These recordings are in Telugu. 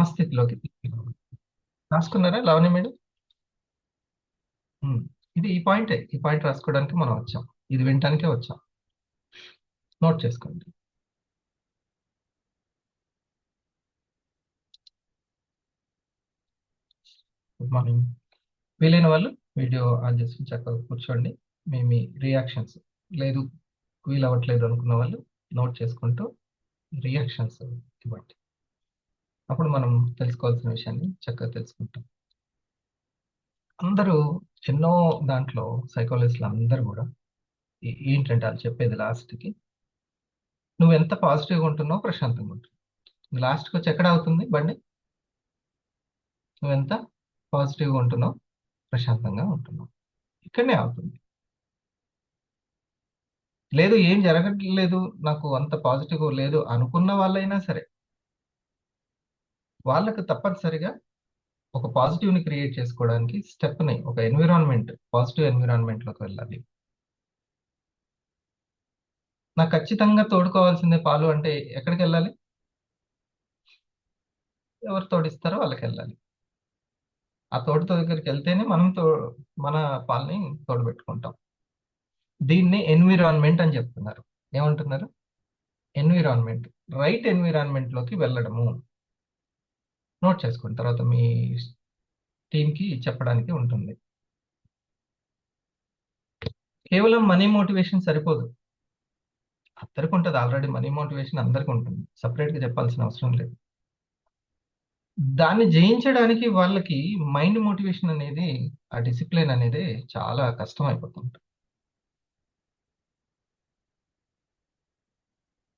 సమస్థితిలోకి తీసుకురావాలి. రాసుకున్నారా లావణ్య మేడం? ఉమ్. ఇది ఈ పాయింట్ రాసుకోవడానికి మనం వచ్చాం. ఇది వినటానికే వచ్చాం. నోట్ చేసుకోండి. Good morning. వీలైన వాళ్ళు వీడియో ఆన్ చేసి చక్కగా కూర్చోండి. మీ రియాక్షన్స్ లేదు, వీలవ్వట్లేదు అనుకున్న వాళ్ళు నోట్ చేసుకుంటూ రియాక్షన్స్ ఇవ్వండి. అప్పుడు మనం తెలుసుకోవాల్సిన విషయాన్ని చక్కగా తెలుసుకుంటాం. అందరూ ఎన్నో దాంట్లో సైకాలజిస్టులు అందరూ కూడా ఏంటంటే వాళ్ళు చెప్పేది లాస్ట్కి, నువ్వు ఎంత పాజిటివ్గా ఉంటున్నావు ప్రశాంతంగా ఉంటున్నావు. లాస్ట్కి వచ్చి ఎక్కడ అవుతుంది బండి? నువ్వెంత పాజిటివ్గా ఉంటున్నావు ప్రశాంతంగా ఉంటున్నావు, ఇక్కడనే అవుతుంది. లేదు ఏం జరగట్లేదు, నాకు అంత పాజిటివ్ లేదు అనుకున్న వాళ్ళైనా సరే, వాళ్ళకు తప్పనిసరిగా ఒక పాజిటివ్ని క్రియేట్ చేసుకోవడానికి స్టెప్ని, ఒక ఎన్విరాన్మెంట్, పాజిటివ్ ఎన్విరాన్మెంట్లోకి వెళ్ళాలి. నాకు ఖచ్చితంగా తోడుకోవాల్సిందే పాలు అంటే ఎక్కడికి వెళ్ళాలి? ఎవరు తోడిస్తారో వాళ్ళకి వెళ్ళాలి. ఆ తోడుతో దగ్గరికి వెళ్తేనే మనం మన పాలని తోడుపెట్టుకుంటాం. దీన్ని ఎన్విరాన్మెంట్ అని చెప్తున్నారు. ఏమంటున్నారు? ఎన్విరాన్మెంట్. రైట్ ఎన్విరాన్మెంట్ లోకి వెళ్ళడము. నోట్ చేసుకున్న తర్వాత మీ టీంకి చెప్పడానికి ఉంటుంది. కేవలం మనీ మోటివేషన్ సరిపోదు. అందరికి ఉంటుంది, ఆల్రెడీ మనీ మోటివేషన్ అందరికి ఉంటుంది, సపరేట్ గా చెప్పాల్సిన అవసరం లేదు. దాన్ని జయించడానికి వాళ్ళకి మైండ్ మోటివేషన్ అనేది, ఆ డిసిప్లిన్ అనేది చాలా కష్టం అయిపోతుంది.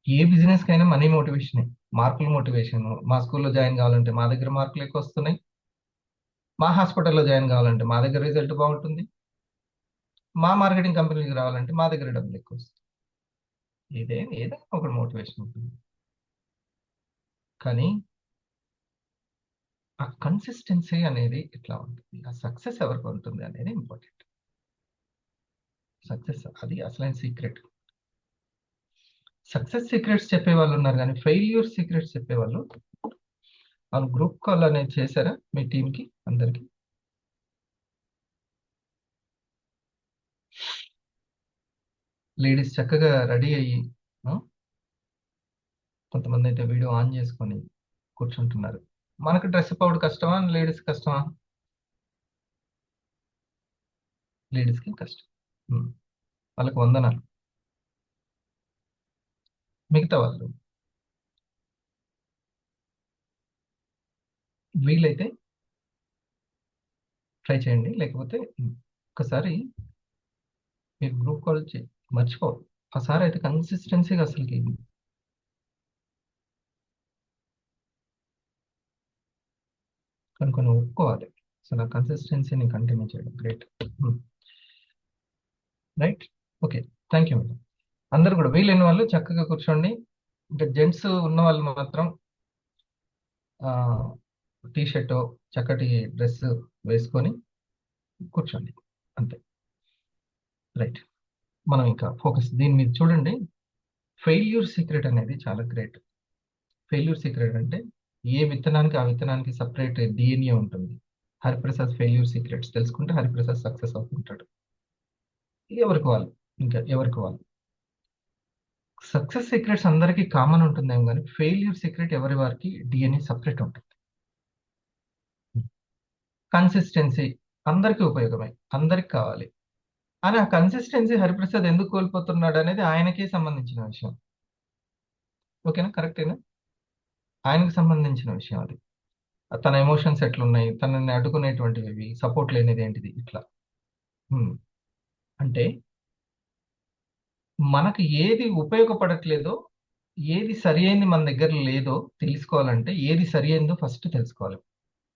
ఏ బిజినెస్ కైనా మనీ మోటివేషన్, మార్కుల మోటివేషన్. మా స్కూల్లో జాయిన్ కావాలంటే మా దగ్గర మార్కులు ఎక్కువ వస్తున్నాయి, మా హాస్పిటల్లో జాయిన్ కావాలంటే మా దగ్గర రిజల్ట్ బాగుంటుంది, మా మార్కెటింగ్ కంపెనీకి రావాలంటే మా దగ్గర డబ్బులు ఎక్కువ వస్తాయి. ఏదైనా ఒక మోటివేషన్ ఉంటుంది. కానీ ఆ కన్సిస్టెన్సీ అనేది ఎట్లా ఉంటుంది, ఆ సక్సెస్ ఎవరికి ఉంటుంది అనేది ఇంపార్టెంట్. సక్సెస్ అది అసలైన సీక్రెట్. సక్సెస్ సీక్రెట్స్ చెప్పే వాళ్ళు ఉన్నారు, కానీ ఫెయిల్యూర్ సీక్రెట్స్ చెప్పేవాళ్ళు. వాళ్ళు గ్రూప్ కాల్ అనేది చేశారా మీ టీంకి అందరికి? లేడీస్ చక్కగా రెడీ అయ్యి, ఆ, కొంతమంది అయితే వీడియో ఆన్ చేసుకొని కూర్చుంటున్నారు. మనకు డ్రెస్ పౌడ్ కష్టమా, లేడీస్ కష్టమా? లేడీస్కి కష్టం. వాళ్ళకి వందనాలు. మిగతా వాళ్ళు వీలైతే ట్రై చేయండి, లేకపోతే ఒకసారి మీరు గ్రూప్ కాల్ మర్చిపోవాలి. ఒకసారి అయితే కన్సిస్టెన్సీగా అసలుకి కొన్ని ఒప్పుకోవాలి. అసలు ఆ కన్సిస్టెన్సీని కంటిన్యూ చేయడం great. Right. Okay. Thank you madam. అందరు కూడా వీలైన వాళ్ళు చక్కగా కూర్చోండి. ఇంకా జెంట్స్ ఉన్న వాళ్ళు మాత్రం టీ షర్ట్, చక్కటి డ్రెస్ వేసుకొని కూర్చోండి, అంతే. రైట్. మనం ఇంకా ఫోకస్ దీని మీద చూడండి. ఫెయిల్యూర్ సీక్రెట్ అనేది చాలా గ్రేట్. ఫెయిల్యూర్ సీక్రెట్ అంటే ఏ విత్తనానికి ఆ విత్తనానికి సపరేట్ డిఎన్ఏ ఉంటుంది. హరిప్రసాద్ ఫెయిల్యూర్ సీక్రెట్స్ తెలుసుకుంటే హరిప్రసాద్ సక్సెస్ అవుతుంటాడు. ఎవరికి వాళ్ళు, ఇంకా ఎవరికి వాళ్ళు. సక్సెస్ సీక్రెట్స్ అందరికీ కామన్ ఉంటుందేమో, కానీ ఫెయిల్యూర్ సీక్రెట్ ఎవరి వారికి డిఎన్ఏ సపరేట్ ఉంటుంది. కన్సిస్టెన్సీ అందరికీ ఉపయోగమే, అందరికి కావాలి. అని ఆ కన్సిస్టెన్సీ హరిప్రసాద్ ఎందుకు కోల్పోతున్నాడు అనేది ఆయనకే సంబంధించిన విషయం. ఓకేనా? కరెక్టేనా? ఆయనకు సంబంధించిన విషయం అది. తన ఎమోషన్స్ ఎట్లున్నాయి, తనని అడ్డుకునేటువంటివి, సపోర్ట్ లేనిది ఏంటిది, ఇట్లా. అంటే మనకు ఏది ఉపయోగపడట్లేదో, ఏది సరి అయింది మన దగ్గర లేదో తెలుసుకోవాలంటే ఏది సరి అయిందో ఫస్ట్ తెలుసుకోవాలి.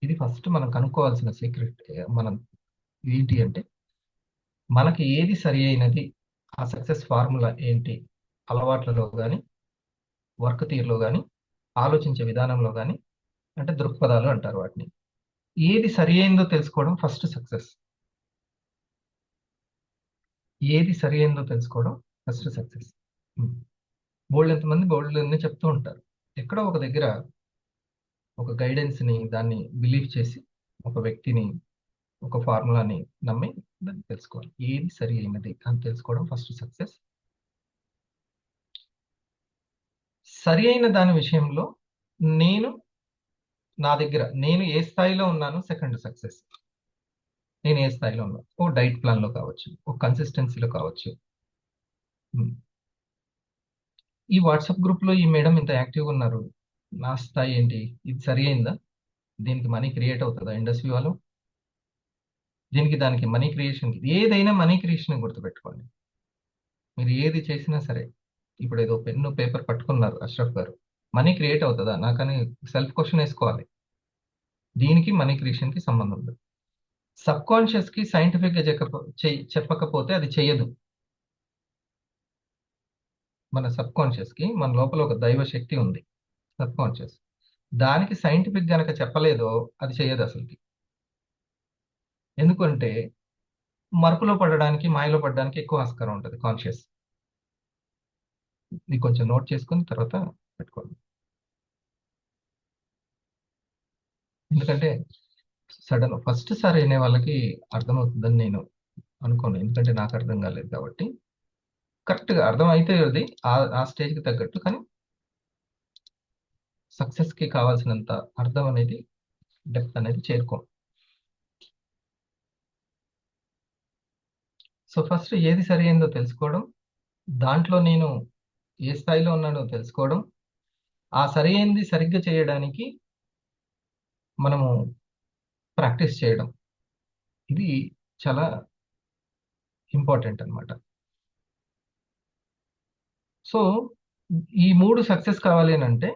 ఇది ఫస్ట్ మనం కనుక్కోవాల్సిన సీక్రెట్. మనం ఏంటి అంటే మనకి ఏది సరి అయినది, ఆ సక్సెస్ ఫార్ములా ఏంటి, అలవాట్లలో కానీ, వర్క్ తీరులో కానీ, ఆలోచించే విధానంలో కానీ, అంటే దృక్పథాలు అంటారు వాటిని. ఏది సరి అయిందో తెలుసుకోవడం ఫస్ట్ సక్సెస్. ఏది సరి అయిందో తెలుసుకోవడం ఫస్ట్ సక్సెస్. బోల్డ్ ఎంతమంది బోల్డ్ అన్ని చెప్తూ ఉంటారు. ఎక్కడో ఒక దగ్గర ఒక గైడెన్స్ని దాన్ని బిలీవ్ చేసి ఒక వ్యక్తిని ఒక ఫార్ములాని నమ్మి దాన్ని తెలుసుకోవాలి. ఏది సరి అయినది అని తెలుసుకోవడం ఫస్ట్ సక్సెస్. సరి అయిన దాని విషయంలో నేను నేను ఏ స్థాయిలో ఉన్నాను సెకండ్ సక్సెస్. నేను ఏ స్థాయిలో ఉన్నాను, ఓ డైట్ ప్లాన్లో కావచ్చు, ఓ కన్సిస్టెన్సీలో కావచ్చు. ఈ వాట్సాప్ గ్రూప్లో ఈ మేడం ఇంత యాక్టివ్గా ఉన్నారు, నా స్థాయి ఏంటి, ఇది సరి అయిందా, దీనికి మనీ క్రియేట్ అవుతుందా ఇండస్ట్రీ వాళ్ళు, దీనికి దానికి మనీ క్రియేషన్, ఏదైనా మనీ క్రియేషన్ గుర్తుపెట్టుకోండి. మీరు ఏది చేసినా సరే, ఇప్పుడు ఏదో పెన్ను పేపర్ పట్టుకున్నారు అష్రఫ్ గారు, మనీ క్రియేట్ అవుతుందా నాకని సెల్ఫ్ క్వశ్చన్ వేసుకోవాలి. దీనికి మనీ క్రియేషన్కి సంబంధం ఉంది. సబ్ కాన్షియస్కి సైంటిఫిక్గా చెప్పకపోతే అది చెయ్యదు. మన సబ్ కాన్షియస్కి మన లోపల ఒక దైవ శక్తి ఉంది, సబ్ కాన్షియస్. దానికి సైంటిఫిక్ గనక చెప్పలేదో అది చెయ్యదు అసలుకి. ఎందుకంటే మరుపులో పడడానికి, మాయలో పడడానికి ఎక్కువ ఆస్కారం ఉంటుంది కాన్షియస్. ఇది కొంచెం నోట్ చేసుకుని తర్వాత పెట్టుకోండి. ఎందుకంటే సడన్ ఫస్ట్ సారి అయిన వాళ్ళకి అర్థమవుతుందని నేను అనుకోను, ఎందుకంటే నాకు అర్థం కాలేదు కాబట్టి. కరెక్ట్గా అర్థం అయితే అది ఆ స్టేజ్కి తగ్గట్టు, కానీ సక్సెస్కి కావాల్సినంత అర్థం అనేది, డెప్త్ అనేది చేరుకోం. సో ఫస్ట్ ఏది సరి అయిందో తెలుసుకోవడం, దాంట్లో నేను ఏ స్థాయిలో ఉన్నానో తెలుసుకోవడం, ఆ సరి అయింది సరిగ్గా చేయడానికి మనము ప్రాక్టీస్ చేయడం, ఇది చాలా ఇంపార్టెంట్ అన్నమాట. సో ఈ 3 సక్సెస్ కావాలి అని అంటే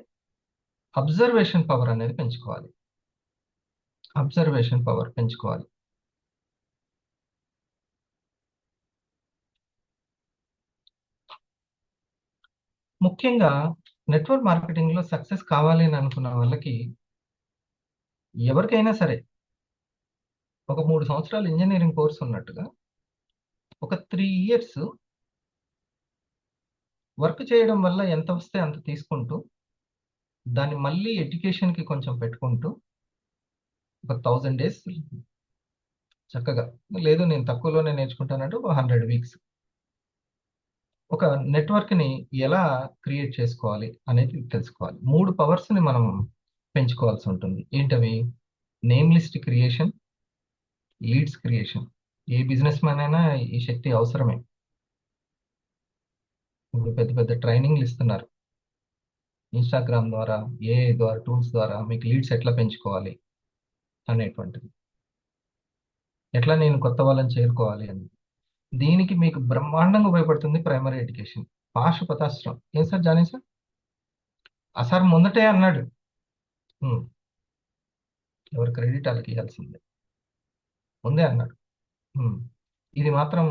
అబ్జర్వేషన్ పవర్ అనేది పెంచుకోవాలి. అబ్జర్వేషన్ పవర్ పెంచుకోవాలి. ముఖ్యంగా నెట్వర్క్ మార్కెటింగ్లో సక్సెస్ కావాలి అని అనుకున్న వాళ్ళకి, ఎవరికైనా సరే ఒక 3 సంవత్సరాలు ఇంజనీరింగ్ కోర్స్ ఉన్నట్టుగా ఒక 3 ఇయర్స్ వర్క్ చేయడం వల్ల ఎంత వస్తే అంత తీసుకుంటూ, దాన్ని మళ్ళీ ఎడ్యుకేషన్కి కొంచెం పెట్టుకుంటూ, ఒక 1000 డేస్ చక్కగా, లేదు నేను తక్కువలోనే నేర్చుకుంటానంటే ఒక 100 వీక్స్ ఒక నెట్వర్క్ని ఎలా క్రియేట్ చేసుకోవాలి అనేది తెలుసుకోవాలి. 3 పవర్స్ని మనం పెంచుకోవాల్సి ఉంటుంది. ఏంటవి? Name list creation, leads creation. ఏ బిజినెస్ మ్యాన్ అయినా ఈ శక్తి అవసరమే. ఇప్పుడు పెద్ద పెద్ద ట్రైనింగ్లు ఇస్తున్నారు ఇన్స్టాగ్రామ్ ద్వారా, ఏఐ ద్వారా, టూల్స్ ద్వారా మీకు లీడ్స్ ఎట్లా పెంచుకోవాలి అనేటువంటిది, ఎట్లా నేను కొత్త వాళ్ళని చేరుకోవాలి అని. దీనికి మీకు బ్రహ్మాండంగా ఉపయోగపడుతుంది ప్రైమరీ ఎడ్యుకేషన్. పాశుపతాస్త్రం. ఏం సార్ జానీ సార్? ఆ సార్ ముందటే అన్నాడు, "ఉమ్, ఎవరు క్రెడిట్ వాళ్ళకి ఇవ్వాల్సిందే", ముందే అన్నాడు. "ఉమ్, ఇది మాత్రం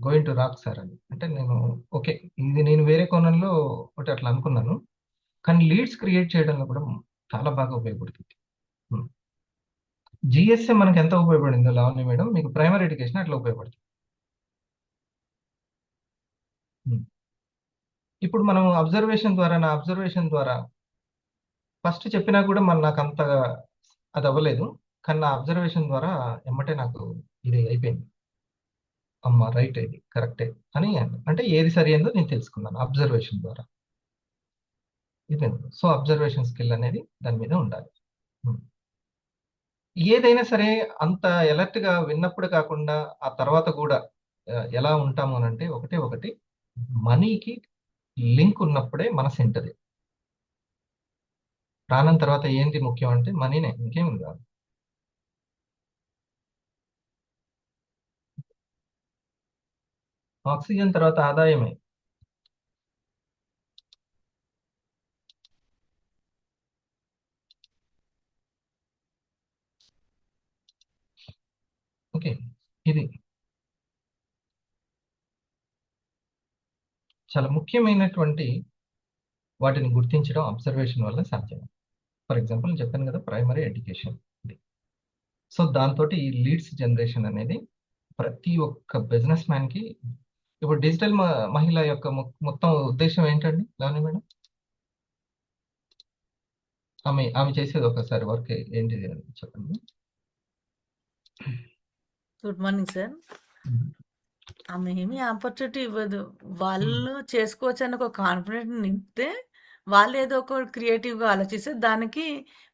గోయింగ్ టు రాక్ సార్" అని. అంటే నేను ఓకే, ఇది నేను వేరే కోణంలో ఒకటి అట్లా అనుకున్నాను, కానీ లీడ్స్ క్రియేట్ చేయడంలో కూడా చాలా బాగా ఉపయోగపడుతుంది. జిఎస్ఏ మనకి ఎంత ఉపయోగపడిందో లావణ్య మేడం, మీకు ప్రైమరీ ఎడ్యుకేషన్ అట్లా ఉపయోగపడుతుంది. ఉమ్. ఇప్పుడు మనం నా అబ్జర్వేషన్ ద్వారా ఫస్ట్ చెప్పినా కూడా నాకు అంతగా అది అవ్వలేదు, కానీ నా అబ్జర్వేషన్ ద్వారా ఎమ్మటే నాకు ఇది అయిపోయింది. అమ్మ రైట్, ఇది కరెక్టే అని. అంటే ఏది సరి అయిందో నేను తెలుసుకున్నాను అబ్జర్వేషన్ ద్వారా. ఇది సో అబ్జర్వేషన్ స్కిల్ అనేది దాని మీద ఉండాలి. ఉమ్. ఏదైనా సరే అంత alert గా విన్నప్పుడు కాకుండా ఆ తర్వాత కూడా ఎలా ఉంటాము అని అంటే, ఒకటే ఒకటి, మనీకి లింక్ ఉన్నప్పుడే మనసు ఉంటది. ప్రాణం తర్వాత ఏంటి ముఖ్యం అంటే మనీనే, ఇంకేముంది కాదు. ఆక్సిజన్ తర్వాత ఆదాయమే. ఓకే, ఇది చాలా ముఖ్యమైనటువంటి వాటిని గుర్తించడం అబ్జర్వేషన్ వల్ల సాధ్యం. ఫర్ ఎగ్జాంపుల్ నేను చెప్పాను కదా, ప్రైమరీ ఎడ్యుకేషన్. సో దాంతో ఈ లీడ్స్ జనరేషన్ అనేది ప్రతి ఒక్క బిజినెస్ మ్యాన్ కి, ఇప్పుడు డిజిటల్ మహిళ యొక్క మొత్తం ఉద్దేశం ఏంటండి లావణ్య మేడం? ఆమె ఆమె చేసేది ఒకసారి వర్క్ ఏంటిది అని చెప్పండి. Good morning sir. ఉమ్. ఆమె ఏమీ ఆపర్చునిటీ ఇవ్వదు. ఉమ్. వాళ్ళు చేసుకోవచ్చు అని ఒక కాన్ఫిడెంట్ నింపితే వాళ్ళు ఏదో ఒక క్రియేటివ్గా ఆలోచిస్తే దానికి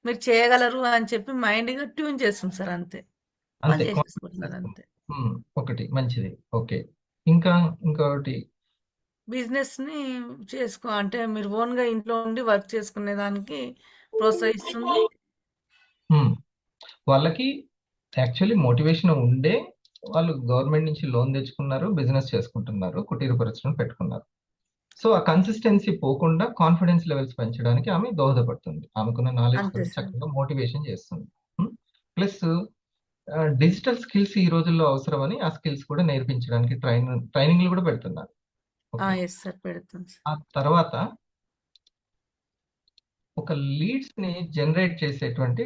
మీరు చేయగలరు అని చెప్పి మైండ్గా ట్యూన్ చేస్తుంది సార్, అంతే. వాళ్ళు అంతే కాన్ఫిడెన్స్ చేసేసుకుంటున్నారు ఇస్తాం. అంతే. ఒకటి మంచిది. ఓకే. ఇంకా ఇంకొకటి బిజినెస్ని అంటే మీరు ఓన్గా ఇంట్లో ఉండి వర్క్ చేసుకునే దానికి ప్రోత్సహిస్తుంది. ఉమ్, వాళ్ళకి యాక్చువల్లీ మోటివేషన్ ఉండే వాళ్ళు గవర్నమెంట్ నుంచి లోన్ తెచ్చుకున్నారు, బిజినెస్ చేసుకుంటున్నారు, కుటీర పరిశ్రమ పెట్టుకున్నారు. సో ఆ కన్సిస్టెన్సీ పోకుండా కాన్ఫిడెన్స్ లెవెల్స్ పెంచడానికి ఆమె దోహదపడుతుంది. ఆమెకున్న నాలెడ్జ్ అంతే తోటి సార్. చక్కగా మోటివేషన్ చేస్తుంది. ప్లస్ డిజిటల్ స్కిల్స్ ఈ రోజుల్లో అవసరమని ఆ స్కిల్స్ కూడా నేర్పించడానికి ట్రైనింగ్లు కూడా పెడుతున్నారు. ఓకే. ఎస్ సార్, పెడుతుంది సార్. ఆ తర్వాత ఒక లీడ్స్ ని జనరేట్ చేసేటువంటి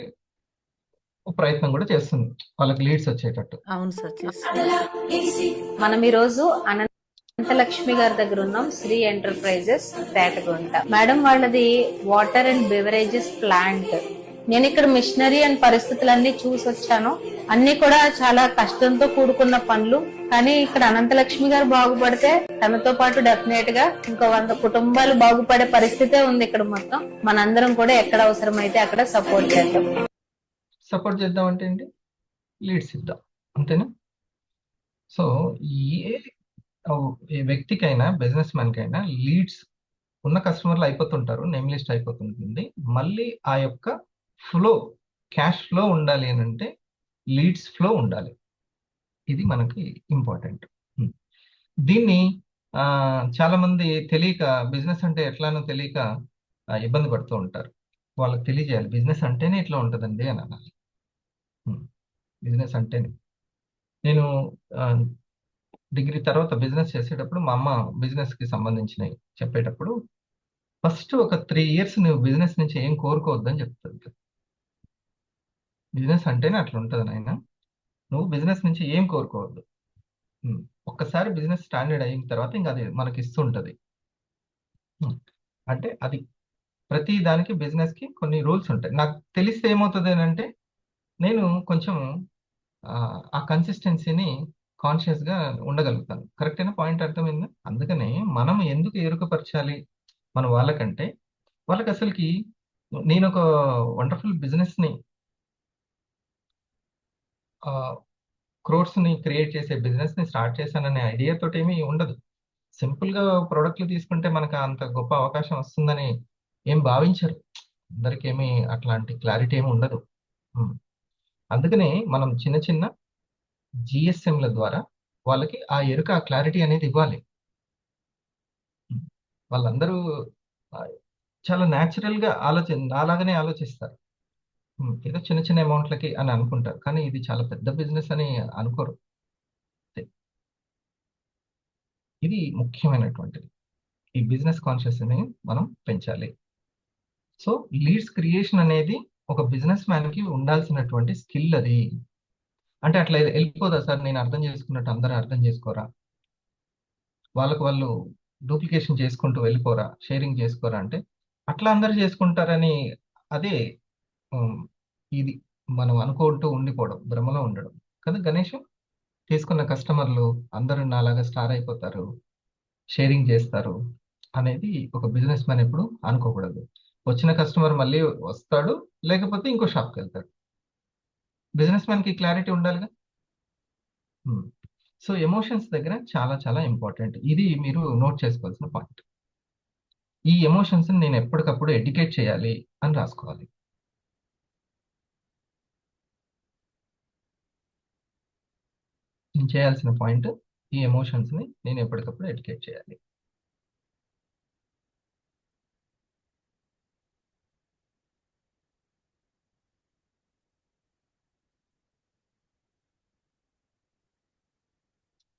ఒక ప్రయత్నం కూడా చేస్తుంది, వాళ్ళకి లీడ్స్ వచ్చేటట్టు. అవును సార్, చేస్తుంది. మనం ఈరోజు అనంతలక్ష్మి గారి దగ్గర ఉన్నాం, శ్రీ ఎంటర్ప్రైజెస్ తేటగుంట. మేడం వాళ్ళది వాటర్ అండ్ బెవరేజెస్ ప్లాంట్. నేను ఇక్కడ మిషనరీ అండ్ పరిస్థితులన్నీ చూసి వచ్చాను. అన్ని కూడా చాలా కష్టంతో కూడుకున్న పనులు. కానీ ఇక్కడ అనంతలక్ష్మి గారు బాగుపడితే తనతో పాటు డెఫినెట్ గా ఇంకో 100 కుటుంబాలు బాగుపడే పరిస్థితే ఉంది ఇక్కడ మొత్తం. మనందరం కూడా ఎక్కడ అవసరమైతే అక్కడ సపోర్ట్ చేద్దాం. సపోర్ట్ చేద్దాం అంటే ఏంటి? లీడ్స్ ఇద్దాం, అంతేనా? సో ఏ ఏ వ్యక్తికైనా బిజినెస్ మ్యాన్ కైనా లీడ్స్ ఉన్న కస్టమర్లు అయిపోతుంటారు, నేమ్ లిస్ట్ అయిపోతుంటుంది. మళ్ళీ ఆ యొక్క ఫ్లో, క్యాష్ ఫ్లో ఉండాలి అని అంటే లీడ్స్ ఫ్లో ఉండాలి. ఇది మనకి ఇంపార్టెంట్. దీన్ని చాలా మంది తెలియక, బిజినెస్ అంటే ఎట్లానో తెలియక ఇబ్బంది పడుతూ ఉంటారు. వాళ్ళకి తెలియజేయాలి బిజినెస్ అంటేనే ఇట్లా ఉంటుందండి అని అనాలి. బిజినెస్ అంటేనే. నేను డిగ్రీ తర్వాత బిజినెస్ చేసేటప్పుడు మా అమ్మ బిజినెస్ కి సంబంధించినవి చెప్పేటప్పుడు ఫస్ట్ ఒక 3 ఇయర్స్ నువ్వు బిజినెస్ నుంచి ఏం కోరుకోవద్దని చెప్తుంది. బిజినెస్ అంటేనే అట్లా ఉంటుంది నాయన, నువ్వు బిజినెస్ నుంచి ఏం కోరుకోవద్దు. ఒక్కసారి బిజినెస్ స్టాండర్డ్ అయిన తర్వాత ఇంకా అది మనకి ఇస్తుంటది. అంటే అది ప్రతి దానికి బిజినెస్ కి కొన్ని రూల్స్ ఉంటాయి. నాకు తెలిస్తే ఏమవుతుంది అంటే నేను కొంచెం ఆ కన్సిస్టెన్సీని కాన్షియస్ గా ఉండగలుగుతాను. కరెక్ట్ అయిన పాయింట్ అర్థమైందా? అందుకనే మనం ఎందుకు ఎరుకపరచాలి మన వాళ్ళకంటే, వాళ్ళకి అసలుకి నేను ఒక వండర్ఫుల్ బిజినెస్ ని క్రోర్స్ ని క్రియేట్ చేసే బిజినెస్ ని స్టార్ట్ చేశాననే ఐడియా తోటి ఏమీ ఉండదు. సింపుల్ గా ప్రోడక్ట్లు తీసుకుంటే మనకు అంత గొప్ప అవకాశం వస్తుందని ఏం భావించరు. అందరికి ఏమి అట్లాంటి క్లారిటీ ఏమి ఉండదు. అందుకనే మనం చిన్న చిన్న జిఎస్ఎంల ద్వారా వాళ్ళకి ఆ ఎరుక, ఆ క్లారిటీ అనేది ఇవ్వాలి. వాళ్ళందరూ చాలా న్యాచురల్ గా అలాగనే ఆలోచిస్తారు. ఏదో చిన్న చిన్న అమౌంట్లకి అని అనుకుంటారు, కానీ ఇది చాలా పెద్ద బిజినెస్ అని అనుకోరు. ఇది ముఖ్యమైనటువంటిది. ఈ బిజినెస్ కాన్షియస్ ని మనం పెంచాలి. సో లీడ్స్ క్రియేషన్ అనేది ఒక బిజినెస్ మ్యాన్ కి ఉండాల్సినటువంటి స్కిల్ అది. అంటే అట్లా వెళ్ళిపోదా సార్, నేను అర్థం చేసుకున్నట్టు అందరూ అర్థం చేసుకోరా, వాళ్ళకు వాళ్ళు డూప్లికేషన్ చేసుకుంటూ వెళ్ళిపోరా, షేరింగ్ చేసుకోరా అంటే అట్లా అందరు చేసుకుంటారని అదే ఇది మనం అనుకుంటూ ఉండిపోవడం, భ్రమలో ఉండడం కదా గణేష్. తీసుకున్న కస్టమర్లు అందరూ నాలాగా స్టార్ అయిపోతారు, షేరింగ్ చేస్తారు అనేది ఒక బిజినెస్ మ్యాన్ ఎప్పుడు అనుకోకూడదు. వచ్చిన కస్టమర్ మళ్ళీ వస్తాడు, లేకపోతే ఇంకో షాప్కి వెళ్తాడు. బిజినెస్ మ్యాన్ కి క్లారిటీ ఉండాలిగా. సో ఎమోషన్స్ దగ్గర చాలా చాలా ఇంపార్టెంట్. ఇది మీరు నోట్ చేసుకోవాల్సిన పాయింట్. ఈ ఎమోషన్స్ నేను ఎప్పటికప్పుడు ఎడ్యుకేట్ చేయాలి అని రాసుకోవాలి. నేను చేయాల్సిన పాయింట్, ఈ ఎమోషన్స్ ని నేను ఎప్పటికప్పుడు ఎడ్యుకేట్ చేయాలి.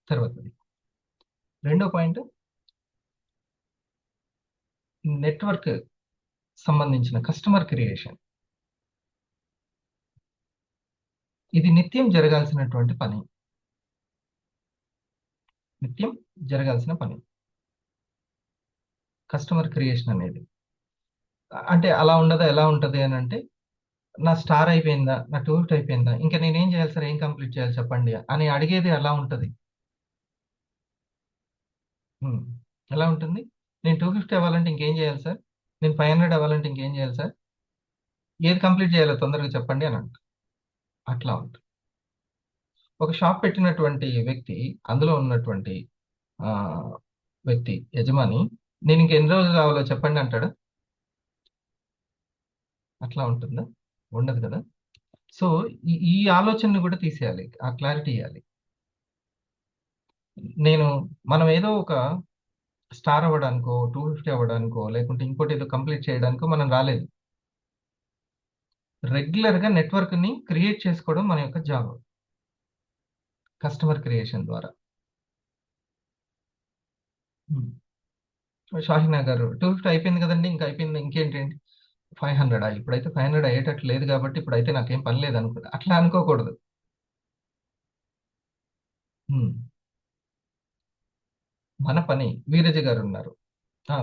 తర్వాతది రెండో పాయింట్, నెట్వర్క్ సంబంధించిన కస్టమర్ క్రియేషన్. ఇది నిత్యం జరగాల్సినటువంటి పని, నిత్యం జరగాల్సిన పని కస్టమర్ క్రియేషన్ అనేది. అంటే అలా ఉండదా, ఎలా ఉంటది అని అంటే, నా స్టార్ అయిపోయిందా, నా టూర్ అయిపోయిందా, ఇంకా నేనేం చేయాలి సార్, ఏం కంప్లీట్ చేయాలి చెప్పండి అని అడిగేది ఎలా ఉంటది. ఉమ్. ఎలా ఉంటుంది? నేను 250 అవ్వాలంటే ఇంకేం చేయాలి సార్, నేను 500 అవ్వాలంటే ఇంకేం చేయాలి సార్, ఏది కంప్లీట్ చేయాలో తొందరగా చెప్పండి అని అంట. అట్లా ఉంటుంది. ఒక షాప్ పెట్టినటువంటి వ్యక్తి, అందులో ఉన్నటువంటి ఆ వ్యక్తి యజమాని, నేను ఇంక ఎన్ని రోజులు కావాలో చెప్పండి అంటాడు. అట్లా ఉంటుందా? ఉండదు కదా. సో ఈ ఆలోచనను కూడా తీసేయాలి, ఆ క్లారిటీ ఇవ్వాలి. నేను మనం ఏదో ఒక స్టార్ అవ్వడానికో 250 అవ్వడానికో లేకుంటే ఇంకోటి ఏదో కంప్లీట్ చేయడానికో మనం రాలేదు. రెగ్యులర్ గా నెట్వర్క్ ని క్రియేట్ చేసుకోవడం మన యొక్క జాబ్, కస్టమర్ క్రియేషన్ ద్వారా. ఉమ్. షాహినా గారు 250 అయిపోయింది కదండి, ఇంకా అయిపోయింది, ఇంకేంటండి 500, ఇప్పుడైతే 500 అయ్యేటట్లు లేదు కాబట్టి ఇప్పుడైతే నాకేం పని లేదు అనుకో, అట్లా అనుకోకూడదు. ఉమ్. మన పని. వీరజ గారు ఉన్నారు,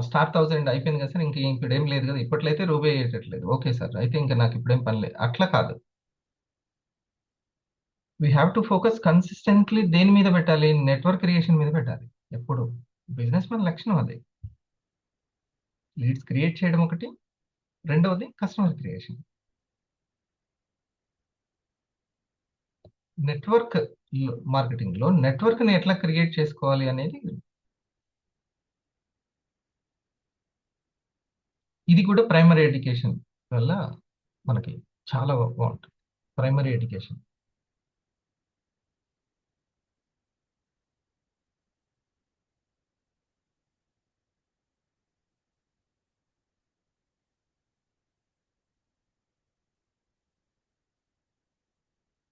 స్టార్ 1000 అయిపోయింది కదా సార్, ఇంక ఇప్పుడు ఏం లేదు కదా, ఇప్పట్లయితే రూపాయి అయ్యేటట్లేదు, ఓకే సార్ అయితే ఇంకా నాకు ఇప్పుడేం పని లేదు, అట్లా కాదు. We have to focus consistently దేని మీద పెట్టాలి, నెట్వర్క్ క్రియేషన్ మీద పెట్టాలి ఎప్పుడు. బిజినెస్ మన లక్షణం అది. లీడ్స్ క్రియేట్ చేయడం ఒకటి, రెండవది కస్టమర్ క్రియేషన్. నెట్వర్క్ మార్కెటింగ్ లో నెట్వర్క్ ని ఎట్లా క్రియేట్ చేసుకోవాలి అనేది, ఇది కూడా ప్రైమరీ ఎడ్యుకేషన్ వల్ల మనకి చాలా బాగుంటుంది. Primary education.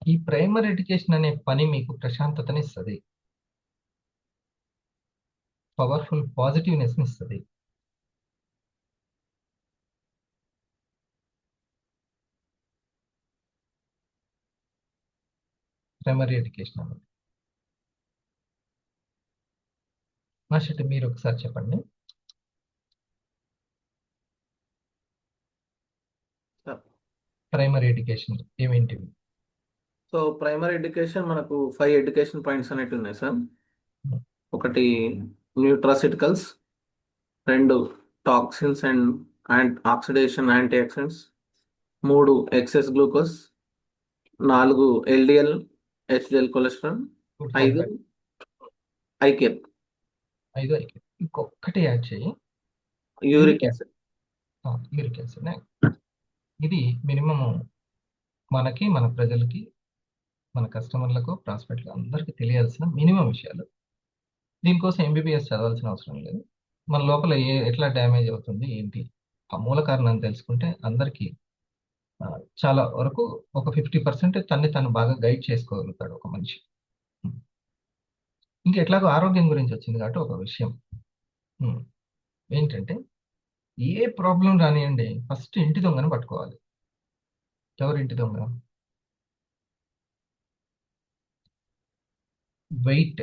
ఈ ప్రైమరీ ఎడ్యుకేషన్ అనే పని మీకు ప్రశాంతతని ఇస్తుంది, పవర్ఫుల్ పాజిటివ్నెస్ ని ఇస్తుంది. ప్రైమరీ ఎడ్యుకేషన్ అనేది. మాస్టర్ మీరు ఒకసారి చెప్పండి. ప్రైమరీ ఎడ్యుకేషన్ ఏమేంటివి? సో ప్రైమరీ ఎడ్యుకేషన్ మనకు 5 ఎడ్యుకేషన్ పాయింట్స్ అనేవి ఉన్నాయి సార్. ఒకటి nutraceuticals, 2 toxins and oxidation antioxidants, 3 excess glucose, 4 LDL HDL cholesterol, 5 ఐకేప్, 5 ఇంకొకటి యాడ్ చేయి, యూరిక్ యాసిడ్. Uric acid. ఇది మినిమం మనకి, మన ప్రజలకి, మన కస్టమర్లకు, ప్రాస్పెక్ట్లకు అందరికీ తెలియాల్సిన మినిమం విషయాలు. దీనికోసం ఎంబీబీఎస్ చదవాల్సిన అవసరం లేదు. మన లోపల ఎట్లా డ్యామేజ్ అవుతుంది ఏంటి, ఆ మూల కారణాన్ని తెలుసుకుంటే అందరికీ చాలా వరకు ఒక 50% తన్ని తను బాగా గైడ్ చేసుకోగలుగుతాడు ఒక మనిషి. ఇంకా ఎట్లాగో ఆరోగ్యం గురించి వచ్చింది కాబట్టి ఒక విషయం ఏంటంటే, ఏ ప్రాబ్లం రానియండి, ఫస్ట్ ఇంటి దొంగను పట్టుకోవాలి. ఎవరు ఇంటి దొంగ? వెయిట్,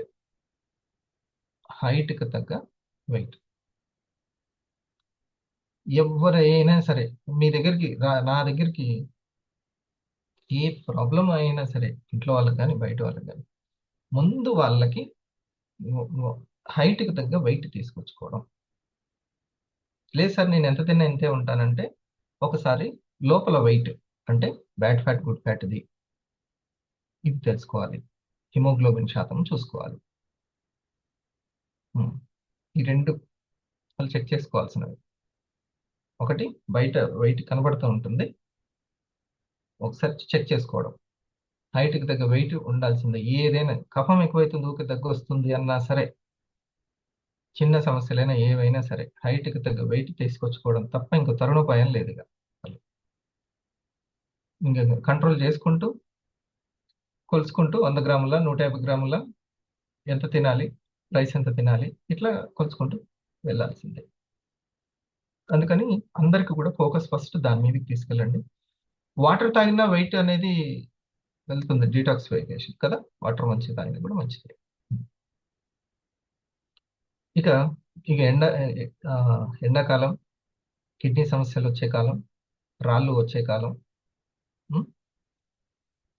హైట్కి తగ్గ వెయిట్. ఎవరైనా సరే మీ దగ్గరికి నా దగ్గరికి ఏ ప్రాబ్లం అయినా సరే, ఇంట్లో వాళ్ళకి కానీ బయట వాళ్ళకి కానీ, ముందు వాళ్ళకి హైట్కి తగ్గ వెయిట్ తీసుకొచ్చుకోవడం. లేదు సార్ నేను ఎంత తిన్నా ఇంతే ఉంటానంటే, ఒకసారి లోపల వెయిట్ అంటే బ్యాడ్ ఫ్యాట్ గుడ్ ఫ్యాట్ ఇది తెలుసుకోవాలి, హిమోగ్లోబిన్ శాతం చూసుకోవాలి. ఈ రెండు వాళ్ళు చెక్ చేసుకోవాల్సినవి. ఒకటి బయట వెయిట్ కనబడుతూ ఉంటుంది, ఒకసారి చెక్ చేసుకోవడం. హైట్కి తగ్గ వెయిట్ ఉండాల్సిందే. ఏదైనా కఫం ఎక్కువైతుంది ఊరికి దగ్గు వస్తుంది అన్నా సరే, చిన్న సమస్యలైనా ఏవైనా సరే హైట్కి తగ్గ వెయిట్ తీసుకొచ్చుకోవడం తప్ప ఇంకో తరుణోపాయం లేదు. ఇక ఇంకా కంట్రోల్ చేసుకుంటూ, కొలుసుకుంటూ 100 గ్రాముల 150 గ్రాముల ఎంత తినాలి, రైస్ ఎంత తినాలి, ఇట్లా కొలుచుకుంటూ వెళ్ళాల్సిందే. అందుకని అందరికి కూడా ఫోకస్ ఫస్ట్ దాని మీదకి తీసుకెళ్ళండి. వాటర్ తాగినా వెయిట్ అనేది వెళ్తుంది, డీటాక్సిఫికేషన్ కదా, వాటర్ మంచిది తాగినా కూడా మంచిది. ఇక ఇక ఎండాకాలం కిడ్నీ సమస్యలు వచ్చే కాలం, రాళ్ళు వచ్చే కాలం,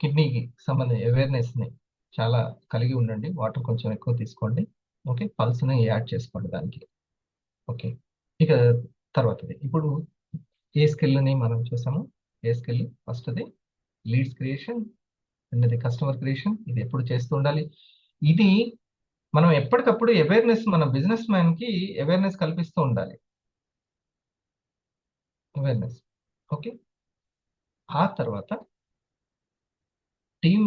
కిడ్నీకి సంబంధించిన అవేర్నెస్ని చాలా కలిగి ఉండండి. వాటర్ కొంచెం ఎక్కువ తీసుకోండి. ఓకే, పల్స్ని యాడ్ చేసుకోండి దానికి. ఓకే, ఇక తర్వాతది ఇప్పుడు ఏ స్కిల్ని మనం చూసాము. ఏ స్కిల్ ఫస్ట్ది లీడ్స్ క్రియేషన్, రెండోది కస్టమర్ క్రియేషన్. ఇది ఎప్పుడు చేస్తూ ఉండాలి. ఇది మనం ఎప్పటికప్పుడు అవేర్నెస్, మన బిజినెస్ మ్యాన్కి అవేర్నెస్ కల్పిస్తూ ఉండాలి. అవేర్నెస్. ఓకే, ఆ తర్వాత టీమ్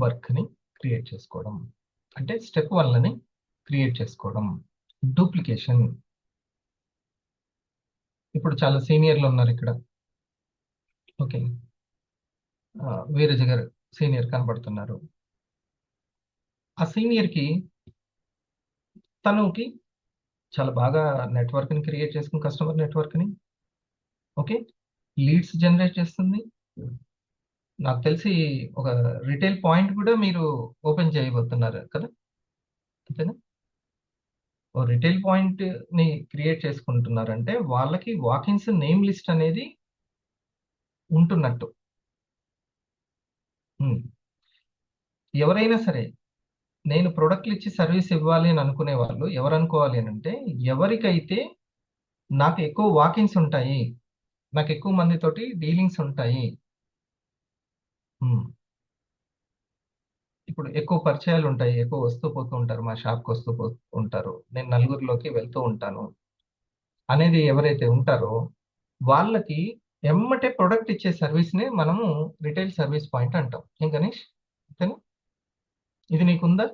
వర్క్ని క్రియేట్ చేసుకోవడం, అంటే స్టెప్ 1ని క్రియేట్ చేసుకోవడం. డూప్లికేషన్. ఇప్పుడు చాలా సీనియర్లు ఉన్నారు ఇక్కడ. ఓకే, వీరజ గారు సీనియర్ కనబడుతున్నారు. ఆ సీనియర్కి తనకి చాలా బాగా నెట్వర్క్ని క్రియేట్ చేసుకుని, కస్టమర్ నెట్వర్క్ని, ఓకే, లీడ్స్ జనరేట్ చేస్తుంది. నాకు తెలిసి ఒక రిటైల్ పాయింట్ కూడా మీరు ఓపెన్ చేయబోతున్నారు కదా, అంతేనా? ఓ రిటైల్ పాయింట్ ని క్రియేట్ చేసుకుంటున్నారంటే వాళ్ళకి వాకిన్స్ నేమ్ లిస్ట్ అనేది ఉంటున్నట్టు. ఎవరైనా సరే నేను ప్రొడక్ట్లు ఇచ్చి సర్వీస్ ఇవ్వాలి అని అనుకునే వాళ్ళు ఎవరు అనుకోవాలి అని అంటే, ఎవరికైతే నాకు ఎక్కువ వాకిన్స్ ఉంటాయి, నాకు ఎక్కువ మందితోటి డీలింగ్స్ ఉంటాయి, ఇప్పుడు ఎక్కువ పరిచయాలు ఉంటాయి, ఎక్కువ వస్తూ పోతూ ఉంటారు, మా షాప్కి వస్తూ పోతూ ఉంటారు, నేను నలుగురిలోకి వెళ్తూ ఉంటాను అనేది ఎవరైతే ఉంటారో వాళ్ళకి ఎమ్మటే ప్రొడక్ట్ ఇచ్చే సర్వీస్ని మనము రిటైల్ సర్వీస్ పాయింట్ అంటాం. ఏం గణేష్, అంతేనా? ఇది నీకుందా?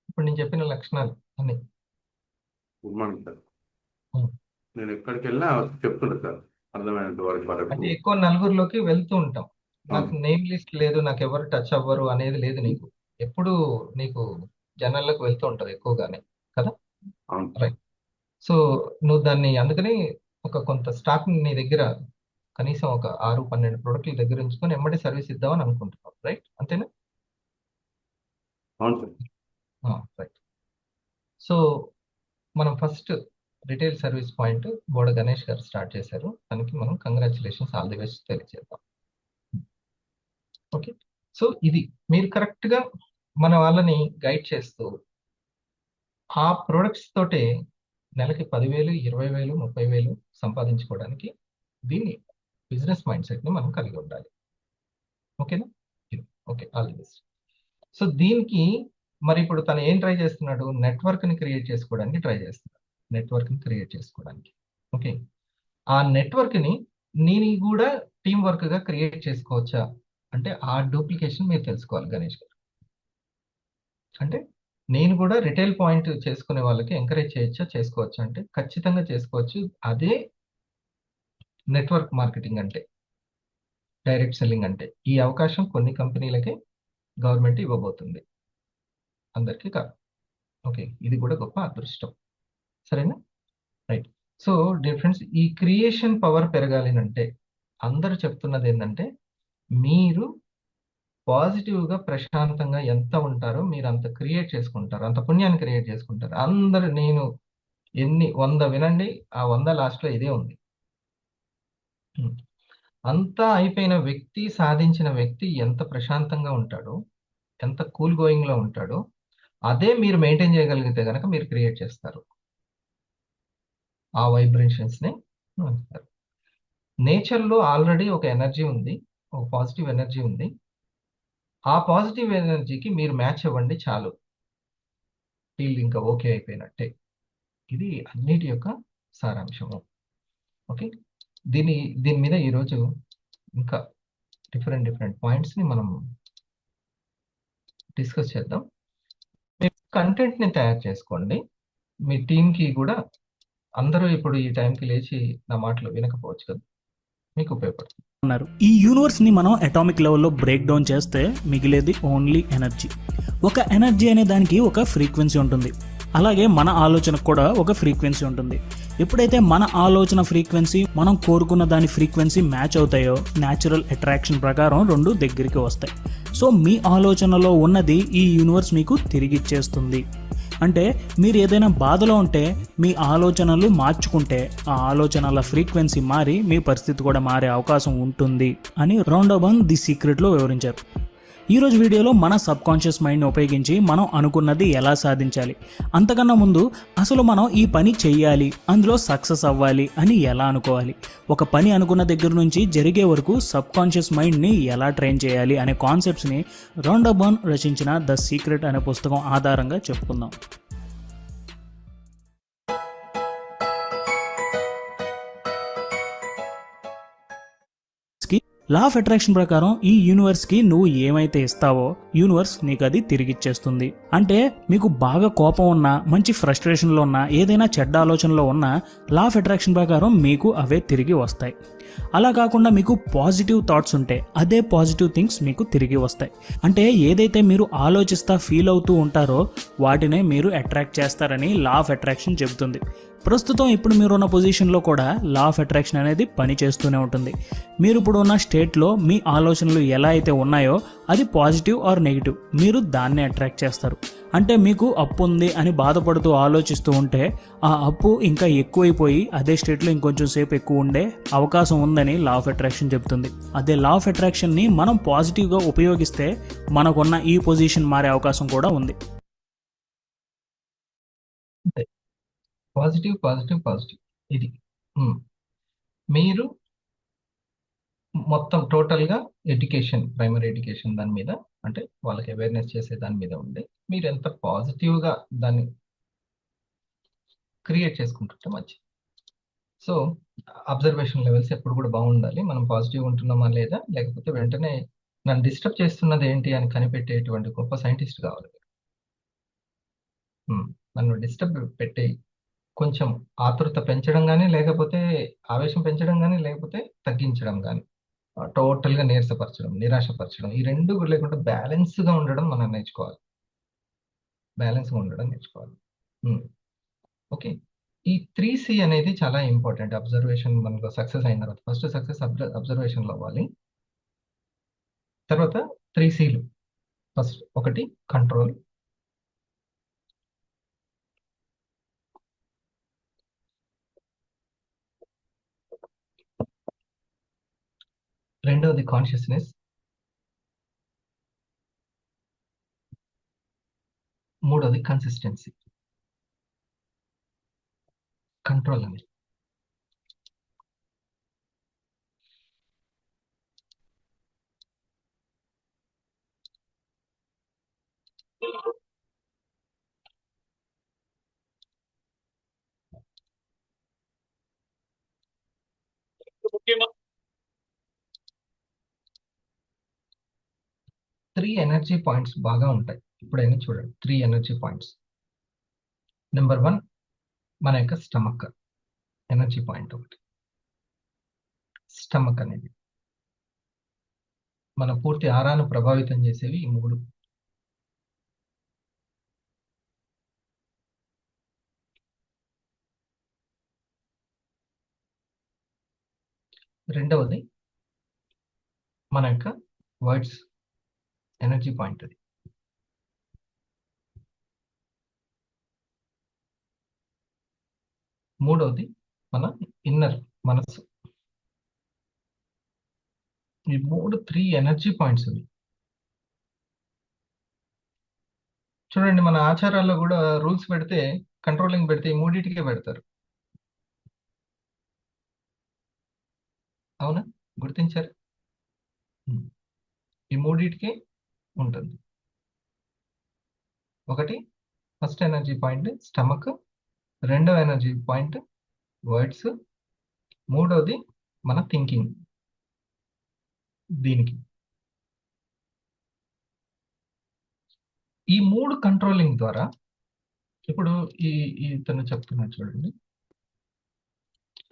ఇప్పుడు నేను చెప్పిన లక్షణాలు అన్ని. Good morning sir. Hmm. నేను ఎక్కడికి వెళ్ళినా చెప్తున్నా సార్, అర్థమైనంత వరకు అంటే వరకు. ఎక్కువ నలుగురిలోకి వెళ్తూ ఉంటాం. నాకు నేమ్ లిస్ట్ లేదు, నాకు ఎవరు టచ్ అవ్వరు అనేది లేదు నీకు. ఎప్పుడు నీకు జనాల్లోకి వెళ్తూ ఉంటది ఎక్కువగానే కదా. అవును. రైట్. సో నువ్వు దాన్ని అందుకని ఒక కొంత స్టాక్ నీ దగ్గర కనీసం ఒక 6-12 ప్రొడక్ట్ల దగ్గర ఉంచుకొని ఎమ్మటే సర్వీస్ ఇద్దామని అనుకుంటున్నావు, రైట్? అంతేనా? అవును సార్. రైట్. సో మనం first retail service point Boda Ganesh గారు స్టార్ట్ చేశారు. దానికి మనం కంగ్రాచులేషన్స్, ఆల్ ది బెస్ట్ తెలియజేద్దాం. ఓకే, సో ఇది మీరు కరెక్ట్గా మన వాళ్ళని గైడ్ చేస్తూ ఆ ప్రొడక్ట్స్ తోటే నెలకి 10,000, 20,000, 30,000 సంపాదించుకోవడానికి దీన్ని బిజినెస్ మైండ్ సెట్ని మనం కలిగి ఉండాలి. ఓకేనా? Okay, all the best. So దీనికి మరి ఇప్పుడు తను ఏం ట్రై చేస్తున్నాడు? నెట్వర్క్ని క్రియేట్ చేసుకోవడానికి ట్రై చేస్తున్నాడు. నెట్వర్క్ని క్రియేట్ చేసుకోవడానికి. ఓకే, ఆ నెట్వర్క్ని నేను కూడా టీం వర్క్గా క్రియేట్ చేసుకోవచ్చా అంటే ఆ డూప్లికేషన్ మీరు తెలుసుకోవాలి గణేష్ గారు. అంటే నేను కూడా రిటైల్ పాయింట్ చేసుకునే వాళ్ళకి ఎంకరేజ్ చేయొచ్చా, చేసుకోవచ్చా అంటే ఖచ్చితంగా చేసుకోవచ్చు. అదే నెట్వర్క్ మార్కెటింగ్ అంటే, డైరెక్ట్ సెల్లింగ్ అంటే. ఈ అవకాశం కొన్ని కంపెనీలకే గవర్నమెంట్ ఇవ్వబోతుంది, అందరికీ కాదు. ఓకే, ఇది కూడా గొప్ప అదృష్టం. సరేనా? రైట్. సో డిఫరెన్స్, ఈ క్రియేషన్ పవర్ పెరగాలి అంటే అందరూ చెప్తున్నది ఏంటంటే, మీరు పాజిటివ్గా ప్రశాంతంగా ఎంత ఉంటారో మీరు అంత క్రియేట్ చేసుకుంటారు, అంత పుణ్యాన్ని క్రియేట్ చేసుకుంటారు. అందరు నేను 100 వినండి, ఆ 100 లాస్ట్లో ఇదే ఉంది. అంతా అయిపోయిన వ్యక్తి, సాధించిన వ్యక్తి ఎంత ప్రశాంతంగా ఉంటాడో, ఎంత కూల్ గోయింగ్లో ఉంటాడో, అదే మీరు మెయింటైన్ చేయగలిగితే కనుక మీరు క్రియేట్ చేస్తారు. ఆ వైబ్రేషన్స్ని అంటారు. నేచర్లో ఆల్రెడీ ఒక ఎనర్జీ ఉంది, ఒక పాజిటివ్ ఎనర్జీ ఉంది. ఆ పాజిటివ్ ఎనర్జీకి మీరు మ్యాచ్ అవ్వండి చాలు, ఫీల్ ఇంకా ఓకే అయిపోయినట్టే. ఇది అన్నిటి యొక్క సారాంశము. ఓకే, దీని మీద ఈరోజు ఇంకా డిఫరెంట్ పాయింట్స్ని మనం డిస్కస్ చేద్దాం. మీరు కంటెంట్ని తయారు చేసుకోండి. మీ టీంకి కూడా, అందరూ ఇప్పుడు ఈ టైంకి లేచి నా మాటలు వినకపోవచ్చు కదా, మీకు ఉపయోగపడుతుంది. ఈ యూనివర్స్ ని మనం అటామిక్ లెవెల్లో బ్రేక్ డౌన్ చేస్తే మిగిలేది ఓన్లీ ఎనర్జీ. ఒక ఎనర్జీ అనే దానికి ఒక ఫ్రీక్వెన్సీ ఉంటుంది, అలాగే మన ఆలోచనకు కూడా ఒక ఫ్రీక్వెన్సీ ఉంటుంది. ఎప్పుడైతే మన ఆలోచన ఫ్రీక్వెన్సీ మనం కోరుకున్న దాని ఫ్రీక్వెన్సీ మ్యాచ్ అవుతాయో న్యాచురల్ అట్రాక్షన్ ప్రకారం రెండు దగ్గరికి వస్తాయి. సో మీ ఆలోచనలో ఉన్నది ఈ యూనివర్స్ మీకు తిరిగి ఇచ్చేస్తుంది. అంటే మీరు ఏదైనా బాధలో ఉంటే మీ ఆలోచనలు మార్చుకుంటే ఆ ఆలోచనల ఫ్రీక్వెన్సీ మారి మీ పరిస్థితి కూడా మారే అవకాశం ఉంటుంది అని రౌండోబన్ ది సీక్రెట్లో వివరించారు. ఈరోజు వీడియోలో మన సబ్ కాన్షియస్ మైండ్ని ఉపయోగించి మనం అనుకున్నది ఎలా సాధించాలి, అంతకన్నా ముందు అసలు మనం ఈ పని చెయ్యాలి, అందులో సక్సెస్ అవ్వాలి అని ఎలా అనుకోవాలి, ఒక పని అనుకున్న దగ్గర నుంచి జరిగే వరకు సబ్ కాన్షియస్ మైండ్ని ఎలా ట్రైన్ చేయాలి అనే కాన్సెప్ట్స్ని రౌండోబన్ రచించిన ద సీక్రెట్ అనే పుస్తకం ఆధారంగా చెప్పుకుందాం. లా ఆఫ్ అట్రాక్షన్ ప్రకారం ఈ యూనివర్స్కి నువ్వు ఏమైతే ఇస్తావో యూనివర్స్ నీకు అది తిరిగిచ్చేస్తుంది. అంటే మీకు బాగా కోపం ఉన్నా, మంచి ఫ్రస్ట్రేషన్లో ఉన్నా, ఏదైనా చెడ్డ ఆలోచనలో ఉన్నా లా ఆఫ్ అట్రాక్షన్ ప్రకారం మీకు అవే తిరిగి వస్తాయి. అలా కాకుండా మీకు పాజిటివ్ థాట్స్ ఉంటే అదే పాజిటివ్ థింగ్స్ మీకు తిరిగి వస్తాయి. అంటే ఏదైతే మీరు ఆలోచిస్తా ఫీల్ అవుతూ ఉంటారో వాటినే మీరు అట్రాక్ట్ చేస్తారని లా ఆఫ్ అట్రాక్షన్ చెబుతుంది. ప్రస్తుతం ఇప్పుడు మీరున్న పొజిషన్లో కూడా లా ఆఫ్ అట్రాక్షన్ అనేది పని చేస్తూనే ఉంటుంది. మీరు ఇప్పుడు ఉన్న స్టేట్లో మీ ఆలోచనలు ఎలా అయితే ఉన్నాయో అది పాజిటివ్ ఆర్ నెగిటివ్, మీరు దాన్ని అట్రాక్ట్ చేస్తారు. అంటే మీకు అప్పు ఉంది అని బాధపడుతూ ఆలోచిస్తూ ఉంటే ఆ అప్పు ఇంకా ఎక్కువైపోయి అదే స్టేట్లో ఇంకొంచెం సేపు ఎక్కువ ఉండే అవకాశం ఉందని లా ఆఫ్ అట్రాక్షన్ చెబుతుంది. అదే లా ఆఫ్ అట్రాక్షన్ని మనం పాజిటివ్గా ఉపయోగిస్తే మనకున్న ఈ పొజిషన్ మారే అవకాశం కూడా ఉంది. పాజిటివ్ పాజిటివ్ పాజిటివ్ ఇది మీరు మొత్తం టోటల్గా ఎడ్యుకేషన్, ప్రైమరీ ఎడ్యుకేషన్ దాని మీద, అంటే వాళ్ళకి అవేర్నెస్ చేసే దాని మీద ఉండే మీరు ఎంత పాజిటివ్గా దాన్ని క్రియేట్ చేసుకుంటుంటే మంచి. సో అబ్జర్వేషన్ లెవెల్స్ ఎప్పుడు కూడా బాగుండాలి. మనం పాజిటివ్ ఉంటున్నామా లేదా, లేకపోతే వెంటనే నన్ను డిస్టర్బ్ చేస్తున్నది ఏంటి అని కనిపెట్టేటువంటి గొప్ప సైంటిస్ట్ కావాలి. నన్ను డిస్టర్బ్ పెట్టే కొంచెం ఆతృత పెంచడం కానీ, లేకపోతే ఆవేశం పెంచడం కానీ, లేకపోతే తగ్గించడం కానీ, టోటల్గా నీరసపరచడం, నిరాశపరచడం, ఈ రెండు లేకుండా బ్యాలెన్స్గా ఉండడం మనం నేర్చుకోవాలి. బ్యాలెన్స్గా ఉండడం నేర్చుకోవాలి. ఓకే, ఈ 3C అనేది చాలా ఇంపార్టెంట్. అబ్జర్వేషన్ మనకు సక్సెస్ అయిన తర్వాత ఫస్ట్ సక్సెస్ అబ్జర్వేషన్లో అవ్వాలి. తర్వాత 3Cలు. ఫస్ట్ ఒకటి కంట్రోల్, రెండవది కాన్షియస్నెస్, మూడవది కన్సిస్టెన్సీ. కంట్రోల్ అనేది త్రీ ఎనర్జీ పాయింట్స్ బాగా ఉంటాయి. ఇప్పుడైనా చూడండి, 3 ఎనర్జీ పాయింట్స్. నెంబర్ 1 మన యొక్క స్టమక్ ఎనర్జీ పాయింట్ ఒకటి. స్టమక్ అనేది మన పూర్తి ఆరాను ప్రభావితం చేసేవి ఈ 3. రెండవది మన యొక్క వర్డ్స్ ఎనర్జీ పాయింట్ అది. మూడవది మన ఇన్నర్ మనస్సు. ఈ 3 ఎనర్జీ పాయింట్స్ అవి. చూడండి, మన ఆచారాల్లో కూడా రూల్స్ పెడితే, కంట్రోలింగ్ పెడితే ఈ 3టికే పెడతారు. అవునా, గుర్తించారు? ఈ 3టికే ఉంటుంది. ఒకటి ఫస్ట్ ఎనర్జీ పాయింట్ స్టమక్, రెండవ ఎనర్జీ పాయింట్ వర్డ్స్, మూడవది మన థింకింగ్. దీనికి ఈ 3 కంట్రోలింగ్ ద్వారా ఇప్పుడు ఇతను చెప్తున్నాడు చూడండి,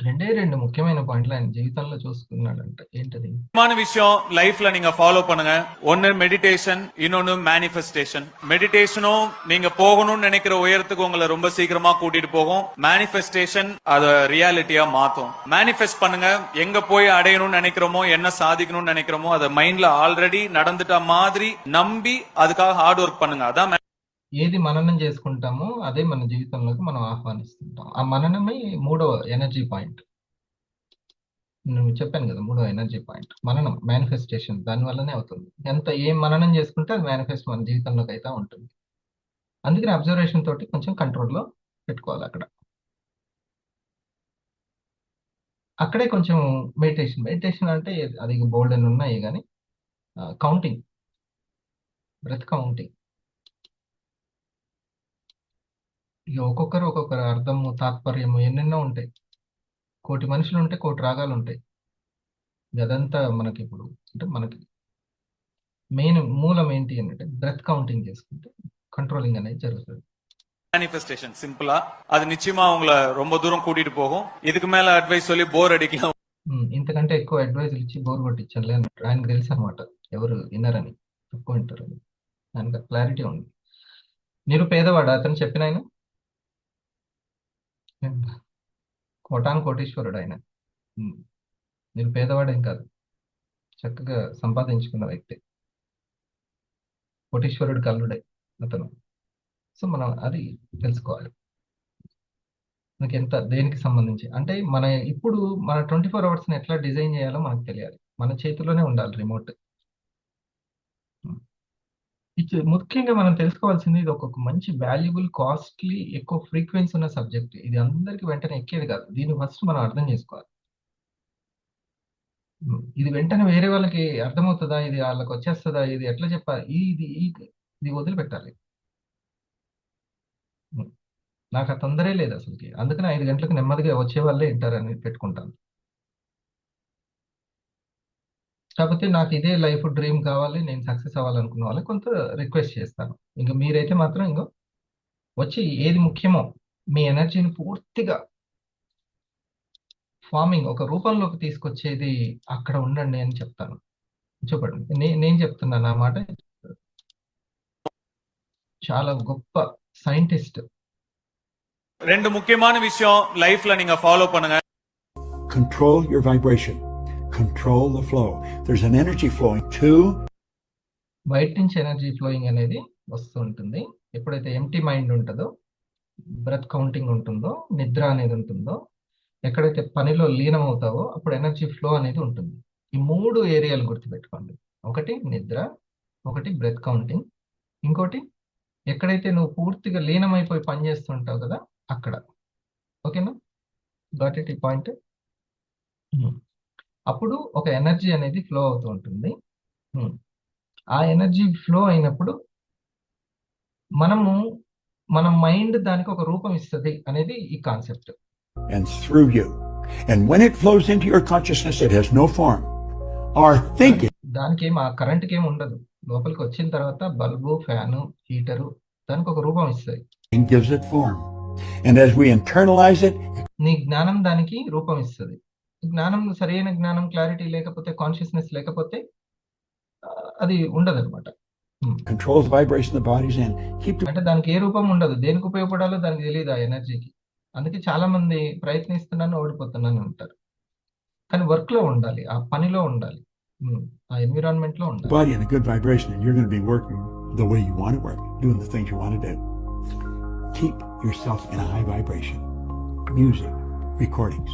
2 முக்கியமான பாயிண்ட்ல என் ஜீவிతంలో చూసుకున్నాడంట. ఏంటది? முக்கியமான விஷயம் லைஃப்ல நீங்க ஃபாலோ பண்ணுங்க. ஒன்னு மெடிடேஷன், இன்னொன்னு மேனிஃபெஸ்டேஷன். மெடிடேஷனும் நீங்க போகணும்னு நினைக்கிற உயரத்துக்கு உங்களை ரொம்ப சீக்கிரமா கூட்டிட்டு போகும். மேனிஃபெஸ்டேஷன் அத ரியாலிட்டியா மாத்தும். மேனிஃபெஸ்ட் பண்ணுங்க. எங்க போய் அடையணும்னு நினைக்கிறோமோ, என்ன சாதிக்கணும்னு நினைக்கிறோமோ, அத மைண்ட்ல ஆல்ரெடி நடந்துட்ட மாதிரி நம்பி அதுக்காக ஹார்ட் ஒர்க் பண்ணுங்க. அதான் ఏది మననం చేసుకుంటామో అదే మన జీవితంలోకి మనం ఆహ్వానిస్తుంటాం. ఆ మననమే 3వ ఎనర్జీ పాయింట్. నేను చెప్పాను కదా, 3వ ఎనర్జీ పాయింట్ మననం, మేనిఫెస్టేషన్. దాని వల్లనే అవుతుంది. ఏం మననం చేసుకుంటే అది మేనిఫెస్ట్ మన జీవితంలోకి అయితే ఉంటుంది. అందుకని అబ్జర్వేషన్ తోటి కొంచెం కంట్రోల్లో పెట్టుకోవాలి అక్కడ. అక్కడే కొంచెం మెడిటేషన్ అంటే అది బోల్డ్ అని ఉన్నాయి, కానీ కౌంటింగ్, బ్రెత్ కౌంటింగ్. ఇక ఒక్కొక్కరు ఒక్కొక్కరు అర్థము, తాత్పర్యము ఎన్నెన్నో ఉంటాయి. 1,000,000 మనుషులు ఉంటే 1,000,000 రాగాలు ఉంటాయి. అదంతా మనకి ఇప్పుడు అంటే మనకి మెయిన్ మూలం ఏంటి అంటే బ్రెత్ కౌంటింగ్ చేసుకుంటే కంట్రోలింగ్ అనేది జరుగుతుంది. மேனிஃபெஸ்டேஷன் சிம்பிளா அது நிச்சயமா உங்களை ரொம்ப தூரம் கூட்டிட்டு போகும். இதுக்கு மேல அட்வைஸ் சொல்லி போர் அடிக்கலாம். ఇంతకంటే ఎక్కువ అడ్వైజులు ఇచ్చి బోర్ కొట్టించాలి అన్నట్టు ఆయనకు తెలుసు అనమాట, ఎవరు విన్నారని, తక్కువ వింటారని. ఆయనకు క్లారిటీ ఉంది. మీరు పేదవాడు అతను చెప్పిన ఆయన కోటీశ్వరుడు ఆయన. మీరు పేదవాడేం కాదు, చక్కగా సంపాదించుకున్న వ్యక్తి, కోటీశ్వరుడు కల్లుడే అతను. సో మనం అది తెలుసుకోవాలి. మనకి ఎంత దేనికి సంబంధించి అంటే ఇప్పుడు మన 24 hours ఎట్లా డిజైన్ చేయాలో మనకు తెలియాలి. మన చేతిలోనే ఉండాలి రిమోట్. ముఖ్యంగా మనం తెలుసుకోవాల్సింది, ఇది ఒక మంచి వాల్యుబుల్, కాస్ట్లీ, ఎక్కువ ఫ్రీక్వెన్సీ ఉన్న సబ్జెక్ట్. ఇది అందరికి వెంటనే ఎక్కేది కాదు. దీన్ని ఫస్ట్ మనం అర్థం చేసుకోవాలి. ఇది వెంటనే వేరే వాళ్ళకి అర్థమవుతుందా, ఇది వాళ్ళకి వచ్చేస్తుందా, ఇది ఎట్లా చెప్పాలి, ఇది వదిలిపెట్టాలి. నాకు ఆ తొందరే లేదు అసలుకి. అందుకని 5 గంటలకు నెమ్మదిగా వచ్చే వాళ్ళే వింటారని పెట్టుకుంటాను. కాకపోతే నాకు ఇదే లైఫ్ డ్రీమ్ కావాలి, నేను సక్సెస్ అవ్వాలనుకున్న వాళ్ళకి కొంత రిక్వెస్ట్ చేస్తాను. ఇంకా మీరైతే మాత్రం వచ్చి ఏది ముఖ్యమో మీ ఎనర్జీని పూర్తిగా ఫార్మింగ్ ఒక రూపంలోకి తీసుకొచ్చేది అక్కడ ఉండండి అని చెప్తాను. చూపండి, నేను చెప్తున్నాను ఆ మాట. చాలా గొప్ప సైంటిస్ట్. ரெண்டு முக்கியமான விஷயம் லைஃப்ல நீங்க ஃபாலோ பண்ணுங்க. Control your vibration. Control the flow. There's an energy flowing to. బయట నుంచి ఎనర్జీ ఫ్లోయింగ్ అనేది వస్తూ ఉంటుంది. ఎప్పుడైతే ఎంటీ మైండ్ ఉంటుందో, బ్రెత్ కౌంటింగ్ ఉంటుందో, నిద్ర అనేది ఉంటుందో, ఎక్కడైతే పనిలో లీనం అవుతావో అప్పుడు ఎనర్జీ ఫ్లో అనేది ఉంటుంది. ఈ 3 ఏరియాలు గుర్తుపెట్టుకోండి. ఒకటి నిద్ర, ఒకటి బ్రెత్ కౌంటింగ్, ఇంకోటి ఎక్కడైతే నువ్వు పూర్తిగా లీనమైపోయి పని చేస్తుంటావు కదా అక్కడ. ఓకేనా? గాట్ ఇట్ ఈ పాయింట్? అప్పుడు ఒక ఎనర్జీ అనేది ఫ్లో అవుతూ ఉంటుంది. ఆ ఎనర్జీ ఫ్లో అయినప్పుడు మన మైండ్ దానికి ఒక రూపం ఇస్తుంది అనేది ఈ concept. And through you. And when it flows into your consciousness, it has no form. Our thinking. దానికి ఆ కరెంట్కి ఏమి ఉండదు. లోపలికి వచ్చిన తర్వాత బల్బు, ఫ్యాను, హీటరు దానికి ఒక రూపం ఇస్తుంది. Gives it form. And as we internalize it. నీ జ్ఞానం దానికి రూపం ఇస్తుంది. జ్ఞానం, సరైన జ్ఞానం, క్లారిటీ లేకపోతే, కాన్షియస్నెస్ లేకపోతే అది ఉండదు అనమాట. Controls vibration of the bodies and keep. అంటే దానికి ఏ రూపం ఉండదు. దేనికి ఉపయోగపడాలో దానికి తెలియదు ఆ ఎనర్జీకి. అందుకే చాలా మంది ప్రయత్నిస్తున్నాను, ఓడిపోతున్నాను అంటారు. కానీ వర్క్ లో ఉండాలి, ఆ పనిలో ఉండాలి, ఆ ఎన్విరాన్మెంట్ లో ఉండాలి. Body in a good vibration, and you're going to be working the way you want to work, doing the things you want to do. Keep yourself in a high vibration. Music, recordings,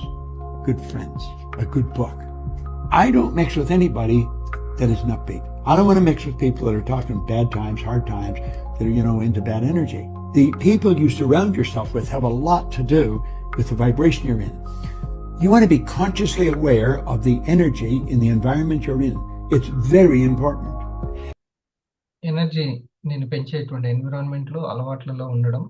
good friends, a good book. I don't mix with anybody that is upbeat. I don't want to mix with people that are talking bad times, hard times, that are, into bad energy. The people you surround yourself with have a lot to do with the vibration you're in. You want to be consciously aware of the energy in the environment you're in. It's very important. Energy నేను పెంచేటువంటి ఎన్విరాన్మెంట్ లో, అలవాట్లలో ఉండడం,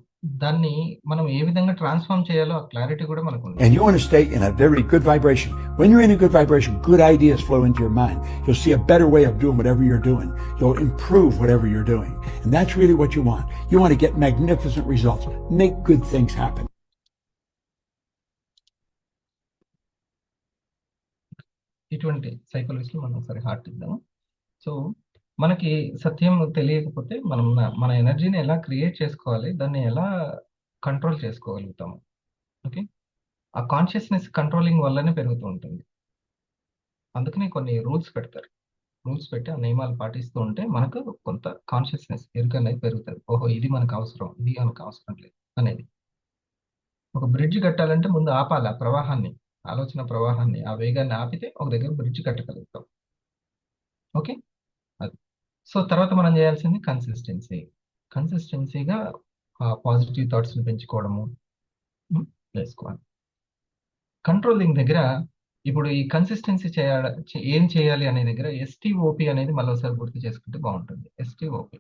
దాన్ని మనం ఏ విధంగా ట్రాన్స్ఫార్మ్ చేయాలో ఆ క్లారిటీ కూడా మనకు ఉంది. And you want to stay in a very good vibration. When you're in a good vibration, good ideas flow into your mind. You'll see a better way of doing whatever you're doing. You'll improve whatever you're doing. And that's really what you want. You want to get magnificent results. Make good things happen. ఇటువంటి సైకాలజిస్ట్ మనం ఒకసారి హార్ట్ ఇద్దాము. సో మనకి సత్యం తెలియకపోతే మనం మన ఎనర్జీని ఎలా క్రియేట్ చేసుకోవాలి, దాన్ని ఎలా కంట్రోల్ చేసుకోగలుగుతాము. ఓకే, ఆ కాన్షియస్నెస్ కంట్రోలింగ్ వల్లనే పెరుగుతూ ఉంటుంది. అందుకని కొన్ని రూల్స్ పెడతారు. రూల్స్ పెట్టి ఆ నియమాలు పాటిస్తూ ఉంటే మనకు కొంత కాన్షియస్నెస్ ఎరుక అనేది పెరుగుతుంది. ఓహో, ఇది మనకు అవసరం, ఇది మనకు అవసరం లేదు అనేది. ఒక బ్రిడ్జ్ కట్టాలంటే ముందు ఆపాలి ఆ ప్రవాహాన్ని, ఆలోచన ప్రవాహాన్ని, ఆ వేగాన్ని ఆపితే ఒక దగ్గర బ్రిడ్జ్ కట్టగలుగుతాం. ఓకే, అది. సో తర్వాత మనం చేయాల్సింది కన్సిస్టెన్సీగా పాజిటివ్ థాట్స్ని పెంచుకోవడము చేసుకోవాలి. కంట్రోలింగ్ దగ్గర ఇప్పుడు ఈ కన్సిస్టెన్సీ ఏం చేయాలి అనే దగ్గర STOP అనేది మళ్ళీ ఒకసారి గుర్తు చేసుకుంటే బాగుంటుంది. STOP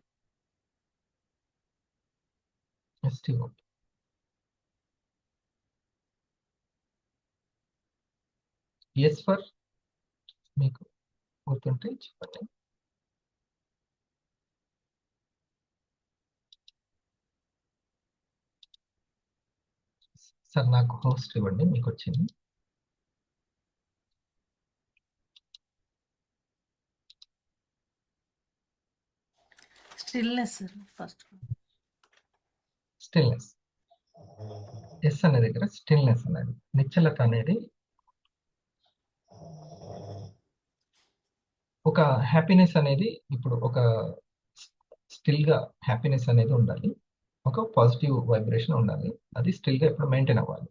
ఎస్ ఫర్, మీకు గుర్తుంటే చెప్పండి. సార్ నాకు హోస్ట్ ఇవ్వండి, మీకు వచ్చింది. Stillness sir first. Stillness. Yes అనే దగ్గర స్టిల్నెస్ అనేది, నిశ్చలత అనేది ఒక హ్యాపీనెస్ అనేది, ఇప్పుడు ఒక స్టిల్గా హ్యాపీనెస్ అనేది ఉండాలి, ఒక పాజిటివ్ వైబ్రేషన్ ఉండాలి, అది స్టిల్గా ఎప్పుడు మెయింటైన్ అవ్వాలి.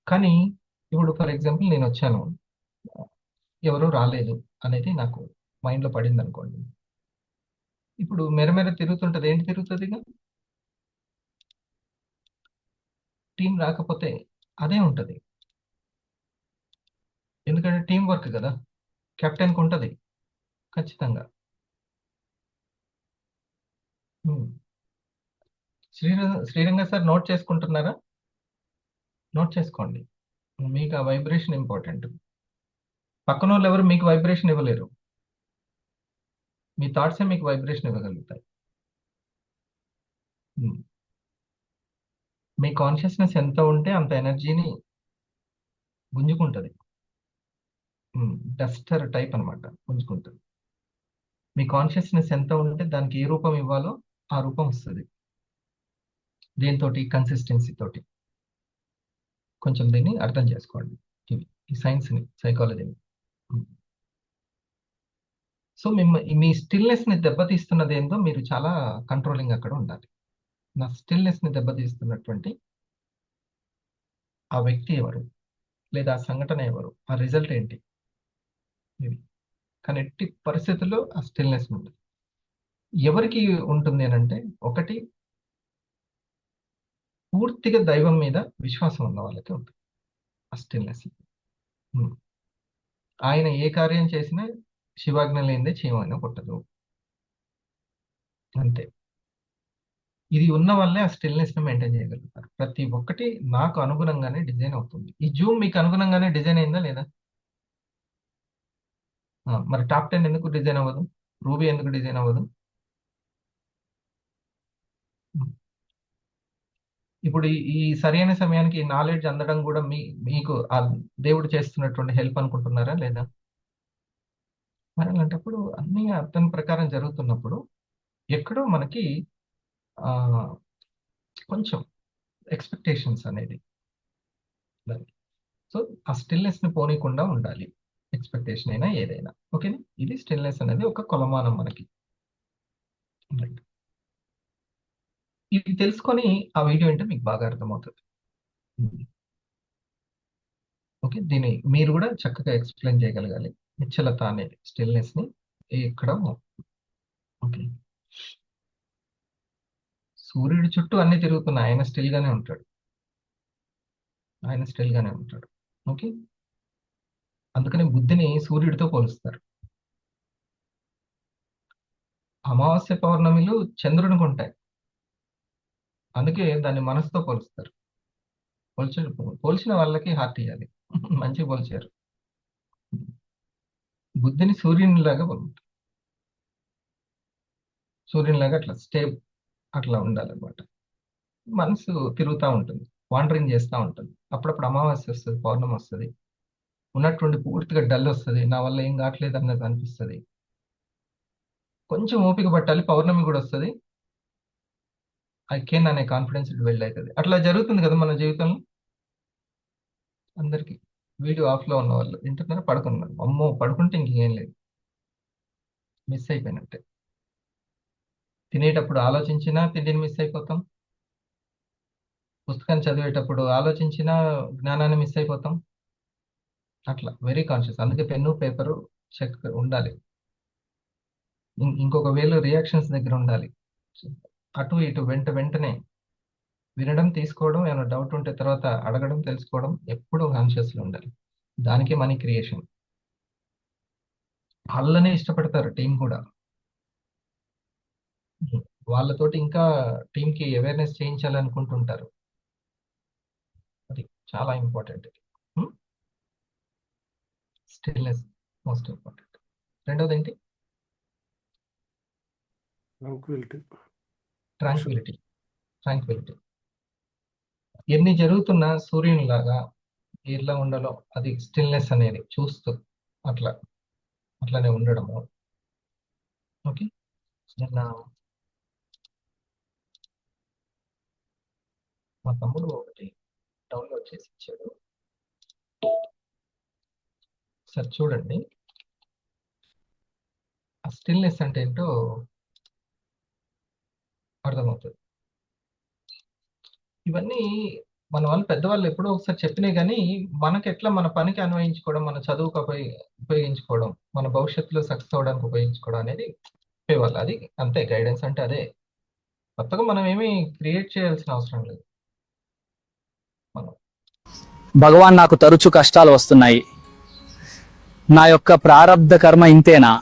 కానీ ఇప్పుడు ఫర్ ఎగ్జాంపుల్ నేను వచ్చాను, ఎవరు రాలేదు అనేది నాకు మైండ్లో పడింది అనుకోండి, ఇప్పుడు మెరమెర తిరుగుతుంటది. ఏంటి తిరుగుతుంది? ఇక టీం రాకపోతే అదే ఉంటుంది, ఎందుకంటే టీం వర్క్ కదా, కెప్టెన్కి ఉంటుంది ఖచ్చితంగా. శ్రీరంగ సార్ నోట్ చేసుకుంటున్నారా? నోట్ చేసుకోండి, మీకు ఆ వైబ్రేషన్ ఇంపార్టెంట్. పక్కన వాళ్ళు ఎవరు మీకు వైబ్రేషన్ ఇవ్వలేరు, మీ థాట్సే మీకు వైబ్రేషన్ ఇవ్వగలుగుతాయి. మీ కాన్షియస్నెస్ ఎంత ఉంటే అంత ఎనర్జీని గుంజుకుంటుంది. డస్టర్ టైప్ అనమాట, గుంజుకుంటుంది. మీ కాన్షియస్నెస్ ఎంత ఉంటే దానికి ఏ రూపం ఇవ్వాలో ఆ రూపం వస్తుంది. దేంతో? కన్సిస్టెన్సీ తోటి. కొంచెం దీన్ని అర్థం చేసుకోండి, ఈ సైన్స్ని, సైకాలజీని. సో మీ స్టిల్నెస్ని దెబ్బతీస్తున్నది ఏందో మీరు చాలా కంట్రోలింగ్ అక్కడ ఉండాలి. నా స్టిల్నెస్ని దెబ్బతీస్తున్నటువంటి ఆ వ్యక్తి ఎవరు, లేదా ఆ సంఘటన ఎవరు, ఆ రిజల్ట్ ఏంటి, ఇది. కానీ ఎట్టి పరిస్థితుల్లో ఆ స్టిల్నెస్ ఉంటుంది. ఎవరికి ఉంటుంది అని అంటే, ఒకటి పూర్తిగా దైవం మీద విశ్వాసం ఉన్న వాళ్ళకి ఉంటుంది ఆ స్టిల్నెస్. ఆయన ఏ కార్యం చేసినా శివాజ్ఞ లేనిదే చీమైనా కొట్టదు, అంతే. ఇది ఉన్న వల్లే ఆ స్టిల్నెస్ ని మెయింటైన్ చేయగలుగుతారు. ప్రతి ఒక్కటి నాకు అనుగుణంగానే డిజైన్ అవుతుంది. ఈ జూమ్ మీకు అనుగుణంగానే డిజైన్ అయిందా లేదా? మరి టాప్ 10 ఎందుకు డిజైన్ అవ్వదు? రూబీ ఎందుకు డిజైన్ అవ్వదు? ఇప్పుడు ఈ సరైన సమయానికి నాలెడ్జ్ అందడం కూడా మీకు ఆ దేవుడు చేస్తున్నటువంటి హెల్ప్ అనుకుంటున్నారా లేదా? మరి అలాంటప్పుడు అన్ని అతని ప్రకారం జరుగుతున్నప్పుడు ఎక్కడో మనకి కొంచెం ఎక్స్పెక్టేషన్స్ అనేది, సో ఆ స్టిల్నెస్ ని పోనీకుండా ఉండాలి, ఎక్స్పెక్టేషన్ అయినా ఏదైనా. ఓకేనా? ఇది స్టిల్నెస్ అనేది ఒక కొలమానం మనకి. ఇది తెలుసుకొని ఆ వీడియో అంటే మీకు బాగా అర్థమవుతుంది. ఓకే, దీన్ని మీరు కూడా చక్కగా ఎక్స్ప్లెయిన్ చేయగలగాలి. నిశ్చలత అనేది స్టిల్నెస్ ని ఇక్కడ. ఓకే, సూర్యుడి చుట్టూ అన్ని తిరుగుతున్నాయి, ఆయన స్టిల్ గానే ఉంటాడు, ఆయన స్టిల్ గానే ఉంటాడు. ఓకే, అందుకని బుద్ధిని సూర్యుడితో పోలుస్తారు. అమావాస్య పౌర్ణమిలు చంద్రునికి ఉంటాయి, అందుకే దాన్ని మనసుతో పోలుస్తారు. పోల్చిన వాళ్ళకి హార్ట్ ఇవ్వాలి, మంచిగా పోల్చారు. బుద్ధిని సూర్యునిలాగా పోలుతారు, సూర్యునిలాగా అట్లా అట్లా ఉండాలన్నమాట. మనసు తిరుగుతూ ఉంటుంది, వాండరింగ్ చేస్తూ ఉంటుంది. అప్పుడప్పుడు అమావాస్య వస్తుంది, పౌర్ణమి వస్తుంది, ఉన్నటువంటి పూర్తిగా డల్ వస్తుంది, నా వల్ల ఏం కావట్లేదు అన్నది అనిపిస్తుంది. కొంచెం ఓపిక పట్టాలి, పౌర్ణమి కూడా వస్తుంది, ఐ కెన్ అనే కాన్ఫిడెన్స్ బిల్డ్ అవుతుంది. అట్లా జరుగుతుంది కదా మన జీవితంలో. అందరికి వీడియో ఆఫ్లో ఉన్న వాళ్ళు వింటున్నారు, పడుకున్నారు. అమ్మో, పడుకుంటే ఇంకేం లేదు. మిస్ అయిపోయినట్టే. తినేటప్పుడు ఆలోచించినా తిండిని మిస్ అయిపోతాం, పుస్తకం చదివేటప్పుడు ఆలోచించినా జ్ఞానాన్ని మిస్ అయిపోతాం. అట్లా వెరీ కాన్షియస్. అందుకే పెన్ను పేపరు చెక్ ఉండాలి. ఇంకొక వేలు రియాక్షన్స్ దగ్గర ఉండాలి. అటు ఇటు వెంటనే వినడం, తీసుకోవడం, ఏమైనా డౌట్ ఉంటే తర్వాత అడగడం, తెలుసుకోవడం, ఎప్పుడూ కాన్షియస్ లో ఉండాలి. దానికే మనీ క్రియేషన్. వాళ్ళనే ఇష్టపడతారు టీం కూడా. వాళ్ళతోటి ఇంకా టీంకి అవేర్నెస్ చేయించాలనుకుంటుంటారు. అది చాలా ఇంపార్టెంట్. Stillness most important. రెండోది ఏంటి? ట్రాంక్విలిటీ. ఎన్ని జరుగుతున్నా సూర్యునిలాగా ఎలా ఉండాలో అది స్టిల్నెస్ అనేది చూస్తూ అట్లానే ఉండడము. ఓకే, నిన్న మా తమ్ముడు ఒకటి డౌన్లోడ్ చేసి ఇచ్చాడు, సార్ చూడండి. ఆ స్టిల్నెస్ అంటే ఏంటో అర్థమవుతుంది. ఇవన్నీ మన వాళ్ళు పెద్దవాళ్ళు ఎప్పుడో ఒకసారి చెప్పినాయి, కానీ మనకి ఎట్లా మన పనికి అన్వయించుకోవడం, మన చదువుకు ఉపయోగించుకోవడం, మన భవిష్యత్తులో సక్సెస్ అవడానికి ఉపయోగించుకోవడం అనేది చెప్పేవాళ్ళు. అది అంతే, గైడెన్స్ అంటే అదే. కొత్తగా మనం ఏమీ క్రియేట్ చేయాల్సిన అవసరం లేదు. మనం భగవాన్, నాకు తరచు కష్టాలు వస్తున్నాయి. నా యొక్క ప్రారబ్ధ కర్మ ఇంతేనా?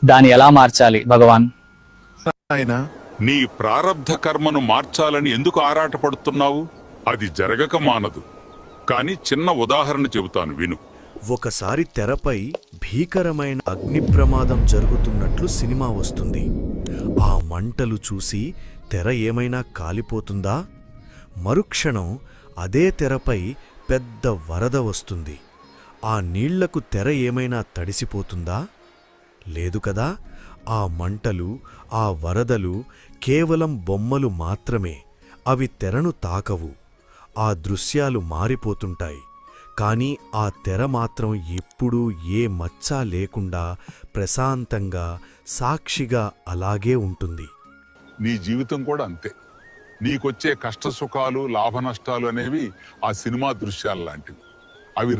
దాన్ని ఎలా మార్చాలి భగవాన్? ఆయన నీ ప్రారబ్ధ కర్మను మార్చాలని ఎందుకు ఆరాటపడుతున్నావు? అది జరగక మానదు. కానీ చిన్న ఉదాహరణ చెబుతాను విను. ఒకసారి తెరపై భీకరమైన అగ్ని ప్రమాదం జరుగుతున్నట్లు సినిమా వస్తుంది. ఆ మంటలు చూసి తెర ఏమైనా కాలిపోతుందా? మరుక్షణం అదే తెరపై పెద్ద వరద వస్తుంది. ఆ నీళ్లకు తెర ఏమైనా తడిసిపోతుందా? లేదు కదా. ఆ మంటలు, ఆ వరదలు కేవలం బొమ్మలు మాత్రమే. అవి తెరను తాకవు. ఆ దృశ్యాలు మారిపోతుంటాయి. కానీ ఆ తెర మాత్రం ఎప్పుడూ ఏ మచ్చా లేకుండా ప్రశాంతంగా, సాక్షిగా అలాగే ఉంటుంది. నీ జీవితం కూడా అంతే. నీకొచ్చే కష్టసుఖాలు, లాభ నష్టాలు అనేవి ఆ సినిమా దృశ్యాలు లాంటివి. అవి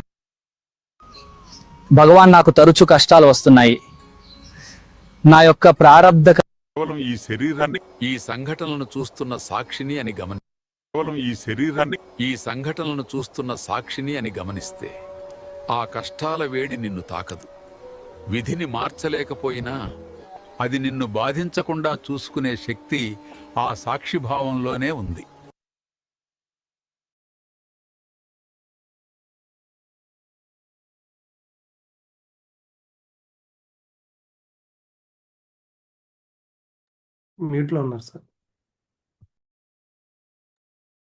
భగవాన్, నాకు తరచు కష్టాలు వస్తున్నాయి. నా యొక్క ప్రారబ్ధ కేవలం ఈ శరీరాన్ని ఈ సంఘటనలను చూస్తున్న సాక్షిని అని గమనిస్తే ఆ కష్టాల వేడి నిన్ను తాకదు. విధిని మార్చలేకపోయినా అది నిన్ను బాధించకుండా చూసుకునే శక్తి ఆ సాక్షిభావంలోనే ఉంది. మ్యూట్లో ఉన్నారు సార్.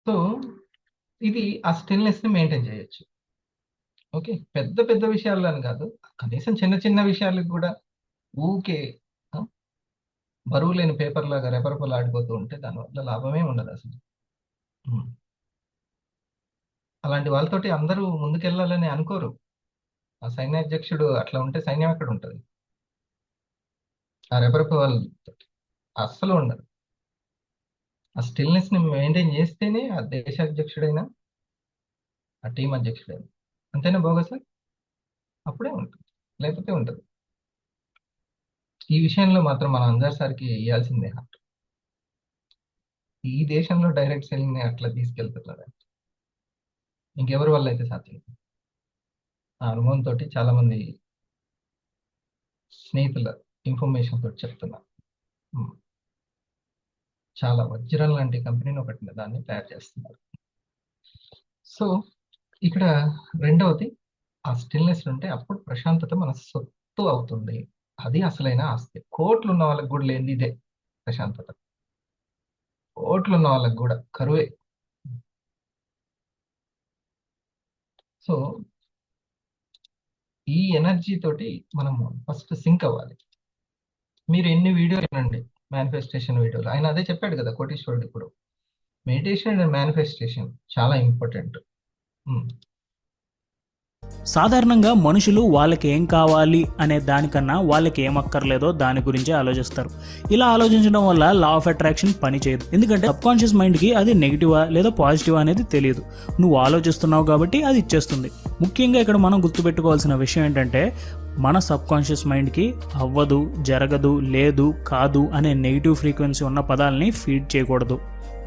సో ఇది ఆ స్టిల్నెస్ ని మెయింటైన్ చేయొచ్చు. ఓకే, పెద్ద పెద్ద విషయాలని కాదు, కనీసం చిన్న చిన్న విషయాలకు కూడా ఊకే బరువు లేని పేపర్ లాగా రెపరెపలు ఆడిపోతూ ఉంటే దానివల్ల లాభమే ఉండదు అసలు. అలాంటి వాళ్ళతోటి అందరూ ముందుకెళ్ళాలని అనుకోరు. ఆ సైన్యాధ్యక్షుడు అట్లా ఉంటే సైన్యం ఎక్కడ ఉంటుంది? ఆ రెపరెప వాళ్ళతో అస్సలు ఉండదు. ఆ స్టిల్నెస్ ని మెయింటైన్ చేస్తేనే ఆ దేశాధ్యక్షుడైనా ఆ టీం అధ్యక్షుడైనా. అంతేనా బాగా సార్? అప్పుడే ఉంటుంది, లేకపోతే ఉండదు. ఈ విషయంలో మాత్రం మనం అందరి సార్కి ఇవ్వాల్సిందే హార్ట్. ఈ దేశంలో డైరెక్ట్ సెల్లింగ్ ని అట్లా తీసుకెళ్తున్నారు. ఇంకెవరి వల్ల అయితే సాధ్యం. ఆ అనుభవంతో చాలా మంది స్నేహితుల ఇన్ఫర్మేషన్ తోటి చెప్తున్నారు. చాలా వజ్రం లాంటి కంపెనీని ఒకటి దాన్ని తయారు చేస్తున్నారు. సో ఇక్కడ రెండవది, ఆ స్టిల్నెస్ ఉంటే అప్పుడు ప్రశాంతత మన సొత్తు అవుతుంది. అది అసలైన ఆస్తి. కోట్లు ఉన్న వాళ్ళకి కూడా లేనిది ఇదే ప్రశాంతత. కోట్లు ఉన్న వాళ్ళకి కూడా కరువే. సో ఈ ఎనర్జీ తోటి మనము ఫస్ట్ సింక్ అవ్వాలి. మీరు ఎన్ని వీడియోలు వినండి, మేనిఫెస్టేషన్ వీడియోలు, ఆయన అదే చెప్పాడు కదా కోటీశ్వరుడు. ఇప్పుడు మెడిటేషన్ అండ్ మేనిఫెస్టేషన్ చాలా ఇంపార్టెంట్. సాధారణంగా మనుషులు వాళ్ళకి ఏం కావాలి అనే దానికన్నా వాళ్ళకి ఏం అక్కర్లేదో దాని గురించి ఆలోచిస్తారు. ఇలా ఆలోచించడం వల్ల లా ఆఫ్ అట్రాక్షన్ పని చేయదు. ఎందుకంటే సబ్కాన్షియస్ మైండ్కి అది నెగిటివా లేదా పాజిటివా అనేది తెలియదు. నువ్వు ఆలోచిస్తున్నావు కాబట్టి అది ఇచ్చేస్తుంది. ముఖ్యంగా ఇక్కడ మనం గుర్తుపెట్టుకోవాల్సిన విషయం ఏంటంటే మన సబ్కాన్షియస్ మైండ్కి అవ్వదు, జరగదు, లేదు, కాదు అనే నెగిటివ్ ఫ్రీక్వెన్సీ ఉన్న పదాలని ఫీడ్ చేయకూడదు.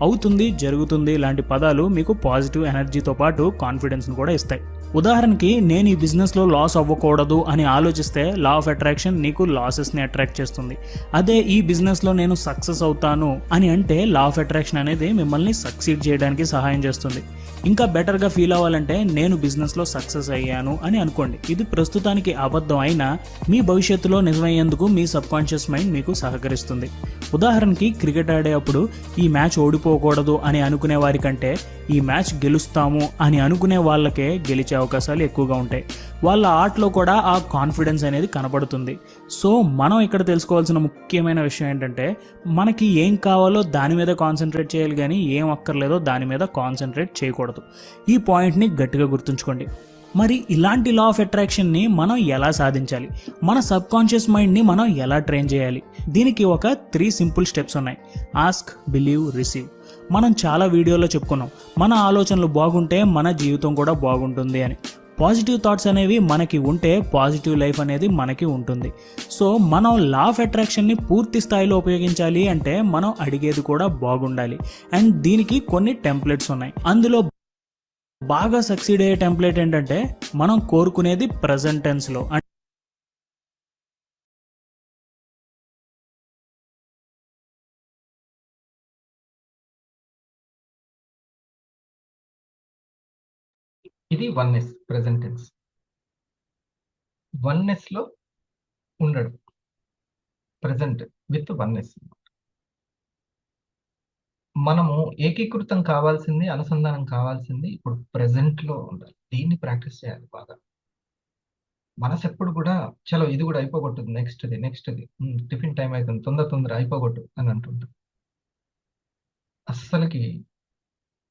అవుతుంది, జరుగుతుంది లాంటి పదాలు మీకు పాజిటివ్ ఎనర్జీతో పాటు కాన్ఫిడెన్స్ని కూడా ఇస్తాయి. ఉదాహరణకి నేను ఈ బిజినెస్లో లాస్ అవ్వకూడదు అని ఆలోచిస్తే లా ఆఫ్ అట్రాక్షన్ నీకు లాసెస్ని అట్రాక్ట్ చేస్తుంది. అదే ఈ బిజినెస్లో నేను సక్సెస్ అవుతాను అని అంటే లా ఆఫ్ అట్రాక్షన్ అనేది మిమ్మల్ని సక్సీడ్ చేయడానికి సహాయం చేస్తుంది. ఇంకా బెటర్గా ఫీల్ అవ్వాలంటే నేను బిజినెస్లో సక్సెస్ అయ్యాను అని అనుకోండి. ఇది ప్రస్తుతానికి అబద్ధం అయినా మీ భవిష్యత్తులో నిజమయ్యేందుకు మీ సబ్కాన్షియస్ మైండ్ మీకు సహకరిస్తుంది. ఉదాహరణకి క్రికెట్ ఆడేటప్పుడు ఈ మ్యాచ్ ఓడిపోకూడదు అని అనుకునే వారి కంటే ఈ మ్యాచ్ గెలుస్తాము అని అనుకునే వాళ్ళకే గెలిచే అవకాశాలు ఎక్కువగా ఉంటాయి. వాళ్ళ ఆటలో కూడా ఆ కాన్ఫిడెన్స్ అనేది కనబడుతుంది. సో మనం ఇక్కడ తెలుసుకోవాల్సిన ముఖ్యమైన విషయం ఏంటంటే మనకి ఏం కావాలో దాని మీద కాన్సన్ట్రేట్ చేయాలి, కానీ ఏం అక్కర్లేదో దాని మీద కాన్సన్ట్రేట్ చేయకూడదు. ఈ పాయింట్ని గట్టిగా గుర్తుంచుకోండి. మరి ఇలాంటి లా ఆఫ్ అట్రాక్షన్ని మనం ఎలా సాధించాలి? మన సబ్కాన్షియస్ మైండ్ని మనం ఎలా ట్రైన్ చేయాలి? దీనికి ఒక 3 సింపుల్ స్టెప్స్ ఉన్నాయి. Ask, believe, receive. మనం చాలా వీడియోలో చెప్పుకున్నాం, మన ఆలోచనలు బాగుంటే మన జీవితం కూడా బాగుంటుంది అని. పాజిటివ్ థాట్స్ అనేవి మనకి ఉంటే పాజిటివ్ లైఫ్ అనేది మనకి ఉంటుంది. సో మనం లా ఆఫ్ అట్రాక్షన్ని పూర్తి స్థాయిలో ఉపయోగించాలి అంటే మనం అడిగేది కూడా బాగుండాలి. అండ్ దీనికి కొన్ని టెంప్లెట్స్ ఉన్నాయి. అందులో బాగా సక్సీడ్ అయ్యే టెంప్లెట్ ఏంటంటే మనం కోరుకునేది ప్రెజెంట్ టెన్స్లో. ఇది వన్నెస్, ప్రెజెంట్ టెన్స్. వన్నెస్ లో ఉండడం, ప్రెజెంట్ విత్ వన్నెస్. మనము ఏకీకృతం కావాల్సింది, అనుసంధానం కావాల్సింది ఇప్పుడు ప్రెజెంట్ లో ఉండాలి. దీన్ని ప్రాక్టీస్ చేయాలి బాగా. మనసు ఎప్పుడు కూడా చలో ఇది కూడా అయిపోగొట్టుంది, నెక్స్ట్ది టిఫిన్ టైం అవుతుంది, తొందర అయిపోగొట్టు అని అంటుంటుంది. అస్సలకి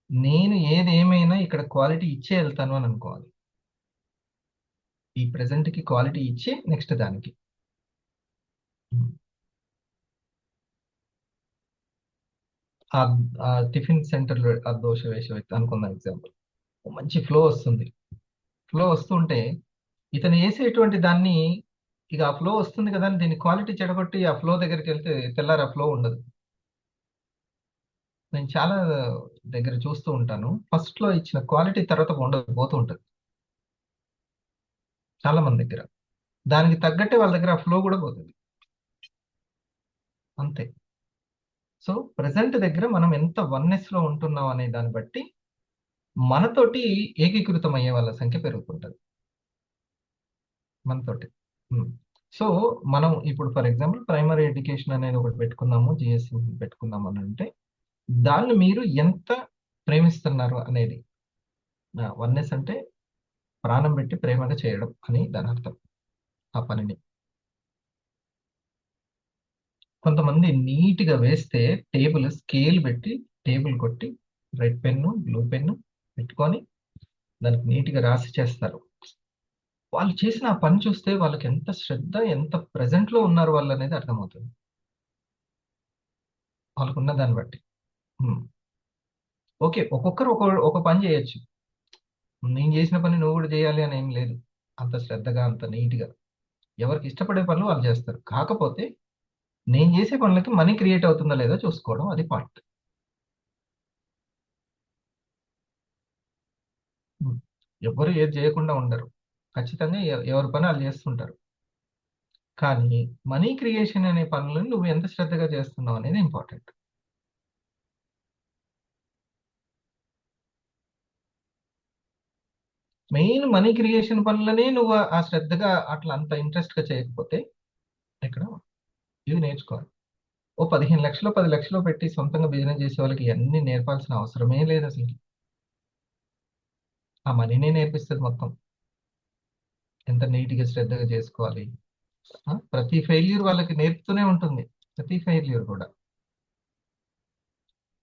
నేను ఏది ఏమైనా ఇక్కడ క్వాలిటీ ఇచ్చే వెళ్తాను అని అనుకోవాలి. ఈ ప్రెజెంట్కి క్వాలిటీ ఇచ్చే నెక్స్ట్ దానికి. ఆ టిఫిన్ సెంటర్లో ఆ దోశ వేసే వ్యక్తి అనుకుందాం ఎగ్జాంపుల్. మంచి ఫ్లో వస్తుంది. ఫ్లో వస్తుంటే ఇతను వేసేటువంటి దాన్ని ఇక ఆ ఫ్లో వస్తుంది కదా అని దీన్ని క్వాలిటీ చెడగొట్టి ఆ ఫ్లో దగ్గరికి వెళ్తే తెల్లారి ఆ ఫ్లో ఉండదు. నేను చాలా దగ్గర చూస్తూ ఉంటాను, ఫస్ట్ లో ఇచ్చిన క్వాలిటీ తర్వాత పోతూ ఉంటుంది చాలా మంది దగ్గర. దానికి తగ్గట్టే వాళ్ళ దగ్గర ఆ ఫ్లో కూడా పోతుంది అంతే. సో ప్రెసెంట్ దగ్గర మనం ఎంత వన్నెస్ లో ఉంటున్నాం అనే దాన్ని బట్టి మనతోటి ఏకీకృతం అయ్యే వాళ్ళ సంఖ్య పెరుగుతుంటది మనతోటి. సో మనం ఇప్పుడు ఫర్ ఎగ్జాంపుల్ ప్రైమరీ ఎడ్యుకేషన్ అనేది ఒకటి పెట్టుకున్నాము, జిఎస్సి పెట్టుకున్నాము అని అంటే దాన్ని మీరు ఎంత ప్రేమిస్తున్నారు అనేది. వన్నెస్ అంటే ప్రాణం పెట్టి ప్రేమగా చేయడం అని దాని అర్థం. ఆ పనిని కొంతమంది నీట్గా వేస్తే టేబుల్ స్కేల్ పెట్టి టేబుల్ కొట్టి రెడ్ పెన్ను బ్లూ పెన్ను పెట్టుకొని దానికి నీట్గా రాసి చేస్తారు. వాళ్ళు చేసిన ఆ పని చూస్తే వాళ్ళకి ఎంత శ్రద్ధ, ఎంత ప్రెజెంట్ లో ఉన్నారు వాళ్ళు అనేది అర్థమవుతుంది వాళ్ళకున్న దాన్ని బట్టి. ఓకే, ఒక్కొక్కరు ఒక పని చేయొచ్చు. నేను చేసిన పని నువ్వు కూడా చేయాలి అని ఏం లేదు. అంత శ్రద్ధగా అంత నీట్గా ఎవరికి ఇష్టపడే పనులు వాళ్ళు చేస్తారు. కాకపోతే నేను చేసే పనులకి మనీ క్రియేట్ అవుతుందా లేదో చూసుకోవడం, అది పాయింట్. ఎవరు ఏది చేయకుండా ఉండరు, ఖచ్చితంగా ఎవరి పని వాళ్ళు చేస్తుంటారు. కానీ మనీ క్రియేషన్ అనే పనులను నువ్వు ఎంత శ్రద్ధగా చేస్తున్నావు అనేది ఇంపార్టెంట్. మెయిన్ మనీ క్రియేషన్ పనులనే నువ్వు ఆ శ్రద్ధగా అట్లా అంత ఇంట్రెస్ట్ గా చేయకపోతే ఇక్కడ ఇది నేర్చుకోవాలి. ఓ 15 లక్షలు 10 లక్షలు పెట్టి సొంతంగా బిజినెస్ చేసే వాళ్ళకి ఇవన్నీ నేర్పాల్సిన అవసరమే లేదు అసలు. ఆ మనీనే నేర్పిస్తుంది మొత్తం, ఎంత నీట్గా శ్రద్ధగా చేసుకోవాలి. ప్రతి ఫెయిల్యూర్ వాళ్ళకి నేర్పుతూనే ఉంటుంది, ప్రతి ఫెయిల్యూర్ కూడా.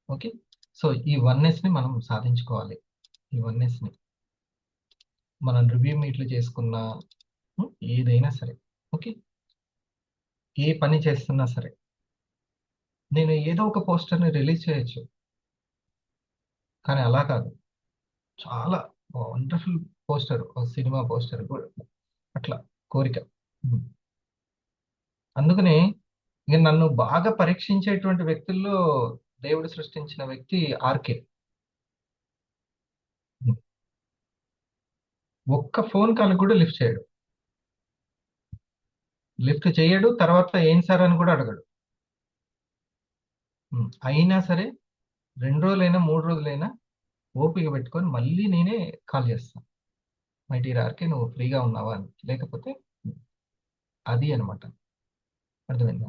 ఓకే, సో ఈ వన్నెస్ ని మనం సాధించుకోవాలి. ఈ వన్నెస్ ని మనం రివ్యూ మీట్లు చేసుకున్నా, ఏదైనా సరే, ఓకే, ఏ పని చేస్తున్నా సరే, నేను ఏదో ఒక పోస్టర్ని రిలీజ్ చేయొచ్చు. కానీ అలా కాదు, చాలా వండర్ఫుల్ పోస్టర్, సినిమా పోస్టర్ కూడా అట్లా కోరిక. అందుకనే ఇక నన్ను బాగా పరీక్షించేటువంటి వ్యక్తుల్లో దేవుడు సృష్టించిన వ్యక్తి ఆర్కే. ఒక్క ఫోన్ కాల్ కూడా లిఫ్ట్ చేయడు, లిఫ్ట్ చేయడు, తర్వాత ఏం సార్ అని కూడా అడగడు. అయినా సరే 2 రోజులైనా 3 రోజులైనా ఓపిక పెట్టుకొని మళ్ళీ నేనే కాల్ చేస్తాను, మై డియర్ ఆర్కే నువ్వు ఫ్రీగా ఉన్నావా అని. లేకపోతే అది అనమాట, అర్థమైందా?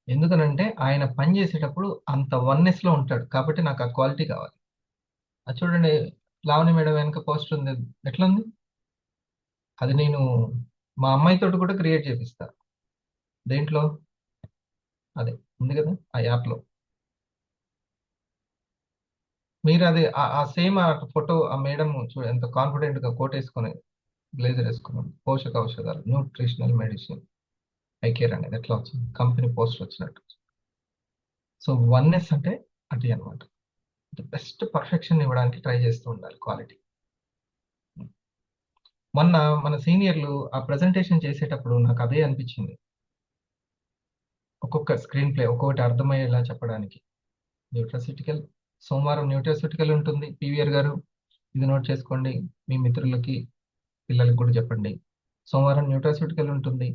ఎందుకనంటే ఆయన పని చేసేటప్పుడు అంత వన్నెస్ లో ఉంటాడు, కాబట్టి నాకు ఆ క్వాలిటీ కావాలి. అది చూడండి, లావణి మేడం వెనక పోస్టర్ ఉంది, ఎట్లా ఉంది? అది నేను మా అమ్మాయితోటి కూడా క్రియేట్ చేపిస్తా. దేంట్లో? అదే ఉంది కదా ఆ యాప్లో. మీరు అది ఆ సేమ్ ఆ ఫోటో, ఆ మేడం చూడ ఎంత కాన్ఫిడెంట్ గా కోట్ వేసుకొని బ్లేజర్ వేసుకున్నాం, పోషక ఔషధాలు, న్యూట్రిషనల్ మెడిసిన్ ఐ కేర్ అనేది ఎట్లా వచ్చింది, కంపెనీ పోస్టర్ వచ్చినట్టు. సో వన్నెస్ అంటే అది అనమాట. బెస్ట్ పర్ఫెక్షన్ ఇవ్వడానికి ట్రై చేస్తూ ఉండాలి, క్వాలిటీ. మొన్న మన సీనియర్లు ఆ ప్రెజెంటేషన్ చేసేటప్పుడు నాకు అదే అనిపించింది, ఒక్కొక్క స్క్రీన్ ప్లే ఒక్కొక్కటి అర్థమయ్యేలా చెప్పడానికి. న్యూట్రాసిటికల్, సోమవారం న్యూట్రాసిటికల్ ఉంటుంది, పీవీఆర్ గారు ఇది నోట్ చేసుకోండి, మీ మిత్రులకి పిల్లలకి కూడా చెప్పండి. సోమవారం న్యూట్రాసిటికల్ ఉంటుంది,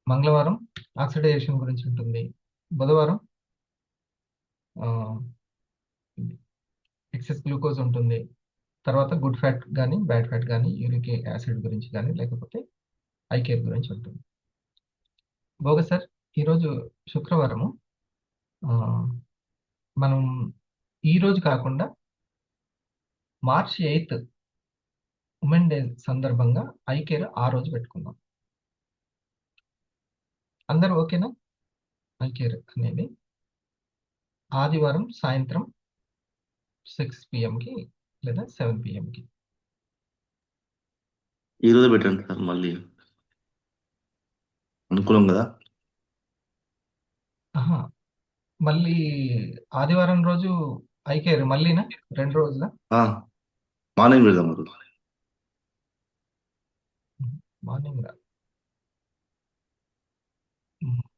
మంగళవారం ఆక్సిడైజేషన్ గురించి ఉంటుంది, బుధవారం ఎక్సెస్ గ్లూకోజ్ ఉంటుంది, తర్వాత గుడ్ ఫ్యాట్ కానీ బ్యాడ్ ఫ్యాట్ కానీ యూరిక్ యాసిడ్ గురించి కానీ లేకపోతే ఐ కేర్ గురించి ఉంటుంది. భోగ సార్, ఈరోజు శుక్రవారము, మనం ఈరోజు కాకుండా మార్చి 8 ఉమెన్ డే సందర్భంగా ఐ కేర్ ఆ రోజు పెట్టుకుందాం. అందరూ ఓకేనా? ఐ కేర్ అనేది ఆదివారం సాయంత్రం 6 PM లేదా 7 PM. ఈరోజు పెట్టండి సార్, మళ్ళీ అనుకూలం కదా. మళ్ళీ ఆదివారం రోజు ఐ కేర్ మళ్ళీనా 2 రోజుల మార్నింగ్ పెడదాం మరి.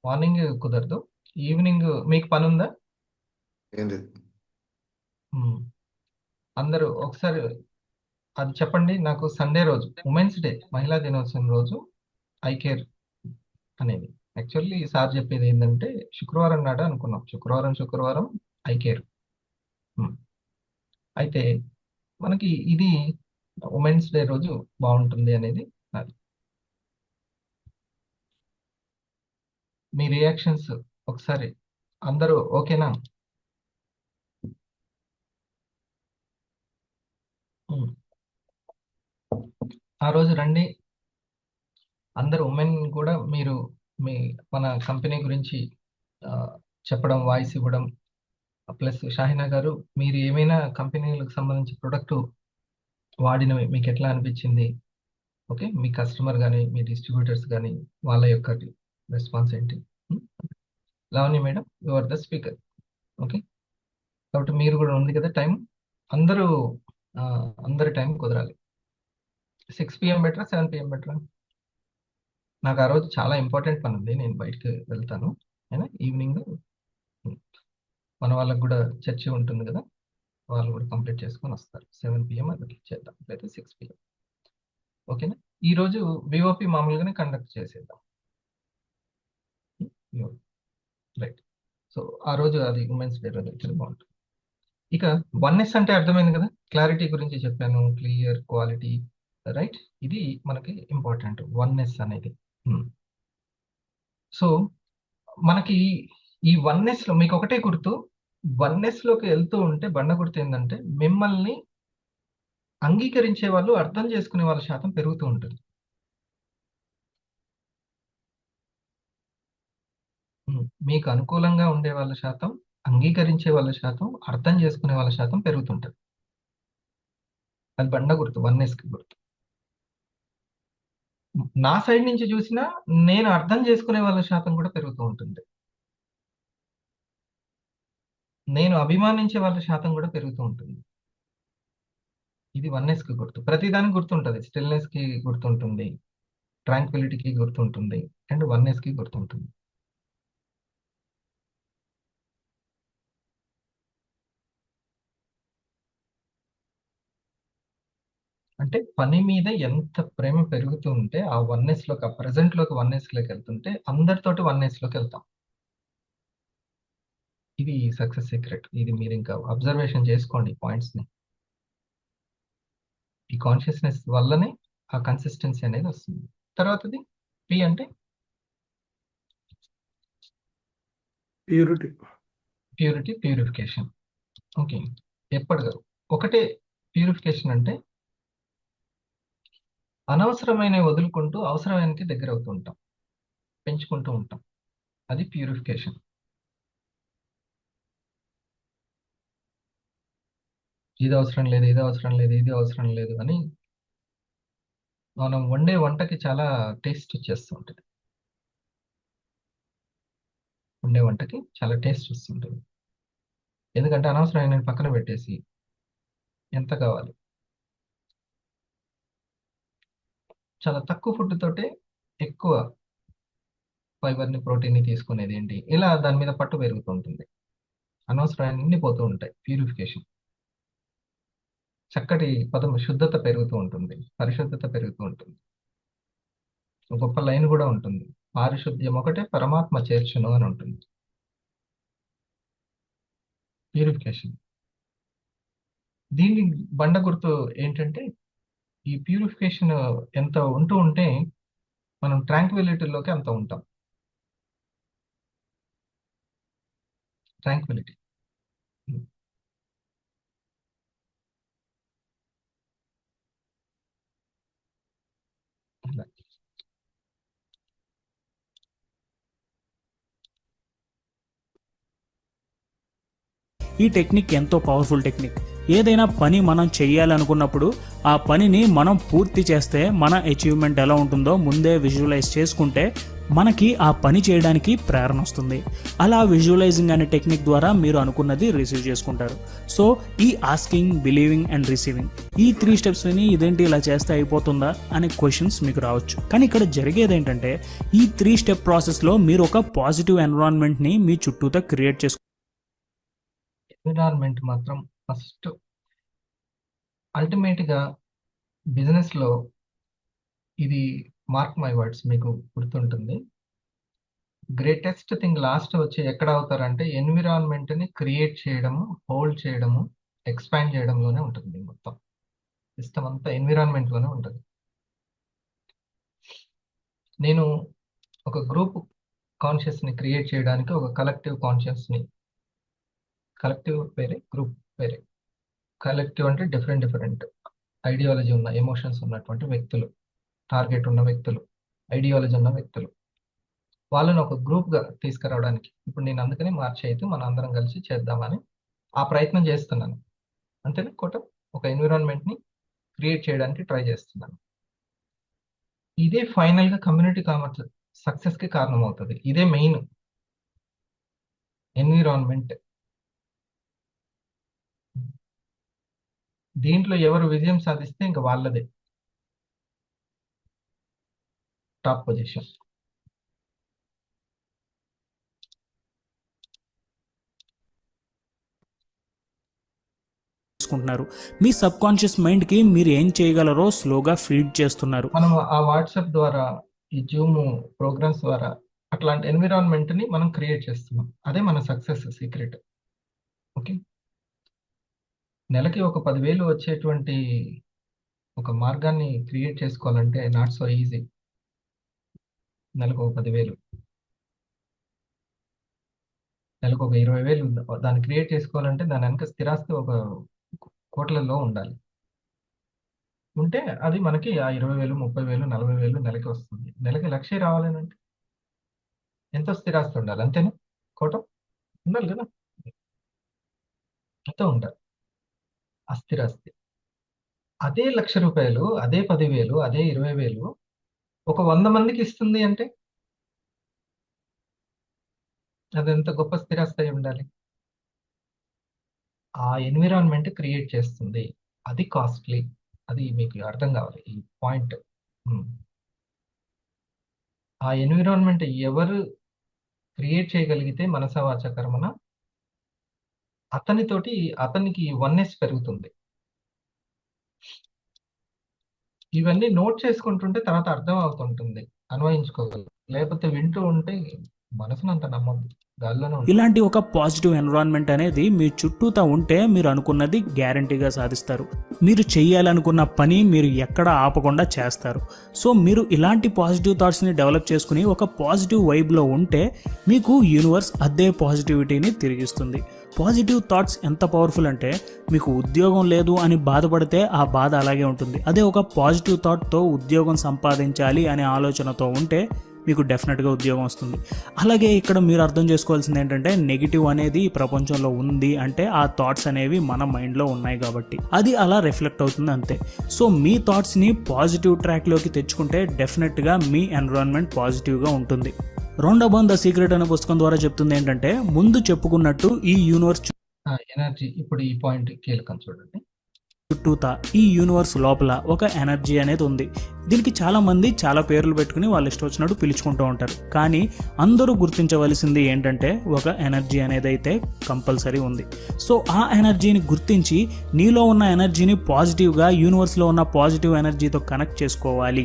మార్నింగ్ కుదరదు, ఈవినింగ్ మీకు పని ఉందా? ఏంటి అందరూ ఒకసారి అది చెప్పండి నాకు. సండే రోజు ఉమెన్స్ డే, మహిళా దినోత్సవం రోజు ఐ కేర్ అనేది యాక్చువల్లీ సార్ చెప్పేది ఏంటంటే శుక్రవారం నాడు అనుకున్నాం, శుక్రవారం ఐ కేర్. అయితే మనకి ఇది ఉమెన్స్ డే రోజు బాగుంటుంది అనేది అది. మీ రియాక్షన్స్ ఒకసారి, అందరూ ఓకేనా? ఆ రోజు రండి అందరు ఉమెన్ కూడా. మీరు మన కంపెనీ గురించి చెప్పడం, వాయిస్ ఇవ్వడం, ప్లస్ షాహినా గారు మీరు ఏమైనా కంపెనీలకు సంబంధించి ప్రొడక్ట్ వాడినవి మీకు ఎట్లా అనిపించింది, ఓకే, మీ కస్టమర్ కానీ మీ డిస్ట్రిబ్యూటర్స్ కానీ వాళ్ళ యొక్క రెస్పాన్స్ ఏంటి. Lavanya madam you are the speaker, okay. కాబట్టి మీరు కూడా ఉంది కదా టైం, అందరి టైం కుదరాలి. 6 PM బెటరా 7 PM బెటరా? నాకు ఆ రోజు చాలా ఇంపార్టెంట్ పని ఉంది, నేను బయటకు వెళ్తాను. అయినా ఈవినింగ్ మన వాళ్ళకి కూడా చర్చ ఉంటుంది కదా, వాళ్ళు కూడా కంప్లీట్ చేసుకొని వస్తారు. 7 PM అది చేద్దాం, లేదా 6 PM, ఓకేనా? ఈరోజు విఓపి మామూలుగానే కండక్ట్ చేసేద్దాం, రైట్. సో ఆ రోజు అది ఉమెన్స్ డే రోజు అయితే బాగుంటుంది. ఇక వన్నెస్ అంటే అర్థమైంది కదా, క్లారిటీ గురించి చెప్పాను, క్లియర్, క్వాలిటీ, రైట్. ఇది మనకి ఇంపార్టెంట్ వన్నెస్ అనేది. సో మనకి ఈ వన్నెస్ లో మీకు ఒకటే గుర్తు, వన్నెస్ లోకి వెళ్తూ ఉంటే బండ గుర్తు ఏంటంటే మిమ్మల్ని అంగీకరించే వాళ్ళు, అర్థం చేసుకునే వాళ్ళ శాతం పెరుగుతూ ఉంటుంది. మీకు అనుకూలంగా ఉండే వాళ్ళ శాతం, అంగీకరించే వాళ్ళ శాతం, అర్థం చేసుకునే వాళ్ళ శాతం పెరుగుతుంటుంది. అది బండ గుర్తు, 1s కి గుర్తు. నా సైడ్ నుంచి చూసినా నేను అర్థం చేసుకునే వాళ్ళ శాతం కూడా పెరుగుతూ ఉంటుంది. నేను అభిమానించే వాళ్ళ శాతం కూడా పెరుగుతూ ఉంటుంది. ఇది 1s కి గుర్తు. ప్రతిదానికి గుర్తుంటది. స్టిల్నెస్ కి గుర్తుంటుంది, ట్రాంక్విలిటీకి గుర్తుంటుంది, అండ్ 1s కి గుర్తుంటుంది. అంటే పని మీద ఎంత ప్రేమ పెరుగుతూ ఉంటే ఆ 1s లోకి, ఆ present లోకి 1s లోకి వెళ్తుంటే అందరితోటి 1s లోకి వెళ్తాం. ఇది సక్సెస్ సీక్రెట్. ఇది మీరు ఇంకా అబ్జర్వేషన్ చేసుకోండి ఈ పాయింట్స్ ని. ఈ కాన్షియస్నెస్ వల్లనే ఆ కన్సిస్టెన్సీ అనేది వస్తుంది. తర్వాతది పి అంటే ప్యూరిటీ. Purity, purification. ఓకే, ఎప్పటిగా ఒకటే ప్యూరిఫికేషన్ అంటే అనవసరమైన వదులుకుంటూ అవసరమైనకి దగ్గర అవుతూ ఉంటాం, పెంచుకుంటూ ఉంటాం. అది ప్యూరిఫికేషన్. ఇది అవసరం లేదు, ఇది అవసరం లేదు, ఇది అవసరం లేదు అని మనం వండే వంటకి చాలా టేస్ట్ వచ్చేస్తూ ఉంటుంది. వండే వంటకి చాలా టేస్ట్ వస్తుంటుంది. ఎందుకంటే అనవసరమైన పక్కన పెట్టేసి ఎంత కావాలి, చాలా తక్కువ ఫుడ్ తోటే ఎక్కువ ఫైబర్ని, ప్రోటీన్ని తీసుకునేది ఏంటి, ఇలా దాని మీద పట్టు పెరుగుతూ ఉంటుంది. అనవసరమైన పోతూ ఉంటాయి. ప్యూరిఫికేషన్. చక్కటి పదం, శుద్ధత పెరుగుతూ ఉంటుంది, పరిశుద్ధత పెరుగుతూ ఉంటుంది. ఒక గొప్ప లైన్ కూడా ఉంటుంది, పారిశుద్ధ్యం ఒకటే పరమాత్మ చేర్చును అని ఉంటుంది. ప్యూరిఫికేషన్. దీని బండ గుర్తు ఏంటంటే ఈ ప్యూరిఫికేషన్ ఎంత ఉంటూ ఉంటే మనం ట్రాంక్విలిటీలోకి అంత ఉంటాం. ట్రాంక్విలిటీ. ఈ టెక్నిక్ ఎంతో పవర్ఫుల్ టెక్నిక్. ఏదైనా పని మనం చేయాలనుకున్నప్పుడు ఆ పనిని మనం పూర్తి చేస్తే మన అచీవ్మెంట్ ఎలా ఉంటుందో ముందే విజువలైజ్ చేసుకుంటే మనకి ఆ పని చేయడానికి ప్రేరణ వస్తుంది. అలా విజువలైజింగ్ అనే టెక్నిక్ ద్వారా మీరు అనుకున్నది రిసీవ్ చేసుకుంటారు. సో ఈ ఆస్కింగ్, బిలీవింగ్ అండ్ రిసీవింగ్, ఈ 3 స్టెప్స్ని ఇదేంటి ఇలా చేస్తే అయిపోతుందా అనే క్వశ్చన్స్ మీకు రావచ్చు. కానీ ఇక్కడ జరిగేది ఏంటంటే ఈ 3 స్టెప్ ప్రాసెస్లో మీరు ఒక పాజిటివ్ ఎన్విరాన్మెంట్ని మీ చుట్టూతో క్రియేట్ చేసుకుంటారు. ఎన్విరాన్మెంట్ మాత్రం ఫస్ట్. అల్టిమేట్గా బిజినెస్లో ఇది మార్క్ మై వర్డ్స్, మీకు గుర్తుంటుంది. గ్రేటెస్ట్ థింగ్ లాస్ట్ వచ్చి ఎక్కడ అవుతారంటే ఎన్విరాన్మెంట్ని క్రియేట్ చేయడము, హోల్డ్ చేయడము, ఎక్స్పాండ్ చేయడంలోనే ఉంటుంది. మొత్తం సిస్టమ్ అంతా ఎన్విరాన్మెంట్లోనే ఉంటుంది. నేను ఒక గ్రూప్ కాన్షియస్ని క్రియేట్ చేయడానికి ఒక కలెక్టివ్ కాన్షియస్ని, కలెక్టివ్ వేరే, గ్రూప్ వేరే. కలెక్టివ్ అంటే డిఫరెంట్ ఐడియాలజీ ఉన్న, ఎమోషన్స్ ఉన్నటువంటి వ్యక్తులు, టార్గెట్ ఉన్న వ్యక్తులు, ఐడియాలజీ ఉన్న వ్యక్తులు, వాళ్ళని ఒక గ్రూప్గా తీసుకురావడానికి ఇప్పుడు నేను అందుకని మార్చి అయితే మనం అందరం కలిసి చేద్దామని ఆ ప్రయత్నం చేస్తున్నాను. అంతేనా కోట? ఒక ఎన్విరాన్మెంట్ని క్రియేట్ చేయడానికి ట్రై చేస్తున్నాను. ఇదే ఫైనల్గా కమ్యూనిటీ కామర్స్ సక్సెస్కి కారణం అవుతుంది. ఇదే మెయిన్ ఎన్విరాన్మెంట్. దీంట్లో ఎవరు విజయం సాధిస్తే ఇంకా వాళ్ళదే టాప్ పొజిషన్. మీ సబ్ కాన్షియస్ మైండ్కి మీరు ఏం చేయగలరో స్లోగా ఫీడ్ చేస్తున్నారు. మనం ఆ వాట్సాప్ ద్వారా, ఈ జూమ్ ప్రోగ్రామ్స్ ద్వారా అట్లాంటి ఎన్విరాన్మెంట్ని మనం క్రియేట్ చేస్తున్నాం. అదే మన సక్సెస్ సీక్రెట్. ఓకే, నెలకి ఒక 10,000 వచ్చేటువంటి ఒక మార్గాన్ని క్రియేట్ చేసుకోవాలంటే నాట్ సో ఈజీ. నెలకు ఒక 10,000, నెలకు ఒక 20,000 దాన్ని క్రియేట్ చేసుకోవాలంటే దాని వెనక స్థిరాస్తి ఒక కోట్లలో ఉండాలి. ఉంటే అది మనకి ఆ 20,000, 30,000, 40,000 నెలకి వస్తుంది. నెలకి 1,00,000 రావాలంటే ఎంతో స్థిరాస్తి ఉండాలి. అంతేనా కోట? ఉండాలి కదా, ఎంతో ఉండాలి ఆ స్థిరాస్తి. అదే ₹1,00,000, అదే 10,000, అదే 20,000 ఒక 100 మందికి ఇస్తుంది అంటే అదెంత గొప్ప స్థిరాస్తి అయి ఉండాలి. ఆ ఎన్విరాన్మెంట్ క్రియేట్ చేస్తుంది. అది కాస్ట్లీ. అది మీకు అర్థం కావాలి ఈ పాయింట్. ఆ ఎన్విరాన్మెంట్ ఎవరు క్రియేట్ చేయగలిగితే మనస వాచ కర్మన అతనికి వన్నెస్ పెరుగుతుంది. ఇవన్నీ నోట్ చేసుకుంటుంటే తర్వాత అర్థం అవుతుంటుంది, అన్వయించుకోగలరు. లేకపోతే వింటూ ఉంటే మనసును అంత నమ్మద్దు, గాల్లోనే ఉంటుంది. ఇలాంటి ఒక పాజిటివ్ ఎన్విరాన్మెంట్ అనేది మీ చుట్టూతా ఉంటే మీరు అనుకున్నది గ్యారంటీగా సాధిస్తారు. మీరు చేయాలనుకున్న పని మీరు ఎక్కడ ఆపకుండా చేస్తారు. సో మీరు ఇలాంటి పాజిటివ్ థాట్స్ని డెవలప్ చేసుకుని ఒక పాజిటివ్ వైబ్లో ఉంటే మీకు యూనివర్స్ అదే పాజిటివిటీని తిరిగిస్తుంది. పాజిటివ్ థాట్స్ ఎంత పవర్ఫుల్ అంటే మీకు ఉద్యోగం లేదు అని బాధపడితే ఆ బాధ అలాగే ఉంటుంది. అదే ఒక పాజిటివ్ థాట్తో ఉద్యోగం సంపాదించాలి అనే ఆలోచనతో ఉంటే మీకు డెఫినెట్గా ఉద్యోగం వస్తుంది. అలాగే ఇక్కడ మీరు అర్థం చేసుకోవాల్సింది ఏంటంటే నెగిటివ్ అనేది ఈ ప్రపంచంలో ఉంది అంటే ఆ థాట్స్ అనేవి మన మైండ్లో ఉన్నాయి కాబట్టి అది అలా రిఫ్లెక్ట్ అవుతుంది అంతే. సో మీ థాట్స్ని పాజిటివ్ ట్రాక్లోకి తెచ్చుకుంటే డెఫినెట్గా మీ ఎన్విరాన్మెంట్ పాజిటివ్గా ఉంటుంది. రౌండబౌన్ ద సీక్రెట్ అనే పుస్తకం ద్వారా చెప్తుంది ఏంటంటే ముందు చెప్పుకున్నట్టు ఈ యూనివర్స్ ఎనర్జీ, ఇప్పుడు ఈ పాయింట్ కీలకం చూడండి. చుట్టూతా ఈ యూనివర్స్ లోపల ఒక ఎనర్జీ అనేది ఉంది. దీనికి చాలామంది చాలా పేర్లు పెట్టుకుని వాళ్ళు ఇష్టం వచ్చినట్టు పిలుచుకుంటూ ఉంటారు. కానీ అందరూ గుర్తించవలసింది ఏంటంటే ఒక ఎనర్జీ అనేది అయితే కంపల్సరీ ఉంది. సో ఆ ఎనర్జీని గుర్తించి నీలో ఉన్న ఎనర్జీని పాజిటివ్గా యూనివర్స్లో ఉన్న పాజిటివ్ ఎనర్జీతో కనెక్ట్ చేసుకోవాలి.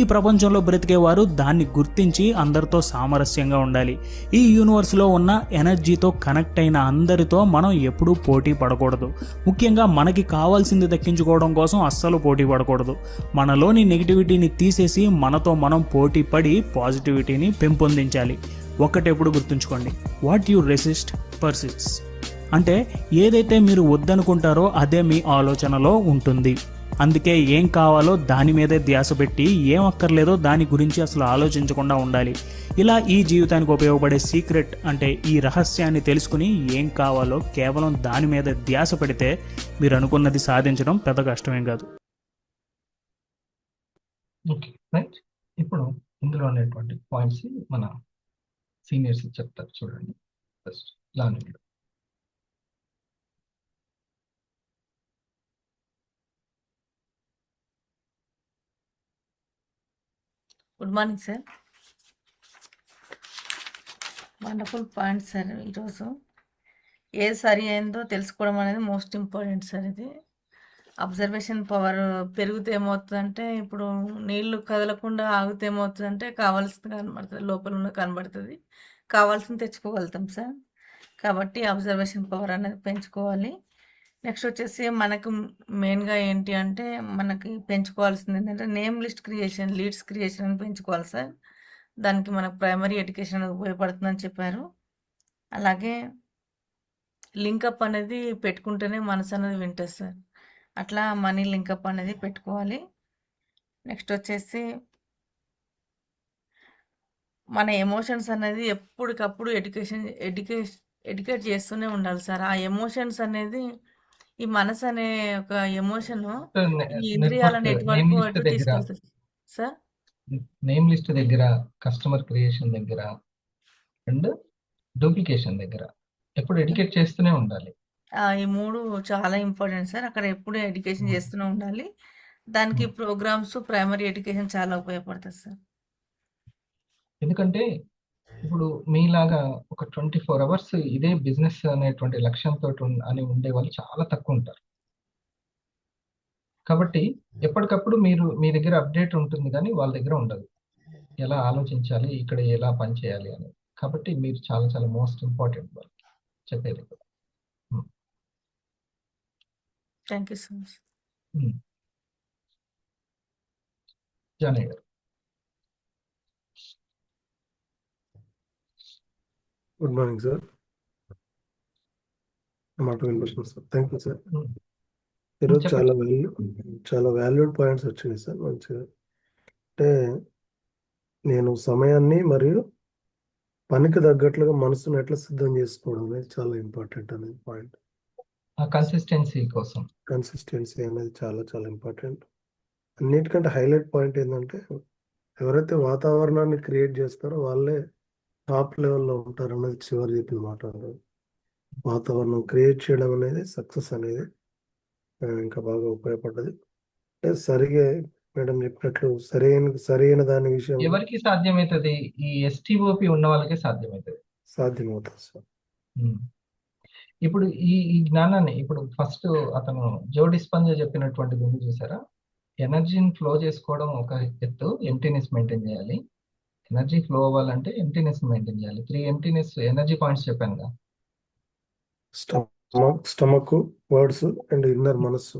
ఈ ప్రపంచంలో బ్రతికేవారు దాన్ని గుర్తించి అందరితో సామరస్యంగా ఉండాలి. ఈ యూనివర్స్లో ఉన్న ఎనర్జీతో కనెక్ట్ అయిన అందరితో మనం ఎప్పుడూ పోటీ పడకూడదు. ముఖ్యంగా మనకి కావాల్సింది దక్కించుకోవడం కోసం అస్సలు పోటీ పడకూడదు. మనలోని నెగిటివిటీని తీసేసి మనతో మనం పోటీ పడి పాజిటివిటీని పెంపొందించాలి. ఒక్కటెప్పుడు గుర్తుంచుకోండి, వాట్ యు రెసిస్ట్ పర్సిస్ట్స్. అంటే ఏదైతే మీరు వద్దనుకుంటారో అదే మీ ఆలోచనలో ఉంటుంది. అందుకే ఏం కావాలో దాని మీదే ధ్యాస పెట్టి ఏం అక్కర్లేదో దాని గురించి అసలు ఆలోచించకుండా ఉండాలి. ఇలా ఈ జీవితానికి ఉపయోగపడే సీక్రెట్ అంటే ఈ రహస్యాన్ని తెలుసుకుని ఏం కావాలో కేవలం దాని మీద ధ్యాస పెడితే మీరు అనుకున్నది సాధించడం పెద్ద కష్టమేం కాదు. Okay, right. ఇప్పుడు ఇందులో ఉన్నటువంటి పాయింట్స్ మన సీనియర్స్ చెప్తారు చూడండి. First లానింగ్. Good morning sir. Wonderful point sir. ఈరోజు ఏది సరి అయిందో తెలుసుకోవడం అనేది మోస్ట్ ఇంపార్టెంట్ సార్. ఇది అబ్జర్వేషన్ పవర్ పెరిగితే ఏమవుతుందంటే ఇప్పుడు నీళ్లు కదలకుండా ఆగితే ఏమవుతుందంటే కావాల్సింది కనబడుతుంది, లోపల ఉన్న కనబడుతుంది, కావాల్సింది తెచ్చుకోగలుగుతాం సార్. కాబట్టి అబ్జర్వేషన్ పవర్ అనేది పెంచుకోవాలి. నెక్స్ట్ వచ్చేసి మనకు మెయిన్గా ఏంటి అంటే మనకి పెంచుకోవాల్సింది ఏంటంటే name list creation, leads creation అని పెంచుకోవాలి సార్. దానికి మనకు ప్రైమరీ ఎడ్యుకేషన్ అనేది ఉపయోగపడుతుందని చెప్పారు. అలాగే లింకప్ అనేది పెట్టుకుంటేనే మనసు అనేది వింటుంది సార్. అట్లా మనీ లింకప్ అనేది పెట్టుకోవాలి. నెక్స్ట్ వచ్చేసి మన ఎమోషన్స్ అనేది ఎప్పటికప్పుడు ఎడ్యుకేట్ చేస్తూనే ఉండాలి సార్. ఆ ఎమోషన్స్ అనేది ఈ మనసు అనే ఒక ఎమోషన్ ఈ ఇంద్రియాలను ఎటువైపు అటు తీసుకెళ్తుంది సార్. నేమ్ లిస్ట్ దగ్గర, కస్టమర్ క్రియేషన్ దగ్గర అండ్ డూప్లికేషన్ దగ్గర ఎప్పుడు ఎడ్యుకేట్ చేస్తూనే ఉండాలి. ఈ మూడు చాలా ఇంపార్టెంట్ సార్. అక్కడ ఎప్పుడు ఎడ్యుకేషన్ చేస్తూనే ఉండాలి. దానికి ప్రోగ్రామ్స్, ప్రైమరీ ఎడ్యుకేషన్ చాలా ఉపయోగపడుతుంది సార్. ఎందుకంటే ఇప్పుడు మీలాగా ఒక 24 hours ఇదే బిజినెస్ అనేటువంటి లక్ష్యంతో అని ఉండే వాళ్ళు చాలా తక్కువ ఉంటారు. కాబట్టి ఎప్పటికప్పుడు మీ దగ్గర అప్డేట్ ఉంటుంది కానీ వాళ్ళ దగ్గర ఉండదు. ఎలా ఆలోచించాలి, ఇక్కడ ఎలా పని చేయాలి అనేది. కాబట్టి మీరు చాలా చాలా మోస్ట్ ఇంపార్టెంట్ వాళ్ళకి చెప్పేది కూడా. Thank you so much. Janaiah గారు. Good morning sir. మాట వినిపిస్తుంది సార్. Thank you sir. ఈరోజు చాలా వాల్యూడ్ పాయింట్స్ వచ్చినాయి సార్. మంచిగా అంటే నేను సమయాన్ని మరియు పనికి తగ్గట్లుగా మనసును ఎట్లా సిద్ధం చేసుకోవడం అనేది చాలా ఇంపార్టెంట్ అనేది పాయింట్. కన్సిస్టెన్సీ కోసం. కన్సిస్టెన్సీ అనేది చాలా చాలా ఇంపార్టెంట్. అన్నిటికంటే హైలైట్ పాయింట్ ఏంటంటే ఎవరైతే వాతావరణాన్ని క్రియేట్ చేస్తారో వాళ్ళే టాప్ లెవెల్లో ఉంటారు అన్నది చివరి చెప్పిన మాట. వాతావరణం క్రియేట్ చేయడం అనేది సక్సెస్ అనేది ఇంకా బాగా ఉపయోగపడ్డది. అంటే సరిగా మేడం చెప్పినట్లు సరైన దాని విషయంలో ఎవరికి సాధ్యమవుతుంది? ఈ ఎస్టిఓపి ఉన్న వాళ్ళకే సాధ్యమవుతుంది. సాధ్యమవుతుంది సార్. ఇప్పుడు ఈ జ్ఞానాన్ని ఇప్పుడు ఫస్ట్ అతను జో డిస్పెన్జా చెప్పినటువంటిది ఉంది చూసారా? ఎనర్జీని ఫ్లో చేసుకోవడం ఒక ఎత్తు, ఎంటీనెస్ మెయింటైన్ చేయాలి. ఎనర్జీ ఫ్లో అవ్వాలంటే ఎంటీనెస్ మెయింటైన్ చేయాలి. 3 ఎంటీనెస్ ఎనర్జీ పాయింట్స్ చెప్పాను కదా. స్టమక్, వర్డ్స్ అండ్ ఇన్నర్ మనస్సు.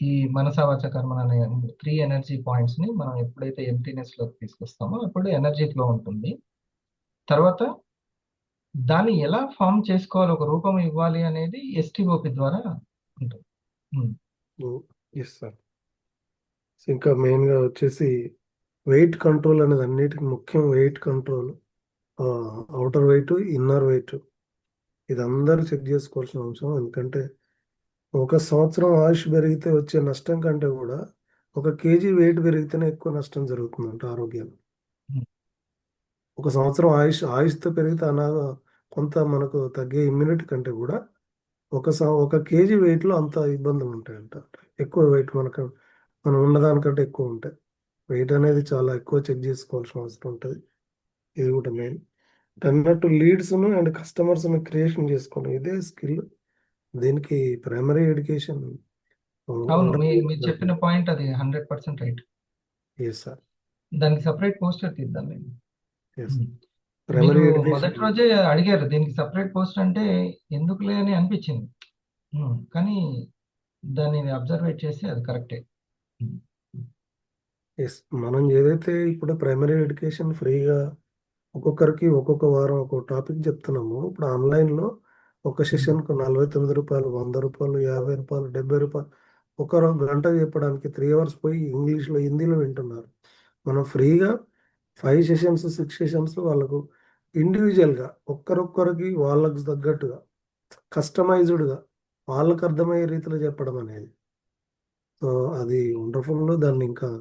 ఈ మనసావాచ కర్మ అనే 3 ఎనర్జీ పాయింట్స్ ని మనం ఎప్పుడైతే ఎంటీనెస్ లోకి తీసుకొస్తామో అప్పుడు ఎనర్జీ ఫ్లో ఉంటుంది. తర్వాత దాన్ని ఎలా ఫామ్ చేసుకోవాలి, ఒక రూపం ఇవ్వాలి అనేది ఎస్టిఓపి ద్వారా ఉంటుంది. Yes sir. ఇంకా మెయిన్గా వచ్చేసి వెయిట్ కంట్రోల్ అనేది అన్నిటికీ ముఖ్యం. Weight control, outer weight, inner weight, ఇది అందరూ చెక్ చేసుకోవాల్సిన అంశం. ఎందుకంటే 1 సంవత్సరం ఆయుష్ పెరిగితే వచ్చే నష్టం కంటే కూడా 1 kg వెయిట్ పెరిగితేనే ఎక్కువ నష్టం జరుగుతుందంట ఆరోగ్యాన్ని. 1 సంవత్సరం ఆయుష్తో పెరిగితే కొంత మనకు తగ్గే ఇమ్యూనిటీ కంటే కూడా 1 kg వెయిట్లో అంత ఇబ్బందులు ఉంటాయంట. ఎక్కువ వెయిట్ మనం ఉన్నదానికంటే ఎక్కువ ఉంటాయి. వెయిట్ అనేది చాలా ఎక్కువ చెక్ చేసుకోవాల్సిన అవసరం ఉంటుంది. ఇది కూడా మెయిన్. అన్నట్టు లీడ్స్ను అండ్ కస్టమర్స్ని క్రియేషన్ చేసుకోవడం ఇదే స్కిల్. దీనికి ప్రైమరీ ఎడ్యుకేషన్. అవును, మీరు చెప్పిన పాయింట్ అది 100% రైట్. Yes sir. దానికి సపరేట్ పోస్టర్ తీద్దాం నేను. ప్రైమరీ మీరు ఎడ్యుకేషన్ మొదటి రోజే అడిగారు దీనికి సపరేట్ పోస్టర్ అంటే ఎందుకులే అని అనిపించింది. కానీ దాన్ని అబ్జర్వేట్ చేసి అది కరెక్టే. ఎస్. మనం ఏదైతే ఇప్పుడు ప్రైమరీ ఎడ్యుకేషన్ ఫ్రీగా ఒక్కొక్కరికి ఒక్కొక్క వారం ఒక్కొక్క టాపిక్ చెప్తున్నాము. ఇప్పుడు ఆన్లైన్లో ఒక సెషన్కు 49 రూపాయలు, 100 రూపాయలు, 50 రూపాయలు, 70 రూపాయలు, ఒక గంట చెప్పడానికి 3 hours పోయి ఇంగ్లీష్లో, హిందీలో వింటున్నారు. మనం ఫ్రీగా 5 సెషన్స్, 6 సెషన్స్ వాళ్ళకు ఇండివిజువల్గా ఒక్కరొక్కరికి వాళ్ళకు తగ్గట్టుగా కస్టమైజ్డ్గా వాళ్ళకు అర్థమయ్యే రీతిలో చెప్పడం అనేది. సో అది వండర్ఫుల్. దాన్ని ఇంకా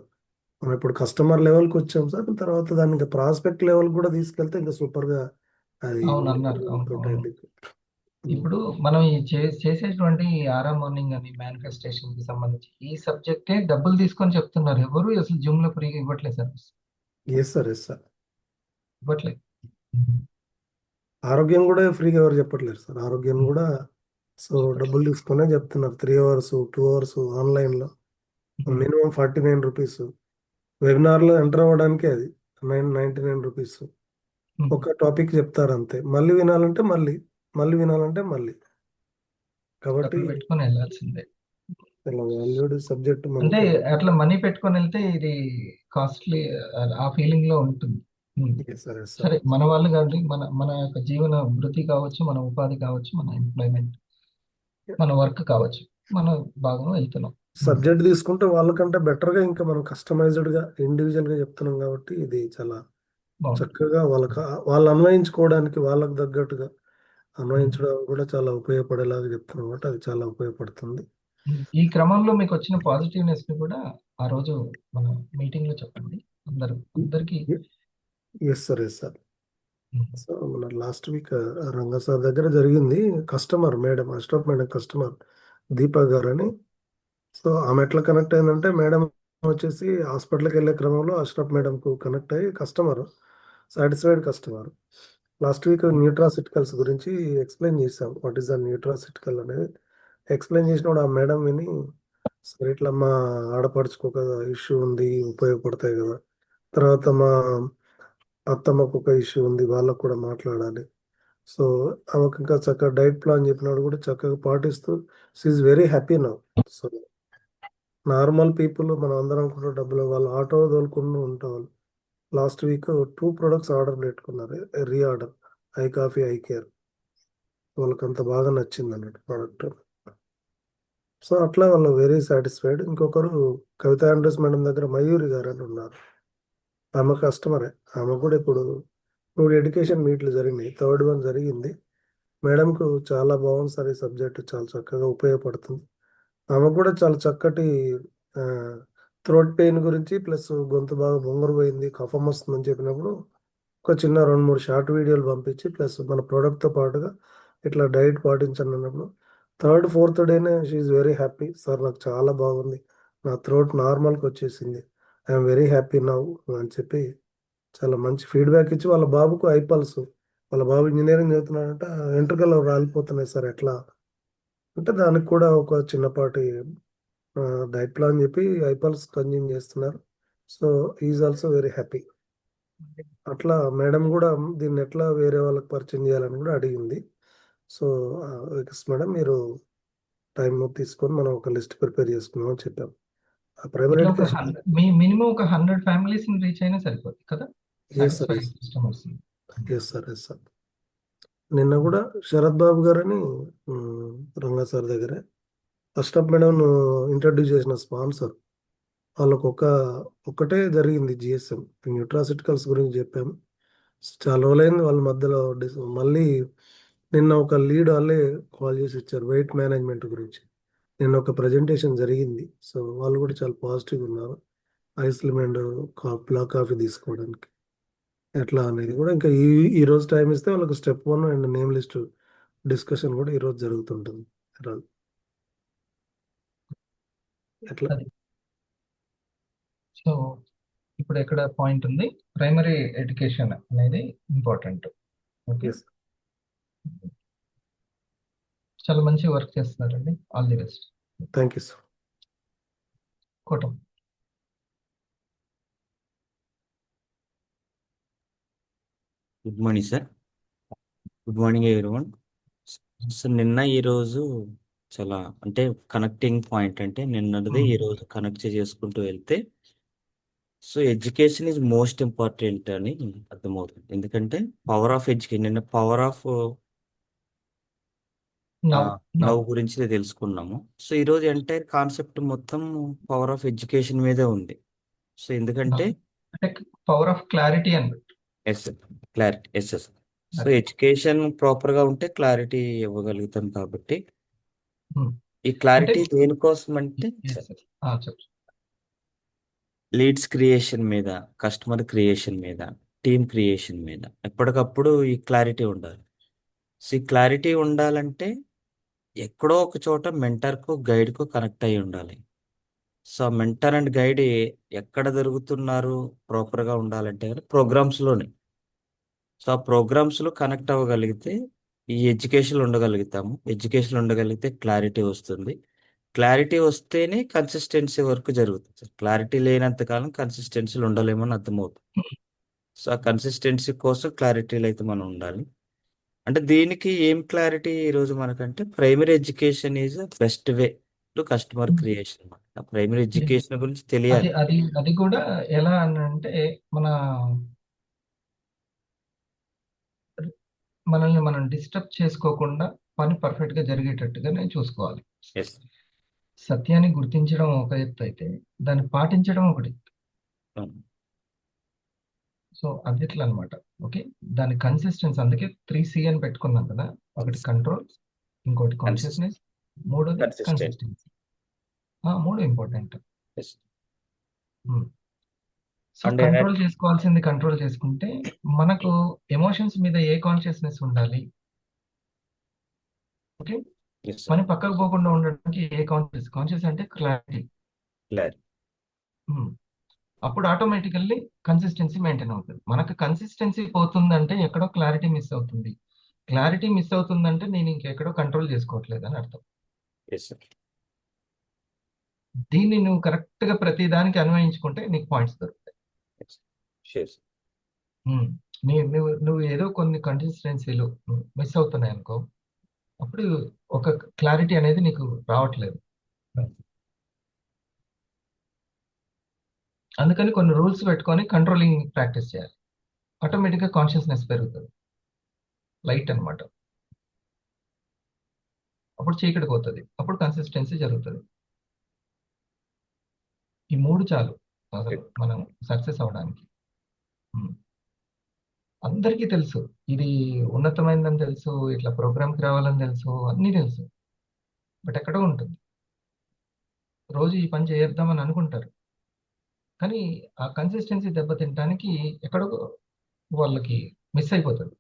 మనం ఇప్పుడు కస్టమర్ లెవెల్కి వచ్చాం సార్. తర్వాత దాన్ని ఇంకా ప్రాస్పెక్ట్ లెవెల్ కూడా తీసుకెళ్తే ఇంకా సూపర్గా అది అవును అన్నారు. ఇప్పుడు మనం ఈ చేసేటువంటి ఆరా మార్నింగ్ అని మేనిఫెస్టేషన్ కి సంబంధించి ఈ సబ్జెక్టే డబ్బులు తీసుకొని చెప్తున్నారు. ఎవరు అసలు జిమ్ లో ఫ్రీగా ఇవ్వట్లేదు sir. Yes sir. Yes sir. ఇవ్వట్లేదు. ఆరోగ్యం కూడా ఫ్రీగా ఎవరు చెప్పట్లేదు సార్. ఆరోగ్యం కూడా సో డబ్బులు తీసుకునే చెప్తున్నారు. 3 hours, 2 hours ఆన్లైన్లో మినిమం 49 రూపీస్. వెబినార్లో ఎంటర్ అవ్వడానికి అది 99 రూపీస్. ఒక టాపిక్ చెప్తారు అంతే. మళ్ళీ వినాలంటే మళ్ళీ వినాలంటే మళ్ళీ. కాబట్టి పెట్టుకొని వెళ్ళాల్సిందే. చాలా వాల్యూడ్ సబ్జెక్ట్. అంటే అట్లా మనీ పెట్టుకొని వెళ్తే ఇది కాస్ట్లీ ఆ ఫీలింగ్ లో ఉంటుంది. సరే, మన వాళ్ళు కాబట్టి మన యొక్క జీవన వృత్తి కావచ్చు, మన ఉపాధి కావచ్చు, మన ఎంప్లాయ్మెంట్, మన వర్క్ కావచ్చు, మన భాగం వెళ్తున్నాం. సబ్జెక్ట్ తీసుకుంటే వాళ్ళకంటే బెటర్గా ఇంకా మనం కస్టమైజ్డ్గా ఇండివిజువల్గా చెప్తున్నాం కాబట్టి ఇది చాలా చక్కగా వాళ్ళు అన్వయించుకోవడానికి వాళ్ళకు తగ్గట్టుగా అన్వయించడం కూడా చాలా ఉపయోగపడేలాగా చెప్తున్నాం కాబట్టి అది చాలా ఉపయోగపడుతుంది. ఈ క్రమంలో మీకు వచ్చిన పాజిటివ్నెస్ ని కూడా ఆ రోజు మన మీటింగ్ లో చెప్పండి అందరికి. Yes sir. Yes sir. So మన లాస్ట్ వీక్ రంగా సార్ దగ్గర జరిగింది. Customer madam, Ashraf madam customer Deepa garu అని. సో ఆమె ఎట్లా కనెక్ట్ అయిందంటే మేడం వచ్చేసి హాస్పిటల్కి వెళ్ళే క్రమంలో అష్రఫ్ మేడంకు కనెక్ట్ అయ్యి customer, satisfied customer. Last week nutraceuticals గురించి ఎక్స్ప్లెయిన్ చేసాం. వాట్ ఈస్ ద న్యూట్రాసిటికల్ అనేది ఎక్స్ప్లెయిన్ చేసినప్పుడు ఆ మేడం విని సరే ఇట్లా మా ఆడపడుచుకు ఒక ఇష్యూ ఉంది, ఉపయోగపడతాయి కదా. తర్వాత మా అత్తమ్మకు ఒక ఇష్యూ ఉంది, వాళ్ళకు కూడా మాట్లాడాలి. సో ఆమెకు ఇంకా చక్కగా డైట్ ప్లాన్ చెప్పినప్పుడు కూడా చక్కగా పాటిస్తూ she very happy now. So normal people మనం అందరం కూడా డబ్బులు వాళ్ళు ఆటో తోలుకుంటూ ఉంటాం. లాస్ట్ వీక్ 2 products ఆర్డర్ పెట్టుకున్నారు, reorder, I coffee, I care. వాళ్ళకి అంత బాగా నచ్చింది అన్నట్టు ప్రోడక్ట్. సో అట్లా వాళ్ళు వెరీ సాటిస్ఫైడ్. ఇంకొకరు కవిత ఆండ్రూస్ మేడం దగ్గర మయూరి గారు అని ఉన్నారు. ఆమె కస్టమరే. ఆమె కూడా ఇప్పుడు ఎడ్యుకేషన్ మీట్లు జరిగినాయి. 3rd one జరిగింది. మేడంకు చాలా బాగుంది సార్, ఈ సబ్జెక్ట్ చాలా చక్కగా ఉపయోగపడుతుంది. ఆమెకు కూడా చాలా చక్కటి థ్రోట్ పెయిన్ గురించి ప్లస్ గొంతు బాగా బొంగరు పోయింది, కఫం వస్తుందని చెప్పినప్పుడు ఒక చిన్న 2-3 షార్ట్ వీడియోలు పంపించి ప్లస్ మన ప్రోడక్ట్తో పాటుగా ఇట్లా డైట్ పాటించండి అన్నప్పుడు 3rd, 4th డేనే షీఈ్ వెరీ హ్యాపీ. సార్ నాకు చాలా బాగుంది, నా థ్రోట్ నార్మల్కి వచ్చేసింది, ఐఎమ్ వెరీ హ్యాపీ నవ్ అని చెప్పి చాలా మంచి ఫీడ్బ్యాక్ ఇచ్చి వాళ్ళ బాబుకు ఐపల్స్, వాళ్ళ బాబు ఇంజనీరింగ్ చదువుతున్నాడంట, వెంట్రుకలు రాలిపోతున్నాయి సార్ ఎట్లా అంటే దానికి కూడా ఒక చిన్నపాటి డైట్ ప్లాన్ చెప్పి ఐపల్స్ కన్జ్యూమ్ చేస్తున్నారు. So is also very happy. అట్లా మేడం కూడా దీన్ని ఎట్లా వేరే వాళ్ళకి పరిచయం చేయాలని కూడా అడిగింది. సో మేడం మీరు టైం తీసుకొని మనం ఒక లిస్ట్ ప్రిపేర్ చేసుకుందాం అని చెప్పాం. ఆ ప్రైమరీ ఇట్లా ఒక ఎడ్యుకేషన్ మినిమం ఒక 100 ఫ్యామిలీస్ రీచ్ అయినా సరిపోతుంది కదా, yes sir, satisfy customers. Yes sir, yes sir. నిన్న కూడా శరత్ బాబు గారని రంగా సార్ దగ్గరే ఫస్ట్ ఆఫ్ మేడం ఇంట్రడ్యూస్ చేసిన స్పాన్సర్, వాళ్ళకు ఒక్కటే జరిగింది జిఎస్ఎం న్యూట్రాసిటికల్స్ గురించి చెప్పాము. చాలా రోజులైంది వాళ్ళ మధ్యలో మళ్ళీ నిన్న ఒక లీడ్ వాళ్ళే కాల్ చేసి ఇచ్చారు వెయిట్ మేనేజ్మెంట్ గురించి. నిన్న ఒక ప్రజెంటేషన్ జరిగింది. సో వాళ్ళు కూడా చాలా పాజిటివ్గా ఉన్నారు, ఐస్లిమెండ్ బ్లాక్ కాఫీ తీసుకోవడానికి ఎట్లా అనేది కూడా ఇంకా ఈ రోజు టైం ఇస్తే వాళ్ళకి step 1 and name list discussion కూడా ఈరోజు జరుగుతుంటుంది. ఎట్లా సో ఇప్పుడు ఎక్కడ పాయింట్ ఉంది, ప్రైమరీ ఎడ్యుకేషన్ అనేది ఇంపార్టెంట్. ఓకే, చాలా మంచి వర్క్ చేస్తున్నారండి, all the best. Thank you sir. కోటం. Good morning sir. Good morning everyone. Sir నిన్న ఈరోజు చాలా అంటే కనెక్టింగ్ పాయింట్ అంటే నిన్నది ఈరోజు కనెక్ట్ చేసుకుంటూ వెళ్తే so education is most important అని అర్థమవుతుంది. ఎందుకంటే పవర్ ఆఫ్ ఎడ్యుకేషన్ నిన్న పవర్ ఆఫ్ నవ్ గురించి తెలుసుకున్నాము. సో ఈరోజు ఎంటైర్ కాన్సెప్ట్ మొత్తం పవర్ ఆఫ్ ఎడ్యుకేషన్ మీదే ఉంది. సో ఎందుకంటే పవర్ ఆఫ్ క్లారిటీ అని yes clarity yes. So education proper గా ఉంటే క్లారిటీ ఇవ్వగలుగుతాం. కాబట్టి ఈ క్లారిటీ దేనికోసం అంటే లీడ్స్ క్రియేషన్ మీద, కస్టమర్ క్రియేషన్ మీద, టీమ్ క్రియేషన్ మీద ఎప్పటికప్పుడు ఈ క్లారిటీ ఉండాలి. సో ఈ క్లారిటీ ఉండాలంటే ఎక్కడో ఒక చోట మెంటర్కు గైడ్కు కనెక్ట్ అయి ఉండాలి. సో మెంటర్ అండ్ గైడ్ ఎక్కడ దొరుకుతున్నారు ప్రాపర్గా ఉండాలంటే ప్రోగ్రామ్స్లోనే. సో ఆ ప్రోగ్రామ్స్లో కనెక్ట్ అవ్వగలిగితే ఈ ఎడ్యుకేషన్ ఉండగలుగుతాము. ఎడ్యుకేషన్ ఉండగలిగితే క్లారిటీ వస్తుంది. క్లారిటీ వస్తేనే కన్సిస్టెన్సీ వర్క్ జరుగుతుంది. క్లారిటీ లేనంత కాలం కన్సిస్టెన్సీలు ఉండలేమని అర్థమవుతుంది. సో ఆ కన్సిస్టెన్సీ కోసం క్లారిటీలో అయితే మనం ఉండాలి. అంటే దీనికి ఏం క్లారిటీ ఈరోజు మనకంటే primary education is best way to customer creation. Primary education గురించి తెలియాలి. అది కూడా ఎలా అంటే మనల్ని మనం డిస్టర్బ్ చేసుకోకుండా పని పర్ఫెక్ట్ గా జరిగేటట్టుగా నేను చూసుకోవాలి. సత్యాన్ని గుర్తించడం ఒక ఎత్తు అయితే దాన్ని పాటించడం ఒకటి. సో అది ఎట్లా అనమాట. ఓకే, దాని కన్సిస్టెన్సీ, అందుకే 3C అని పెట్టుకున్నాం కదా. ఒకటి కంట్రోల్, ఇంకోటి కాన్షియస్నెస్, మూడోది కన్సిస్టెన్సీ. 3 ఇంపార్టెంట్. సో కంట్రోల్ చేసుకోవాల్సింది కంట్రోల్ చేసుకుంటే మనకు ఎమోషన్స్ మీద ఏ కాన్షియస్నెస్ ఉండాలి. ఓకే, పని పక్కకు పోకుండా ఉండడానికి ఏ కాన్షియస్ అంటే క్లారిటీ. అప్పుడు ఆటోమేటికల్లీ కన్సిస్టెన్సీ మెయింటైన్ అవుతుంది. మనకు కన్సిస్టెన్సీ పోతుందంటే ఎక్కడో క్లారిటీ మిస్ అవుతుంది. క్లారిటీ మిస్ అవుతుందంటే నేను ఇంకెక్కడో కంట్రోల్ చేసుకోవట్లేదు అని అర్థం. దీన్ని నువ్వు కరెక్ట్ గా ప్రతి దానికి అన్వయించుకుంటే నీకు పాయింట్స్ దొరుకుతాయి. నువ్వు ఏదో కొన్ని కన్సిస్టెన్సీలు మిస్ అవుతున్నాయి అనుకో, అప్పుడు ఒక క్లారిటీ అనేది నీకు రావట్లేదు. అందుకని కొన్ని రూల్స్ పెట్టుకొని కంట్రోలింగ్ ప్రాక్టీస్ చేయాలి. ఆటోమేటిక్గా కాన్షియస్నెస్ పెరుగుతుంది, లైట్ అనమాట. అప్పుడు చీకటి పోతుంది, అప్పుడు కన్సిస్టెన్సీ జరుగుతుంది. ఈ 3 చాలు అసలు మనం సక్సెస్ అవడానికి. అందరికీ తెలుసు ఇది ఉన్నతమైనదని తెలుసు, ఇట్లా ప్రోగ్రామ్కి రావాలని తెలుసు, అన్నీ తెలుసు. బట్ ఎక్కడో ఉంటుంది, రోజు ఈ పని చేద్దామని అనుకుంటారు, కానీ ఆ కన్సిస్టెన్సీ దెబ్బతింటానికి ఎక్కడో వాళ్ళకి మిస్ అయిపోతుంది.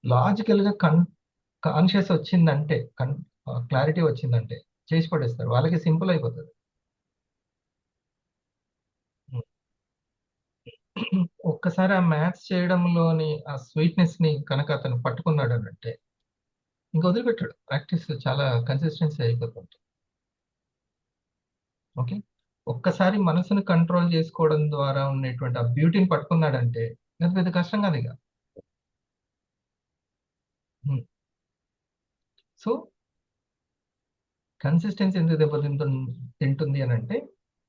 లాజికల్గా కాన్షియస్ వచ్చిందంటే, క్లారిటీ వచ్చిందంటే చేసి పడేస్తారు, వాళ్ళకి సింపుల్ అయిపోతుంది. ఒక్కసారి ఆ మ్యాథ్స్ చేయడంలోని ఆ స్వీట్నెస్ ని కనుక అతను పట్టుకున్నాడు అని అంటే ఇంకా వదిలిపెట్టాడు. ప్రాక్టీస్ చాలా కన్సిస్టెన్సీ అయిపోతుంది. ఓకే, ఒక్కసారి మనసును కంట్రోల్ చేసుకోవడం ద్వారా ఉండేటువంటి ఆ బ్యూటీని పట్టుకున్నాడంటే అది పెద్ద కష్టం కాదు ఇక. సో కన్సిస్టెన్సీ ఎందుకు తింటుంది అని అంటే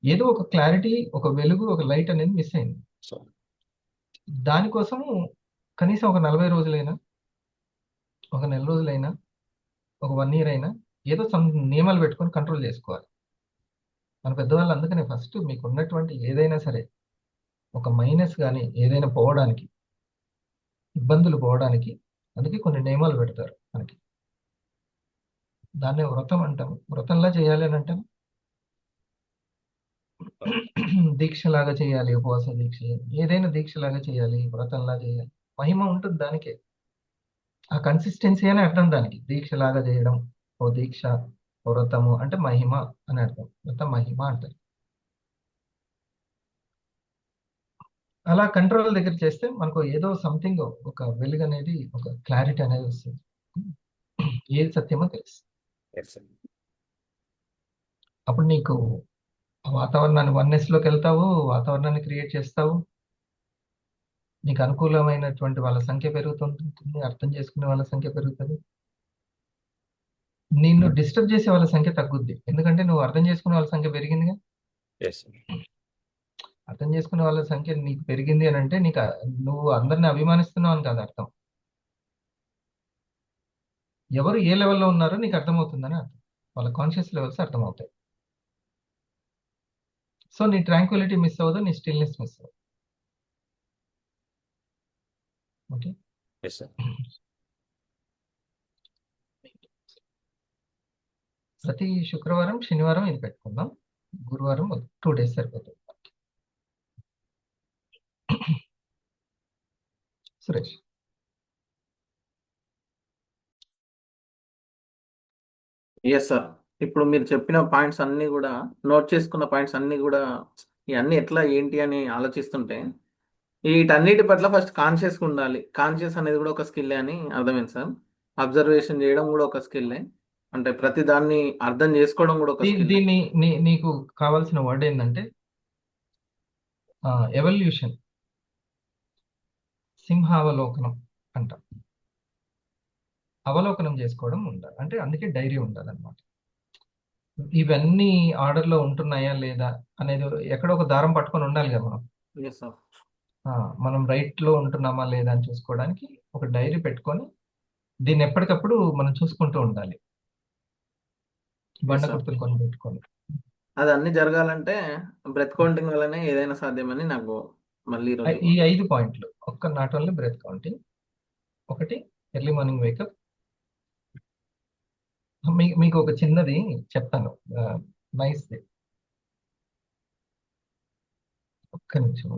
ఏదో ఒక క్లారిటీ, ఒక వెలుగు, ఒక లైట్ అనేది మిస్ అయింది. దానికోసము కనీసం ఒక 40 రోజులైనా, ఒక నెల రోజులైనా, ఒక 1 year అయినా ఏదో నియమాలు పెట్టుకొని కంట్రోల్ చేసుకోవాలి. మన పెద్దవాళ్ళు అందుకనే ఫస్ట్ మీకు ఉన్నటువంటి ఏదైనా సరే ఒక మైనస్ కానీ ఏదైనా పోవడానికి, ఇబ్బందులు పోవడానికి అందుకే కొన్ని నియమాలు పెడతారు మనకి. దాన్నే వ్రతం అంటాం. వ్రతంలా చేయాలి అని అంటాం, దీక్షలాగా చేయాలి, ఉపవాస దీక్ష, ఏదైనా దీక్షలాగా చేయాలి, వ్రతంలా చేయాలి. మహిమ ఉంటుంది దానికే, ఆ కన్సిస్టెన్సీ అని అర్థం దానికి. దీక్షలాగా చేయడం, ఓ దీక్ష, ఓ వ్రతము అంటే మహిమ అని అర్థం. వ్రత మహిమ అంటారు. అలా కంట్రోల్ దగ్గర చేస్తే మనకు ఏదో సంథింగ్, ఒక వెలుగు అనేది, ఒక క్లారిటీ అనేది వస్తుంది. ఏది సత్యమో తెలుసు. అప్పుడు నీకు వాతావరణాన్ని వన్నెస్ లోకి వెళ్తావు, వాతావరణాన్ని క్రియేట్ చేస్తావు, నీకు అనుకూలమైనటువంటి వాళ్ళ సంఖ్య పెరుగుతుంటుంది, అర్థం చేసుకునే వాళ్ళ సంఖ్య పెరుగుతుంది, నిన్ను డిస్టర్బ్ చేసే వాళ్ళ సంఖ్య తగ్గుద్ది. ఎందుకంటే నువ్వు అర్థం చేసుకునే వాళ్ళ సంఖ్య పెరిగిందిగా. అర్థం చేసుకునే వాళ్ళ సంఖ్య నీకు పెరిగింది అని అంటే నీకు నువ్వు అందరిని అభిమానిస్తున్నావు అని కాదు అర్థం. ఎవరు ఏ లెవెల్లో ఉన్నారో నీకు అర్థమవుతుందని అర్థం. వాళ్ళ కాన్షియస్ లెవెల్స్ అర్థమవుతాయి. సో నీ ట్రాంక్విలిటీ మిస్ అవ్వదు, నీ స్టిల్నెస్ మిస్ అవ్వదు. ఓకే, ప్రతి శుక్రవారం, శనివారం ఇది పెట్టుకుందాం. గురువారం 2 days సరిపోతుంది. Suresh, yes sir. ఇప్పుడు మీరు చెప్పిన పాయింట్స్ అన్నీ కూడా, నోట్ చేసుకున్న పాయింట్స్ అన్నీ కూడా, ఇవన్నీ ఎట్లా ఏంటి అని ఆలోచిస్తుంటే వీటన్నిటి పట్ల ఫస్ట్ కాన్షియస్గా ఉండాలి. కాన్షియస్ అనేది కూడా ఒక స్కిల్లే అని అర్థమైంది సార్. అబ్జర్వేషన్ చేయడం కూడా ఒక స్కిల్లే, అంటే ప్రతి దాన్ని అర్థం చేసుకోవడం కూడా ఒక స్కిల్. దీన్ని నీకు కావాల్సిన వర్డ్ ఏంటంటే ఎవల్యూషన్, సింహావలోకనం అంట. అవలోకనం చేసుకోవడం ఉండాలి అంటే అందుకే డైరీ ఉండాలన్నమాట. ఇవన్నీ ఆర్డర్లో ఉంటున్నాయా లేదా అనేది ఎక్కడో ఒక దారం పట్టుకొని ఉండాలి కదా మనం. Yes sir. మనం రైట్లో ఉంటున్నామా లేదా అని చూసుకోవడానికి ఒక డైరీ పెట్టుకొని దీన్ని ఎప్పటికప్పుడు మనం చూసుకుంటూ ఉండాలి. బండ గుర్తులు కొని పెట్టుకొని. అది అన్ని జరగాలంటే బ్రెత్ కౌంటింగ్ వల్లనే ఏదైనా సాధ్యమని నాకు మళ్ళీ ఈ 5 పాయింట్లు, నాట్ ఓన్లీ బ్రెత్ కౌంటింగ్, ఒకటి ఎర్లీ మార్నింగ్ వేకప్. మీకు ఒక చిన్నది చెప్తాను, నైస్ది. ఒక్క నిమిషం.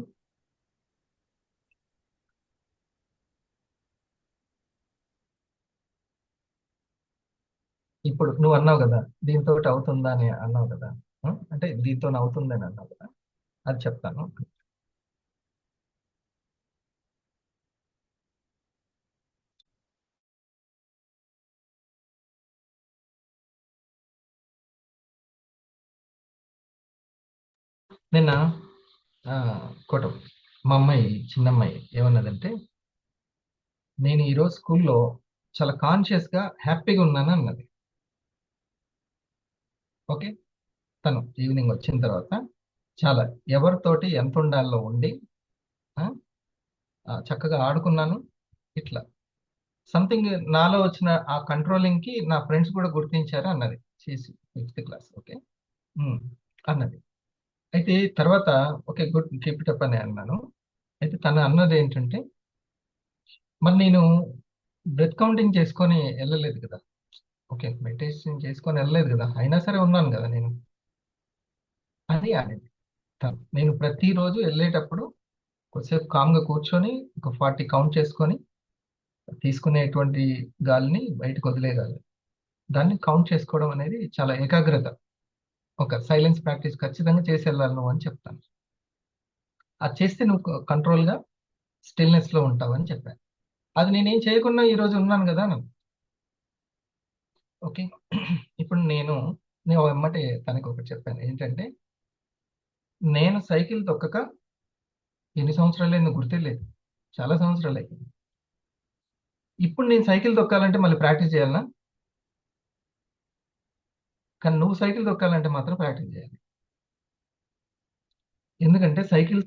ఇప్పుడు నువ్వు అన్నావు కదా దీంతో అవుతుందా అని అన్నావు కదా, అంటే దీంతో అవుతుందని అన్నావు కదా, అది చెప్తాను. నిన్న కోట మా అమ్మాయి, చిన్నమ్మాయి ఏమన్నదంటే, నేను ఈరోజు స్కూల్లో చాలా కాన్షియస్గా హ్యాపీగా ఉన్నాను అన్నది. ఓకే, తను ఈవినింగ్ వచ్చిన తర్వాత చాలా ఎవరితోటి ఎంత ఉండాలో ఉండి చక్కగా ఆడుకున్నాను. ఇట్లా సంథింగ్ నాలో వచ్చిన ఆ కంట్రోలింగ్కి నా ఫ్రెండ్స్ కూడా గుర్తించారు అన్నది. చేసి 5th class. ఓకే అన్నది. అయితే తర్వాత okay good, keep it up అని అన్నాను. అయితే తను అన్నది ఏంటంటే, మరి నేను బ్రెత్ కౌంటింగ్ చేసుకొని వెళ్ళలేదు కదా. ఓకే, మెడిటేషన్ చేసుకొని వెళ్ళలేదు కదా, అయినా సరే ఉన్నాను కదా నేను అని అనేది. నేను ప్రతిరోజు వెళ్ళేటప్పుడు కొద్దిసేపు కామ్గా కూర్చొని ఒక 40 కౌంట్ చేసుకొని తీసుకునేటువంటి గాలిని బయటకు వదిలేయగాలి. దాన్ని కౌంట్ చేసుకోవడం అనేది చాలా ఏకాగ్రత, ఒక సైలెన్స్ ప్రాక్టీస్ ఖచ్చితంగా చేసి వెళ్ళాలి నువ్వు అని చెప్తాను. అది చేస్తే నువ్వు కంట్రోల్గా స్టిల్నెస్లో ఉంటావు అని చెప్పాను. అది నేనేం చేయకుండా ఈరోజు ఉన్నాను కదా నేను. ఓకే, ఇప్పుడు నేను వెమ్మటే తనకి ఒకటి చెప్పాను ఏంటంటే, నేను సైకిల్ తొక్కక ఎన్ని సంవత్సరాలు అయిందో గుర్తులేదు, చాలా సంవత్సరాలు అయింది. ఇప్పుడు నేను సైకిల్ తొక్కాలంటే మళ్ళీ ప్రాక్టీస్ చేయాలనా? కానీ నువ్వు సైకిల్ తొక్కాలంటే మాత్రం ప్రాక్టీస్ చేయాలి. ఎందుకంటే సైకిల్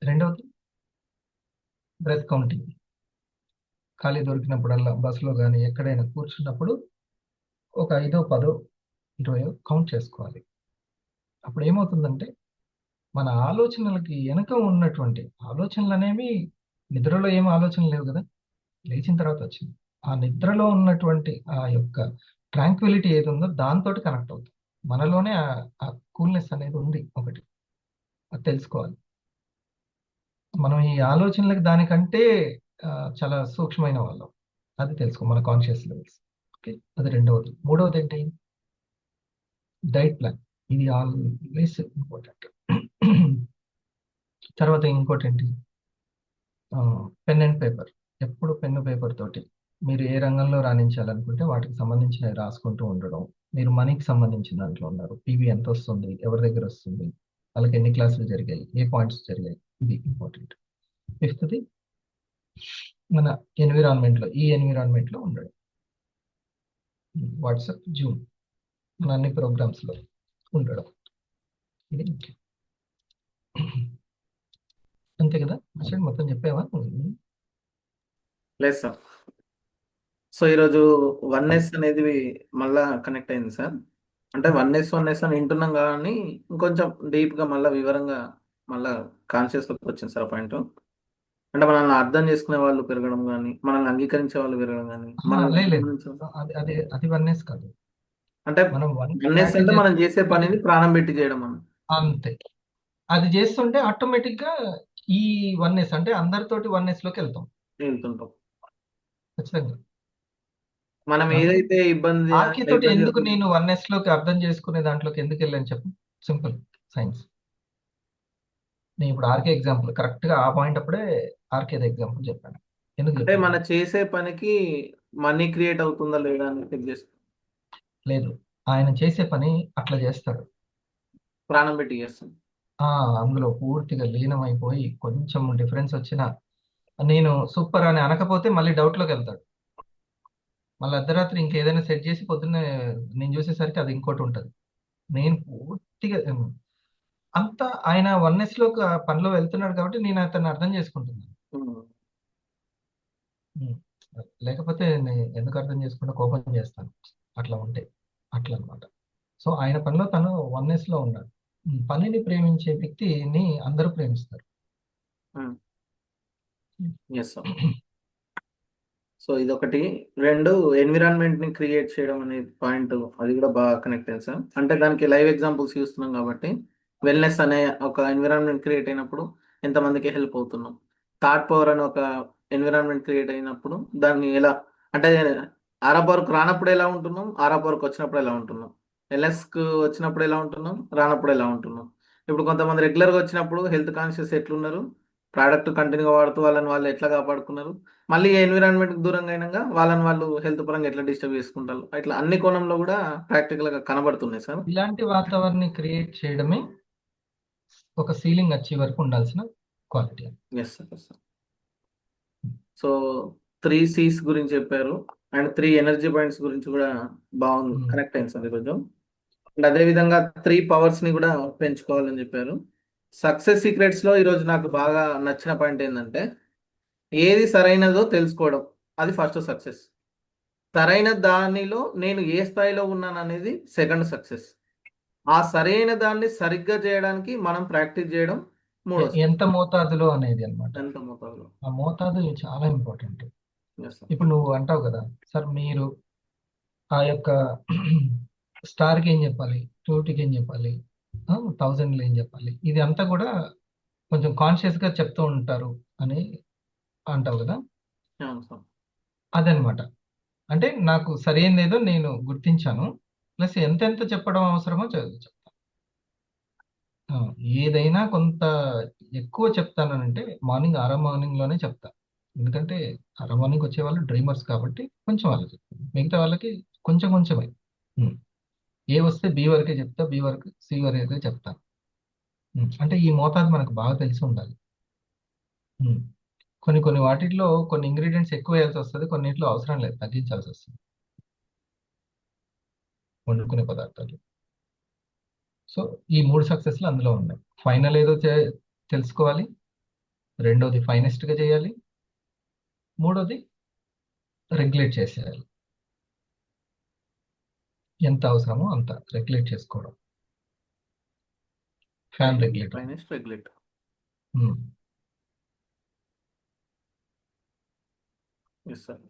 రెండవది బ్రెత్ కౌంటింగ్. ఖాళీ దొరికినప్పుడల్లా బస్సులో కానీ ఎక్కడైనా కూర్చున్నప్పుడు ఒక 5, 10, 20 కౌంట్ చేసుకోవాలి. అప్పుడు ఏమవుతుందంటే మన ఆలోచనలకి వెనక ఉన్నటువంటి ఆలోచనలు అనేవి, నిద్రలో ఏం ఆలోచనలు లేవు కదా, లేచిన తర్వాత వచ్చింది. ఆ నిద్రలో ఉన్నటువంటి ఆ యొక్క ట్రాంక్విలిటీ ఏది ఉందో దాంతో కనెక్ట్ అవుతుంది. మనలోనే ఆ కూల్నెస్ అనేది ఉంది ఒకటి, అది తెలుసుకోవాలి. మనం ఈ ఆలోచనలకు దానికంటే చాలా సూక్ష్మమైన వాళ్ళం, అది తెలుసుకో మన కాన్షియస్ లెవెల్స్. ఓకే, అది రెండవది. మూడవది ఏంటి? Diet plan. ఇది ఆల్వేస్ ఇంపార్టెంట్. తర్వాత ఇంకోటి ఏంటి? Pen and paper. ఎప్పుడు పెన్ను పేపర్ తోటి మీరు ఏ రంగంలో రాణించాలనుకుంటే వాటికి సంబంధించినవి రాసుకుంటూ ఉండడం. మీరు మనీకి సంబంధించిన దాంట్లో ఉన్నారు, పీవీ ఎంత వస్తుంది, ఎవరి దగ్గర వస్తుంది, వాళ్ళకి ఎన్ని క్లాసులు జరిగాయి, ఏ పాయింట్స్ జరిగాయి, ఇది ఇంపార్టెంట్. ఫిఫ్త్ది మన ఎన్విరాన్మెంట్లో, ఈ ఎన్విరాన్మెంట్లో ఉండడం. వాట్సాప్, జూమ్, మన అన్ని ప్రోగ్రామ్స్లో ఉండడం, ఇది ముఖ్యం. అంతే కదా మొత్తం చెప్పావా? లేదు సార్. సో ఈరోజు వన్నెస్ అనేది మళ్ళా కనెక్ట్ అయింది సార్. అంటే వన్నెస్ అని వింటున్నాం కానీ ఇంకొంచెం డీప్గా మళ్ళీ వివరంగా మళ్ళా కాన్షియస్లోకి వచ్చింది సార్ పాయింట్. అంటే మనల్ని అర్థం చేసుకునే వాళ్ళు పెరగడం కానీ, మనల్ని అంగీకరించే వాళ్ళు పెరగడం కానీ, అది వన్నెస్ కాదు. అంటే మనం వన్నెస్ అంటే మనం చేసే పనిని ప్రాణం పెట్టి చేయడం అని అంతే. అది చేస్తుంటే ఆటోమేటిక్ గా ఈ వన్నెస్ అంటే అందరితోటి వన్నెస్ లోకి వెళ్తుంటాం ఖచ్చితంగా. మనం ఏదైతే ఇబ్బంది తోటి ఎందుకు నేను వన్నెస్ లోకి అర్థం చేసుకునే దాంట్లోకి ఎందుకు వెళ్ళాను చెప్పు. Simple science. నేను ఇప్పుడు ఆర్కే ఎగ్జాంపుల్ కరెక్ట్ గా ఆ పాయింట్ అప్పుడే ఆర్కేది ఎగ్జాంపుల్ చెప్పాను. ఎందుకు అంటే మన చేసే పనికి మనీ క్రియేట్ అవుతుందా లేదా అని చెక్ చేసుకో. లేదు, ఆయన చేసే పని అట్లా చేస్తాడు, ప్రాణం పెట్టి చేస్తాడు. అందులో పూర్తిగా లీనమైపోయి కొంచెం డిఫరెన్స్ వచ్చినా నేను సూపర్ అని అనకపోతే మళ్ళీ డౌట్ లోకి వెళ్తాడు. మళ్ళీ అర్ధరాత్రి ఇంకేదైనా సెట్ చేసి పొద్దున్నే నేను చూసేసరికి అది ఇంకోటి ఉంటుంది. నేను పూర్తిగా అంతా ఆయన వన్నెస్ లో పనిలో వెళ్తున్నాడు కాబట్టి నేను అతన్ని అర్థం చేసుకుంటున్నాను. లేకపోతే నేను ఎందుకు అర్థం చేసుకుంటే కోపం చేస్తాను అట్లా ఉంటే, అట్లా అనమాట. సో ఆయన పనిలో తను వన్నెస్ లో ఉన్నాడు. పనిని ప్రేమించే వ్యక్తిని అందరూ ప్రేమిస్తారు. సో ఇదొకటి. రెండు, ఎన్విరాన్మెంట్ ని క్రియేట్ చేయడం అనే పాయింట్, అది కూడా బాగా కనెక్ట్ అయింది సార్. అంటే దానికి లైవ్ ఎగ్జాంపుల్స్ చూస్తున్నాం కాబట్టి వెల్నెస్ అనే ఒక ఎన్విరాన్మెంట్ క్రియేట్ అయినప్పుడు ఎంతమందికి హెల్ప్ అవుతున్నాం. థాట్ పవర్ అనే ఒక ఎన్విరాన్మెంట్ క్రియేట్ అయినప్పుడు దాన్ని ఎలా, అంటే ఆరా పవర్కు రానప్పుడు ఎలా ఉంటున్నాం, ఆరా పవర్కు వచ్చినప్పుడు ఎలా ఉంటున్నాం, ఎల్ఎస్కు వచ్చినప్పుడు ఎలా ఉంటున్నాం, రానప్పుడు ఎలా ఉంటున్నాం. ఇప్పుడు కొంతమంది రెగ్యులర్గా వచ్చినప్పుడు హెల్త్ కాన్షియస్ ఎట్లున్నారు, ప్రోడక్ట్ కంటిన్యూగా వాడుతూ వాళ్ళని వాళ్ళు ఎట్లా కాపాడుకున్నారు, మళ్ళీ ఎన్విరాన్మెంట్కి దూరంగా అయినాక వాళ్ళని వాళ్ళు హెల్త్ పరంగా ఎట్లా డిస్టర్బ్ చేసుకుంటారు, ఇట్లా అన్ని కోణంలో కూడా ప్రాక్టికల్గా కనబడుతున్నాయి సార్. ఇలాంటి వాతావరణాన్ని క్రియేట్ చేయడమే ఒక సీలింగ్ అచీవ్ వరకు ఉండాల్సిన quality. Yes sir. So 3 C's గురించి చెప్పారు అండ్ 3 ఎనర్జీ పాయింట్స్ గురించి కూడా బాగుంది, కనెక్ట్ అయింది సార్ కొంచెం. అండ్ అదేవిధంగా 3 పవర్స్ని కూడా పెంచుకోవాలని చెప్పారు. సక్సెస్ సీక్రెట్స్లో ఈరోజు నాకు బాగా నచ్చిన పాయింట్ ఏంటంటే ఏది సరైనదో తెలుసుకోవడం, అది ఫస్ట్ సక్సెస్. సరైన దానిలో నేను ఏ స్థాయిలో ఉన్నాను అనేది సెకండ్ సక్సెస్. ఆ సరైన దాన్ని సరిగ్గా చేయడానికి మనం ప్రాక్టీస్ చేయడం మూడో ఎంత మోతాదులో అనేది అన్నమాట. ఎంత మోతాదులో. ఆ మోతాదు చాలా ఇంపార్టెంట్. Yes, sir. ఇప్పుడు నువ్వు అంటావు కదా సార్, మీరు ఆ యొక్క స్టార్కి ఏం చెప్పాలి, 2కి ఏం చెప్పాలి, 1000లో ఏం చెప్పాలి, ఇది అంతా కూడా కొంచెం కాన్షియస్గా చెప్తూ ఉంటారు అని అంటావు కదా. అవును సార్. అదనమాట. అంటే నాకు సరైనది ఏదో నేను గుర్తించాను, ప్లస్ ఎంతెంత చెప్పడం అవసరమో చెప్తాను. ఏదైనా కొంత ఎక్కువ చెప్తానంటే మార్నింగ్లోనే చెప్తాను. ఎందుకంటే మార్నింగ్ వచ్చే వాళ్ళు డ్రీమర్స్ కాబట్టి కొంచెం వాళ్ళకి చెప్తాను, మిగతా వాళ్ళకి కొంచెం కొంచెమే. ఏ వస్తే బి వరకే చెప్తా, బి వరకు సి వరకే చెప్తాను. అంటే ఈ మోతాదు మనకు బాగా తెలిసి ఉండాలి. కొన్ని వాటిల్లో కొన్ని ఇంగ్రీడియంట్స్ ఎక్కువ వేయాల్సి వస్తుంది, కొన్నిట్లో అవసరం లేదు, తగ్గించాల్సి వస్తుంది వండుకునే పదార్థాలు. సో ఈ 3 సక్సెస్లు అందులో ఉన్నాయి. ఫైనల్ ఏదో తెలుసుకోవాలి, రెండోది ఫైనెస్ట్గా చేయాలి, మూడోది రెగ్యులేట్ చేసేయాలి. ఎంత అవసరమో అంత రెగ్యులేట్ చేసుకోవడం, fan regulator. Finest regulator. Yes sir.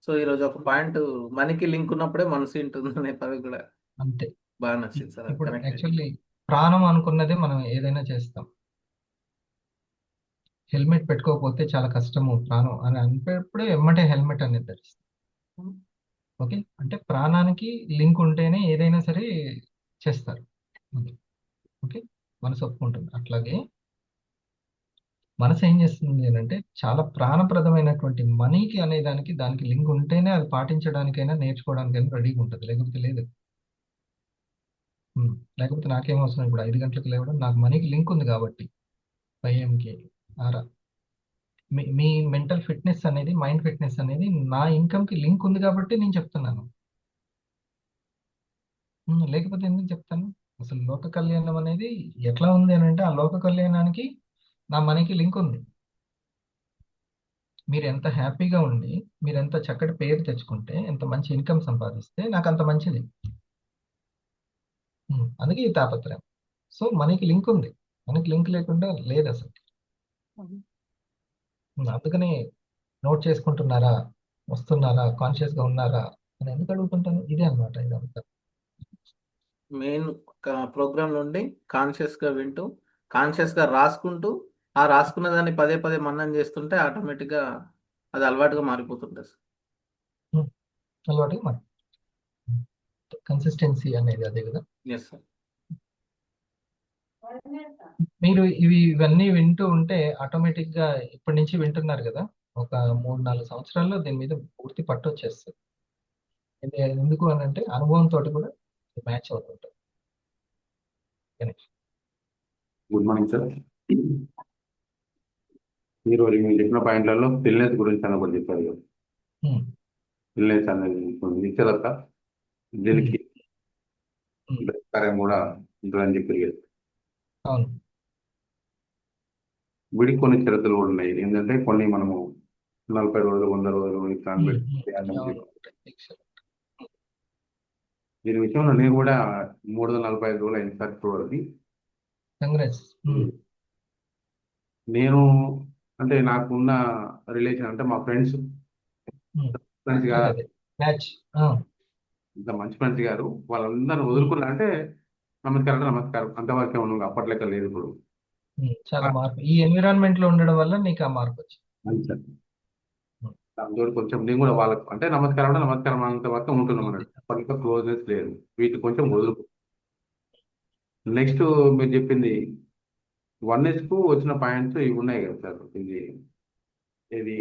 So ఈరోజు ఒక పాయింట్, మనకి లింక్ ఉన్నప్పుడే మనసు ఉంటుంది అనే పదవి కూడా అంతే. బాగా నచ్చింది సార్. ఇప్పుడు కనెక్ట్ యాక్చువల్లీ ప్రాణం అనుకున్నదే మనం ఏదైనా చేస్తాం. హెల్మెట్ పెట్టుకోకపోతే చాలా కష్టము ప్రాణం అని అనిపేటప్పుడే ఎమ్మటే హెల్మెట్ అనేది ధరిస్తాం. ఓకే, అంటే ప్రాణానికి లింక్ ఉంటేనే ఏదైనా సరే చేస్తారు. ఓకే, మనసు ఒప్పుకుంటుంది. అట్లాగే మనసు ఏం చేస్తుంది అని అంటే చాలా ప్రాణప్రదమైనటువంటి మనీకి అనే దానికి లింక్ ఉంటేనే అది పాటించడానికైనా నేర్చుకోవడానికైనా రెడీగా ఉంటుంది, లేకపోతే లేదు. లేకపోతే నాకేం అవసరం, ఇప్పుడు 5 గంటలకు లేవడం నాకు మనీకి లింక్ ఉంది కాబట్టి 5 AM aura. Me mental fitness అనేది, మైండ్ ఫిట్నెస్ అనేది నా ఇన్కమ్కి లింక్ ఉంది కాబట్టి నేను చెప్తున్నాను. లేకపోతే ఎందుకు చెప్తాను? అసలు లోక కళ్యాణం అనేది ఎట్లా ఉంది అని అంటే, ఆ లోక కళ్యాణానికి నా మనీకి లింక్ ఉంది. మీరు ఎంత హ్యాపీగా ఉండి, మీరు ఎంత చక్కటి పేరు తెచ్చుకుంటే, ఎంత మంచి ఇన్కమ్ సంపాదిస్తే నాకు అంత మంచిది. అందుకే ఈ తాపత్రయం. సో మనీకి లింక్ ఉంది, మనకి లింక్ లేకుండా లేదు అసలు. అందుకనే నోట్ చేసుకుంటున్నారా, వస్తున్నారా, కాన్షియస్గా ఉన్నారా అని ఎందుకు అడుగుతుంటాను. ఇదే అనమాట ఇదంతా. మెయిన్ ప్రోగ్రామ్ నుండి కాన్షియస్గా వింటూ, కాన్షియస్గా రాసుకుంటూ, ఆ రాసుకున్న దాన్ని పదే పదే మననం చేస్తుంటే ఆటోమేటిక్గా అది అలవాటుగా మారిపోతుంది సార్. అలవాటుగా మరి కన్సిస్టెన్సీ అనేది అదే కదా. Yes sir. మీరు ఇవన్నీ వింటూ ఉంటే ఆటోమేటిక్గా ఇప్పటి నుంచి వింటున్నారు కదా, ఒక 3-4 సంవత్సరాల్లో దీని మీద పూర్తి పట్టు వచ్చేస్తుంది. ఎందుకు అని అంటే అనుభవంతో కూడా మ్యాచ్ అవుతుంటుంది. Good morning sir. మీరు చెప్పిన పాయింట్లలో ఫిల్నెస్ గురించి అని కూడా చెప్పారు కదా. ఫిల్నెస్ అనేది నిశ్చలత, దీనికి కార్యం కూడా ఉంటుందని చెప్పారు కదా. అవును. వీడికి కొన్ని షరతులు కూడా ఉన్నాయి. ఏంటంటే కొన్ని మనము 40 రోజులు, 100 రోజులు ఇట్లా దీని విషయంలో నేను కూడా 345 రోజులు అయింది సార్ చూడాలి. నేను అంటే నాకున్న రిలేషన్ అంటే మా ఫ్రెండ్స్ గారు, ఇంత మంచి ఫ్రెండ్స్ గారు, వాళ్ళందరూ వదులుకున్నా అంటే నమస్కారం అంతవరకే ఉన్నాం. అప్పట్లెక్క లేదు ఇప్పుడు. చాలా మార్పు ఈ ఎన్విరాన్మెంట్ లో ఉండడం వల్ల నీకు ఆ మార్పు వచ్చింది. దాంతో కొంచెం నేను కూడా వాళ్ళకు అంటే నమస్కారం అంత వరకు ఉంటున్నాం అన్నట్టు. అప్పటితో క్లోజ్నెస్ లేదు, వీటికి కొంచెం వదులుకు. నెక్స్ట్ మీరు చెప్పింది వన్నెస్ కు వచ్చిన పాయింట్స్ ఇవి ఉన్నాయి కదా సార్. ఇది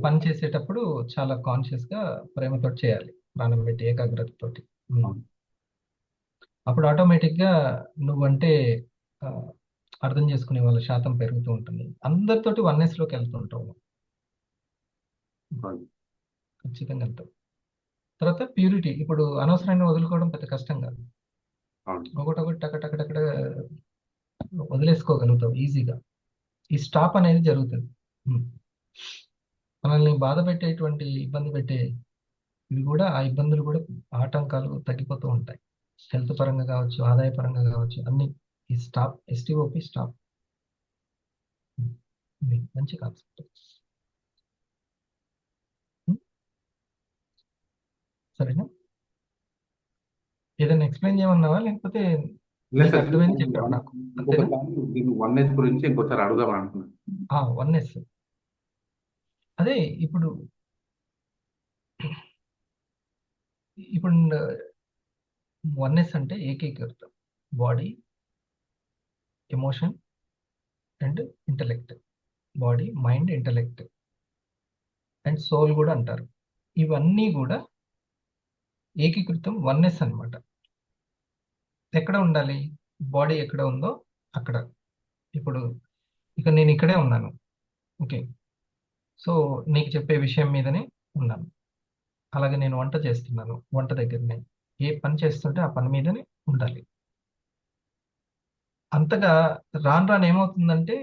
పని చేసేటప్పుడు చాలా కాన్షియస్ గా ప్రేమతో చేయాలి, ప్రాణం పెట్టి ఏకాగ్రతతోటి. అప్పుడు ఆటోమేటిక్గా నువ్వంటే ఆ, అర్థం చేసుకునే వాళ్ళ శాతం పెరుగుతూ ఉంటుంది. అందరితోటి వన్నెస్లోకి వెళ్తుంటావు, అవును. ఖచ్చితంగా వెళ్తావు. తర్వాత ప్యూరిటీ, ఇప్పుడు అనవసరంగా వదులుకోవడం పెద్ద కష్టం కాదు. అవును. ఒకటొకటి టక టక టక వదిలేసుకోగలుగుతావు ఈజీగా. ఈ స్టాప్ అనేది జరుగుతుంది. ఉమ్. మనల్ని బాధ పెట్టేటువంటి ఇబ్బంది పెట్టే ఇవి కూడా, ఆ ఇబ్బందులు కూడా, ఆటంకాలు తగ్గిపోతూ ఉంటాయి. హెల్త్ పరంగా కావచ్చు, ఆదాయ పరంగా కావచ్చు, అన్ని ఈ స్టాప్, ఎస్టిఓపి స్టాప్. ఇది మంచి కాన్సెప్ట్. సరేనా? ఏదైనా ఎక్స్ప్లెయిన్ చేయమన్నావా, లేకపోతే లేదు నీకు సార్, అర్థమైంది చెప్పావు నాకు? అంతేనా? ఇంకొకసారి దీని వన్నెస్ గురించి ఇంకోసారి అడుగుదాం అనుకున్నాను. వన్నెస్. అదే ఇప్పుడు ఇప్పుడు వన్నెస్ అంటే ఏకీకృతం. Body, emotion and intellect. Body, mind, intellect and soul కూడా అంటారు. ఇవన్నీ కూడా ఏకీకృతం, వన్నెస్ అన్నమాట. ఎక్కడ ఉండాలి? బాడీ ఎక్కడ ఉందో అక్కడ. ఇప్పుడు ఇక నేను ఇక్కడే ఉన్నాను, ఓకే. సో నీకు చెప్పే విషయం మీదనే ఉన్నాను. అలాగే నేను వంట చేస్తున్నాను, వంట దగ్గరనే. ఏ పని చేస్తుంటే ఆ పని మీదనే ఉండాలి. అంతగా రాను రాను ఏమవుతుందంటే,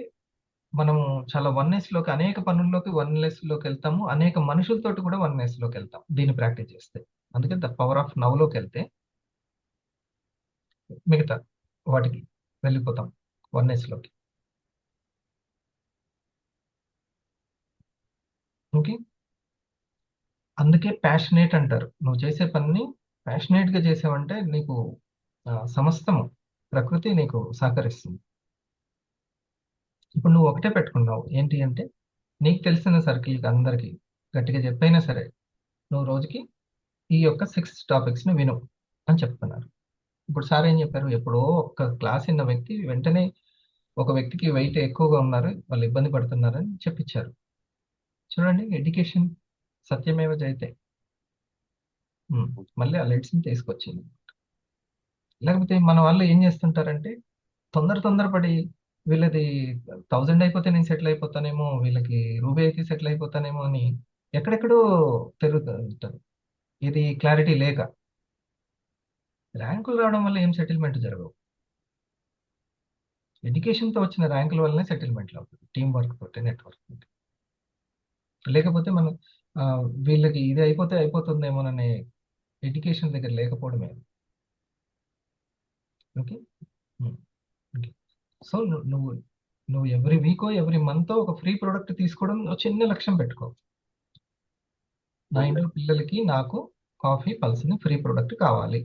మనము చాలా వన్నెస్లోకి, అనేక పనుల్లోకి వన్నెస్లోకి వెళ్తాము, అనేక మనుషులతోటి కూడా వన్నెస్లోకి వెళ్తాం దీన్ని ప్రాక్టీస్ చేస్తే. అందుకే ద పవర్ ఆఫ్ నవ్లోకి వెళ్తే మిగతా వాటికి వెళ్ళిపోతాం, వన్నెస్లోకి. ఓకే. అందుకే ప్యాషనేట్ అంటారు. నువ్వు చేసే పనిని ప్యాషనేట్గా చేసావంటే నీకు సమస్తము, ప్రకృతి నీకు సహకరిస్తుంది. ఇప్పుడు నువ్వు ఒకటే పెట్టుకున్నావు ఏంటి అంటే, నీకు తెలిసిన సర్కిల్కి అందరికీ గట్టిగా చెప్పైనా సరే, నువ్వు రోజుకి ఈ యొక్క 6 టాపిక్స్ని విను అని చెప్తున్నారు. ఇప్పుడు సార్ ఏం చెప్పారు? ఎప్పుడో ఒక్క క్లాస్ విన్న వ్యక్తి వెంటనే ఒక వ్యక్తికి వెయిట్ ఎక్కువగా ఉన్నారు, వాళ్ళు ఇబ్బంది పడుతున్నారని చెప్పించారు. చూడండి, ఎడ్యుకేషన్ సత్యమేవ జయతే. మళ్ళీ ఆ లైట్స్ని తీసుకొచ్చింది. లేకపోతే మన వాళ్ళు ఏం చేస్తుంటారంటే, తొందరపడి వీళ్ళది 1000 అయిపోతే నేను సెటిల్ అయిపోతానేమో, వీళ్ళకి రూబీ అయితే సెటిల్ అయిపోతానేమో అని ఎక్కడెక్కడో తిరుగుతుంటారు. ఇది క్లారిటీ లేక. ర్యాంకులు రావడం వల్ల ఏం సెటిల్మెంట్ జరగవు. ఎడ్యుకేషన్తో వచ్చిన ర్యాంకుల వల్లనే సెటిల్మెంట్లు అవుతుంది, టీం వర్క్ తోటి, నెట్వర్క్ తోటి. లేకపోతే మనం వీళ్ళకి ఇది అయిపోతే అయిపోతుందేమోననే ఎడ్యుకేషన్ దగ్గర లేకపోవడమే. ఓకే. ఓకే. సో నువ్వు ఎవ్రీ వీకో ఎవ్రీ మంత్ ఒక ఫ్రీ ప్రోడక్ట్ తీసుకోవడం ఒక చిన్న లక్ష్యం పెట్టుకో. నా ఇంట్లో పిల్లలకి, నాకు కాఫీ పల్స్ని ఫ్రీ ప్రోడక్ట్ కావాలి,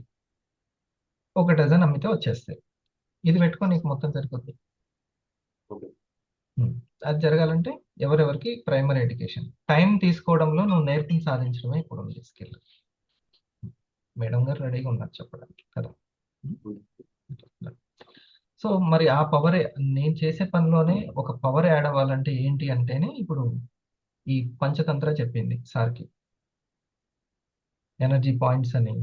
1 డజన్ అమ్మితే వచ్చేస్తాయి. ఇది పెట్టుకో, నీకు మొత్తం సరిపోతుంది. అది జరగాలంటే ఎవరెవరికి ప్రైమరీ ఎడ్యుకేషన్, టైం తీసుకోవడంలో నువ్వు నేర్పి సాధించడమే ఇప్పుడు ఉంది స్కిల్. మేడం గారు రెడీగా ఉన్నారు చెప్పడానికి కదా. సో మరి ఆ పవర్, నేను చేసే పనిలోనే ఒక పవర్ యాడ్ అవ్వాలంటే ఏంటి అంటేనే ఇప్పుడు ఈ పంచతంత్ర చెప్పింది సార్కి, ఎనర్జీ పాయింట్స్ అని.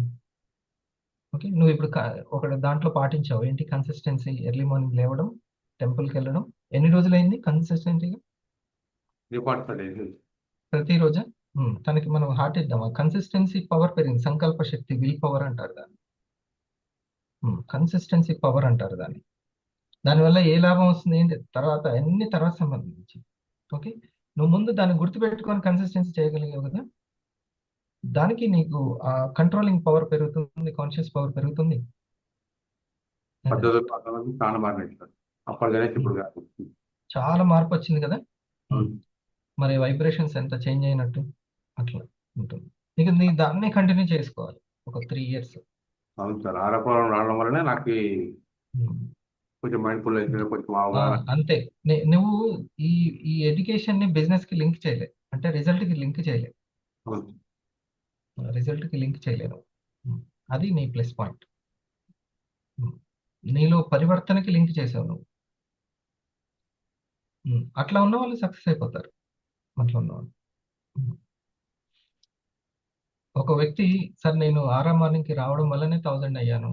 ఓకే. నువ్వు ఇప్పుడు ఒక దాంట్లో పాటించావు ఏంటి? కన్సిస్టెన్సీ. ఎర్లీ మార్నింగ్ లేవడం, టెంపుల్కి వెళ్ళడం. ఎన్ని రోజులైంది కన్సిస్టెంట్గా? ప్రతిరోజు. తనకి మనం హార్ట్ ఇద్దామా? కన్సిస్టెన్సీ పవర్ పెరిగింది, సంకల్ప శక్తి, విల్ పవర్ అంటారు దాన్ని. కన్సిస్టెన్సీ పవర్ అంటారు దాన్ని. దానివల్ల ఏ లాభం వస్తుంది ఏంటి తర్వాత, అన్ని తర్వాత సంబంధించి. ఓకే. నువ్వు ముందు దాన్ని గుర్తుపెట్టుకొని కన్సిస్టెన్సీ చేయగలిగావు కదా, దానికి నీకు ఆ కంట్రోలింగ్ పవర్ పెరుగుతుంది, కాన్షియస్ పవర్ పెరుగుతుంది. చాలా మార్పు వచ్చింది కదా. మరి వైబ్రేషన్స్ ఎంత చేంజ్ అయినట్టు అట్లా ఉంటుంది. ఇక నీ దాన్నే కంటిన్యూ చేసుకోవాలి ఒక 3 years. అవును సార్, ఆరోపణలు రావడం వల్లనే నాకు కొంచెం మైండ్ఫుల్ అయిపోయింది, కొంచెం అంతే. నువ్వు ఈ ఎడ్యుకేషన్ ని బిజినెస్ కి లింక్ చేయలే, అంటే రిజల్ట్ కి లింక్ చేయలే, రిజల్ట్ కి లింక్ చేయలేను. అది నీ ప్లస్ పాయింట్. నీలో పరివర్తనకి లింక్ చేసావు నువ్వు. అట్లా ఉన్న వాళ్ళు సక్సెస్ అయిపోతారు. అట్లా ఉన్నవాళ్ళు. ఒక వ్యక్తి, సార్ నేను 6 మార్నింగ్కి రావడం వల్లనే 1000 అయ్యాను,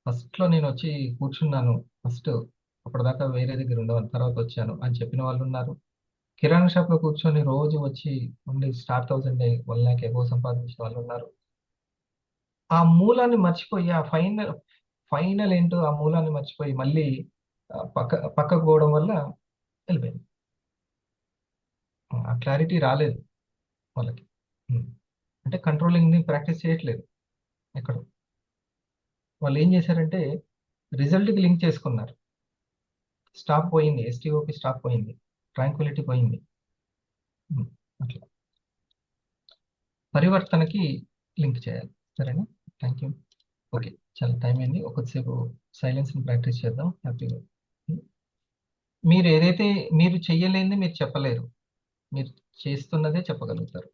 ఫస్ట్లో నేను వచ్చి కూర్చున్నాను. ఫస్ట్ అప్పటిదాకా వేరే దగ్గర ఉండేవాళ్ళు, తర్వాత వచ్చాను అని చెప్పిన వాళ్ళు ఉన్నారు. కిరాణా షాప్లో కూర్చొని రోజు వచ్చి ఉండి స్టార్ 1,000 ఎగో సంపాదించిన వాళ్ళు ఉన్నారు. ఆ మూలాన్ని మర్చిపోయి ఆ ఫైనల్ ఏంటో ఆ మూలాన్ని మర్చిపోయి మళ్ళీ పక్కకు పోవడం వల్ల వెళ్ళిపోయింది. ఆ క్లారిటీ రాలేదు వాళ్ళకి. అంటే కంట్రోలింగ్ని ప్రాక్టీస్ చేయట్లేదు ఎక్కడ. వాళ్ళు ఏం చేశారంటే రిజల్ట్కి లింక్ చేసుకున్నారు. స్టాప్ పోయింది, ఎస్టీఓకి స్టాప్ పోయింది, ట్రాంక్విలిటీ పోయింది. అట్లా పరివర్తనకి లింక్ చేయాలి. సరేనా? Thank you. ఓకే, చాలా టైం అయింది. కొద్దిసేపు సైలెన్స్ని ప్రాక్టీస్ చేద్దాం హ్యాపీగా. మీరు ఏదైతే మీరు చెయ్యలేనిది మీరు చెప్పలేరు, మీరు చేస్తున్నదే చెప్పగలుగుతారు.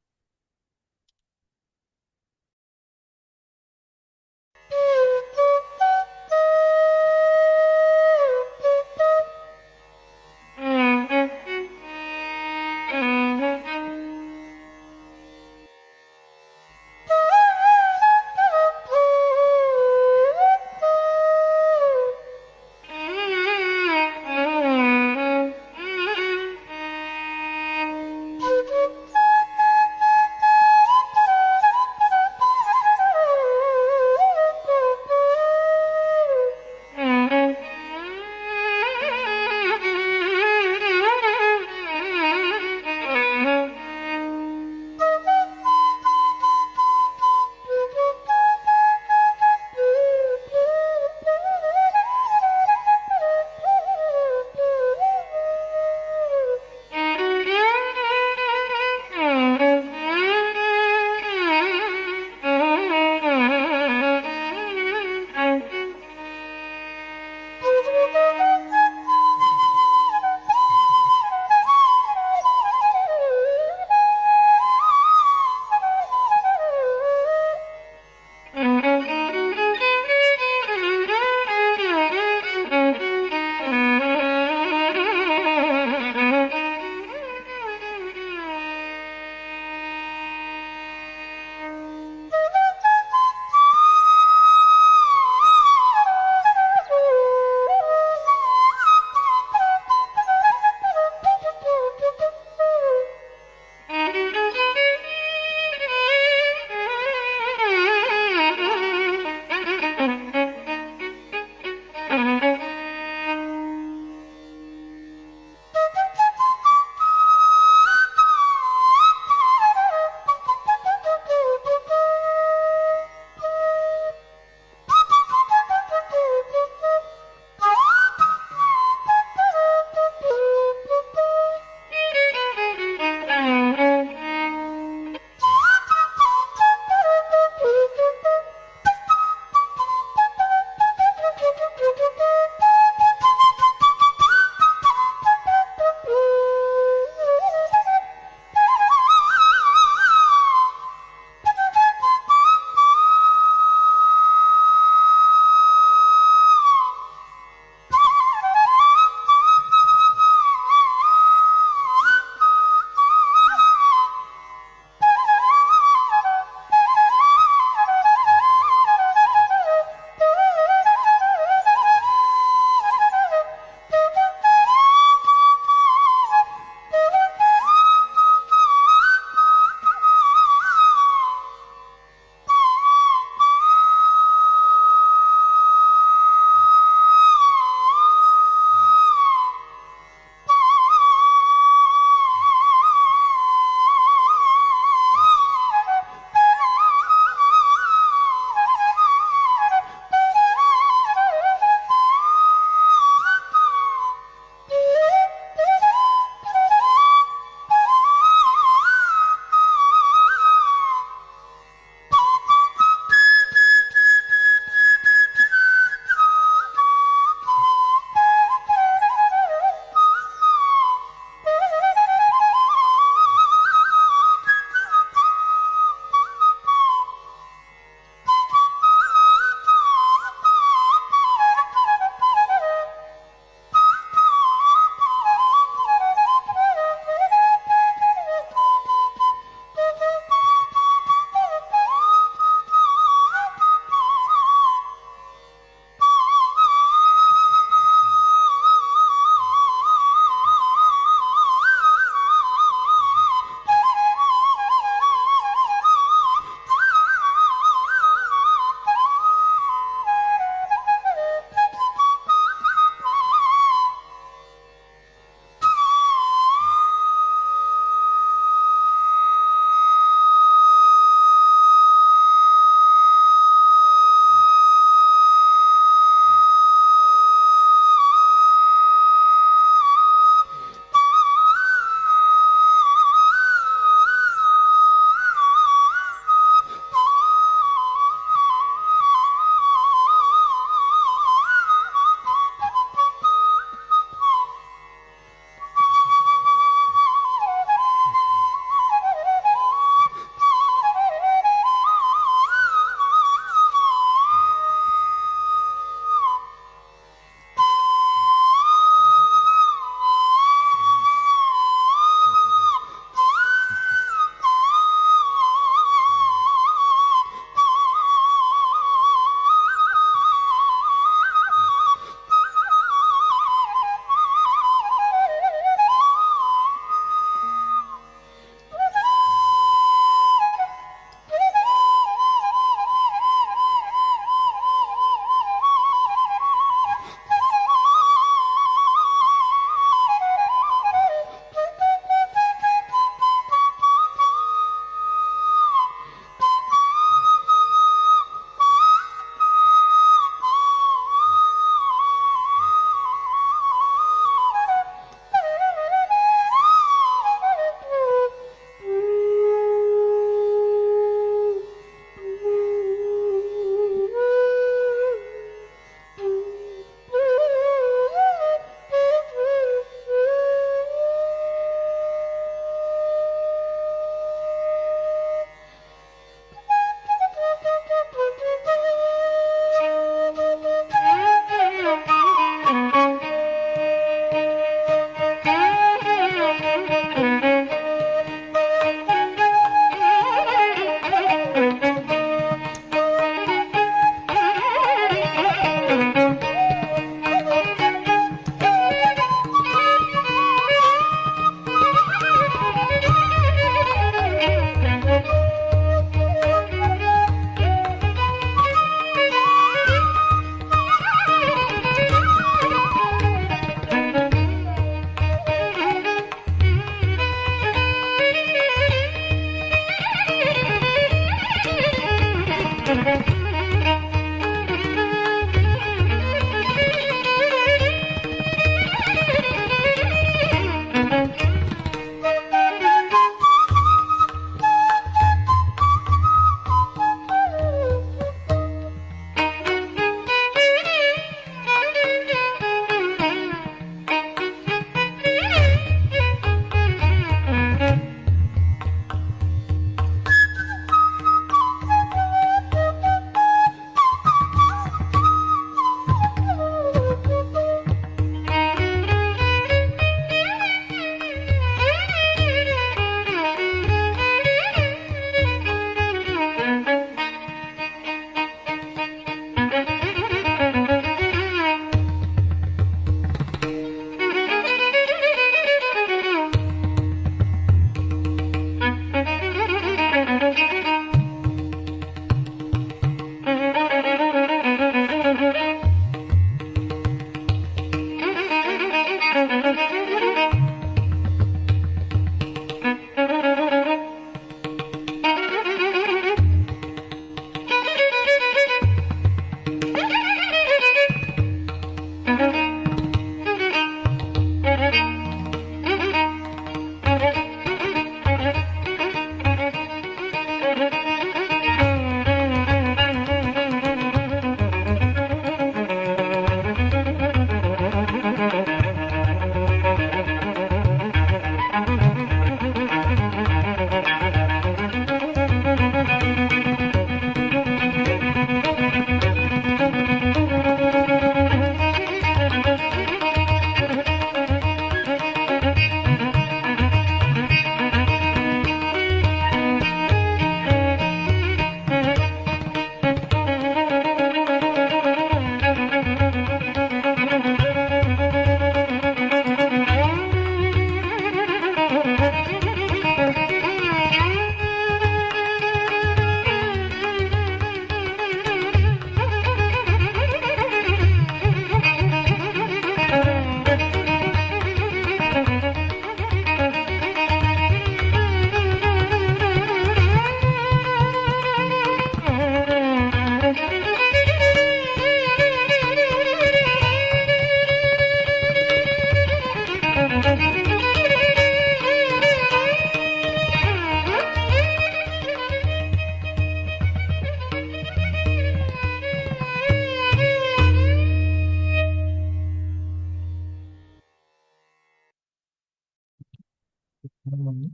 ఏముంది?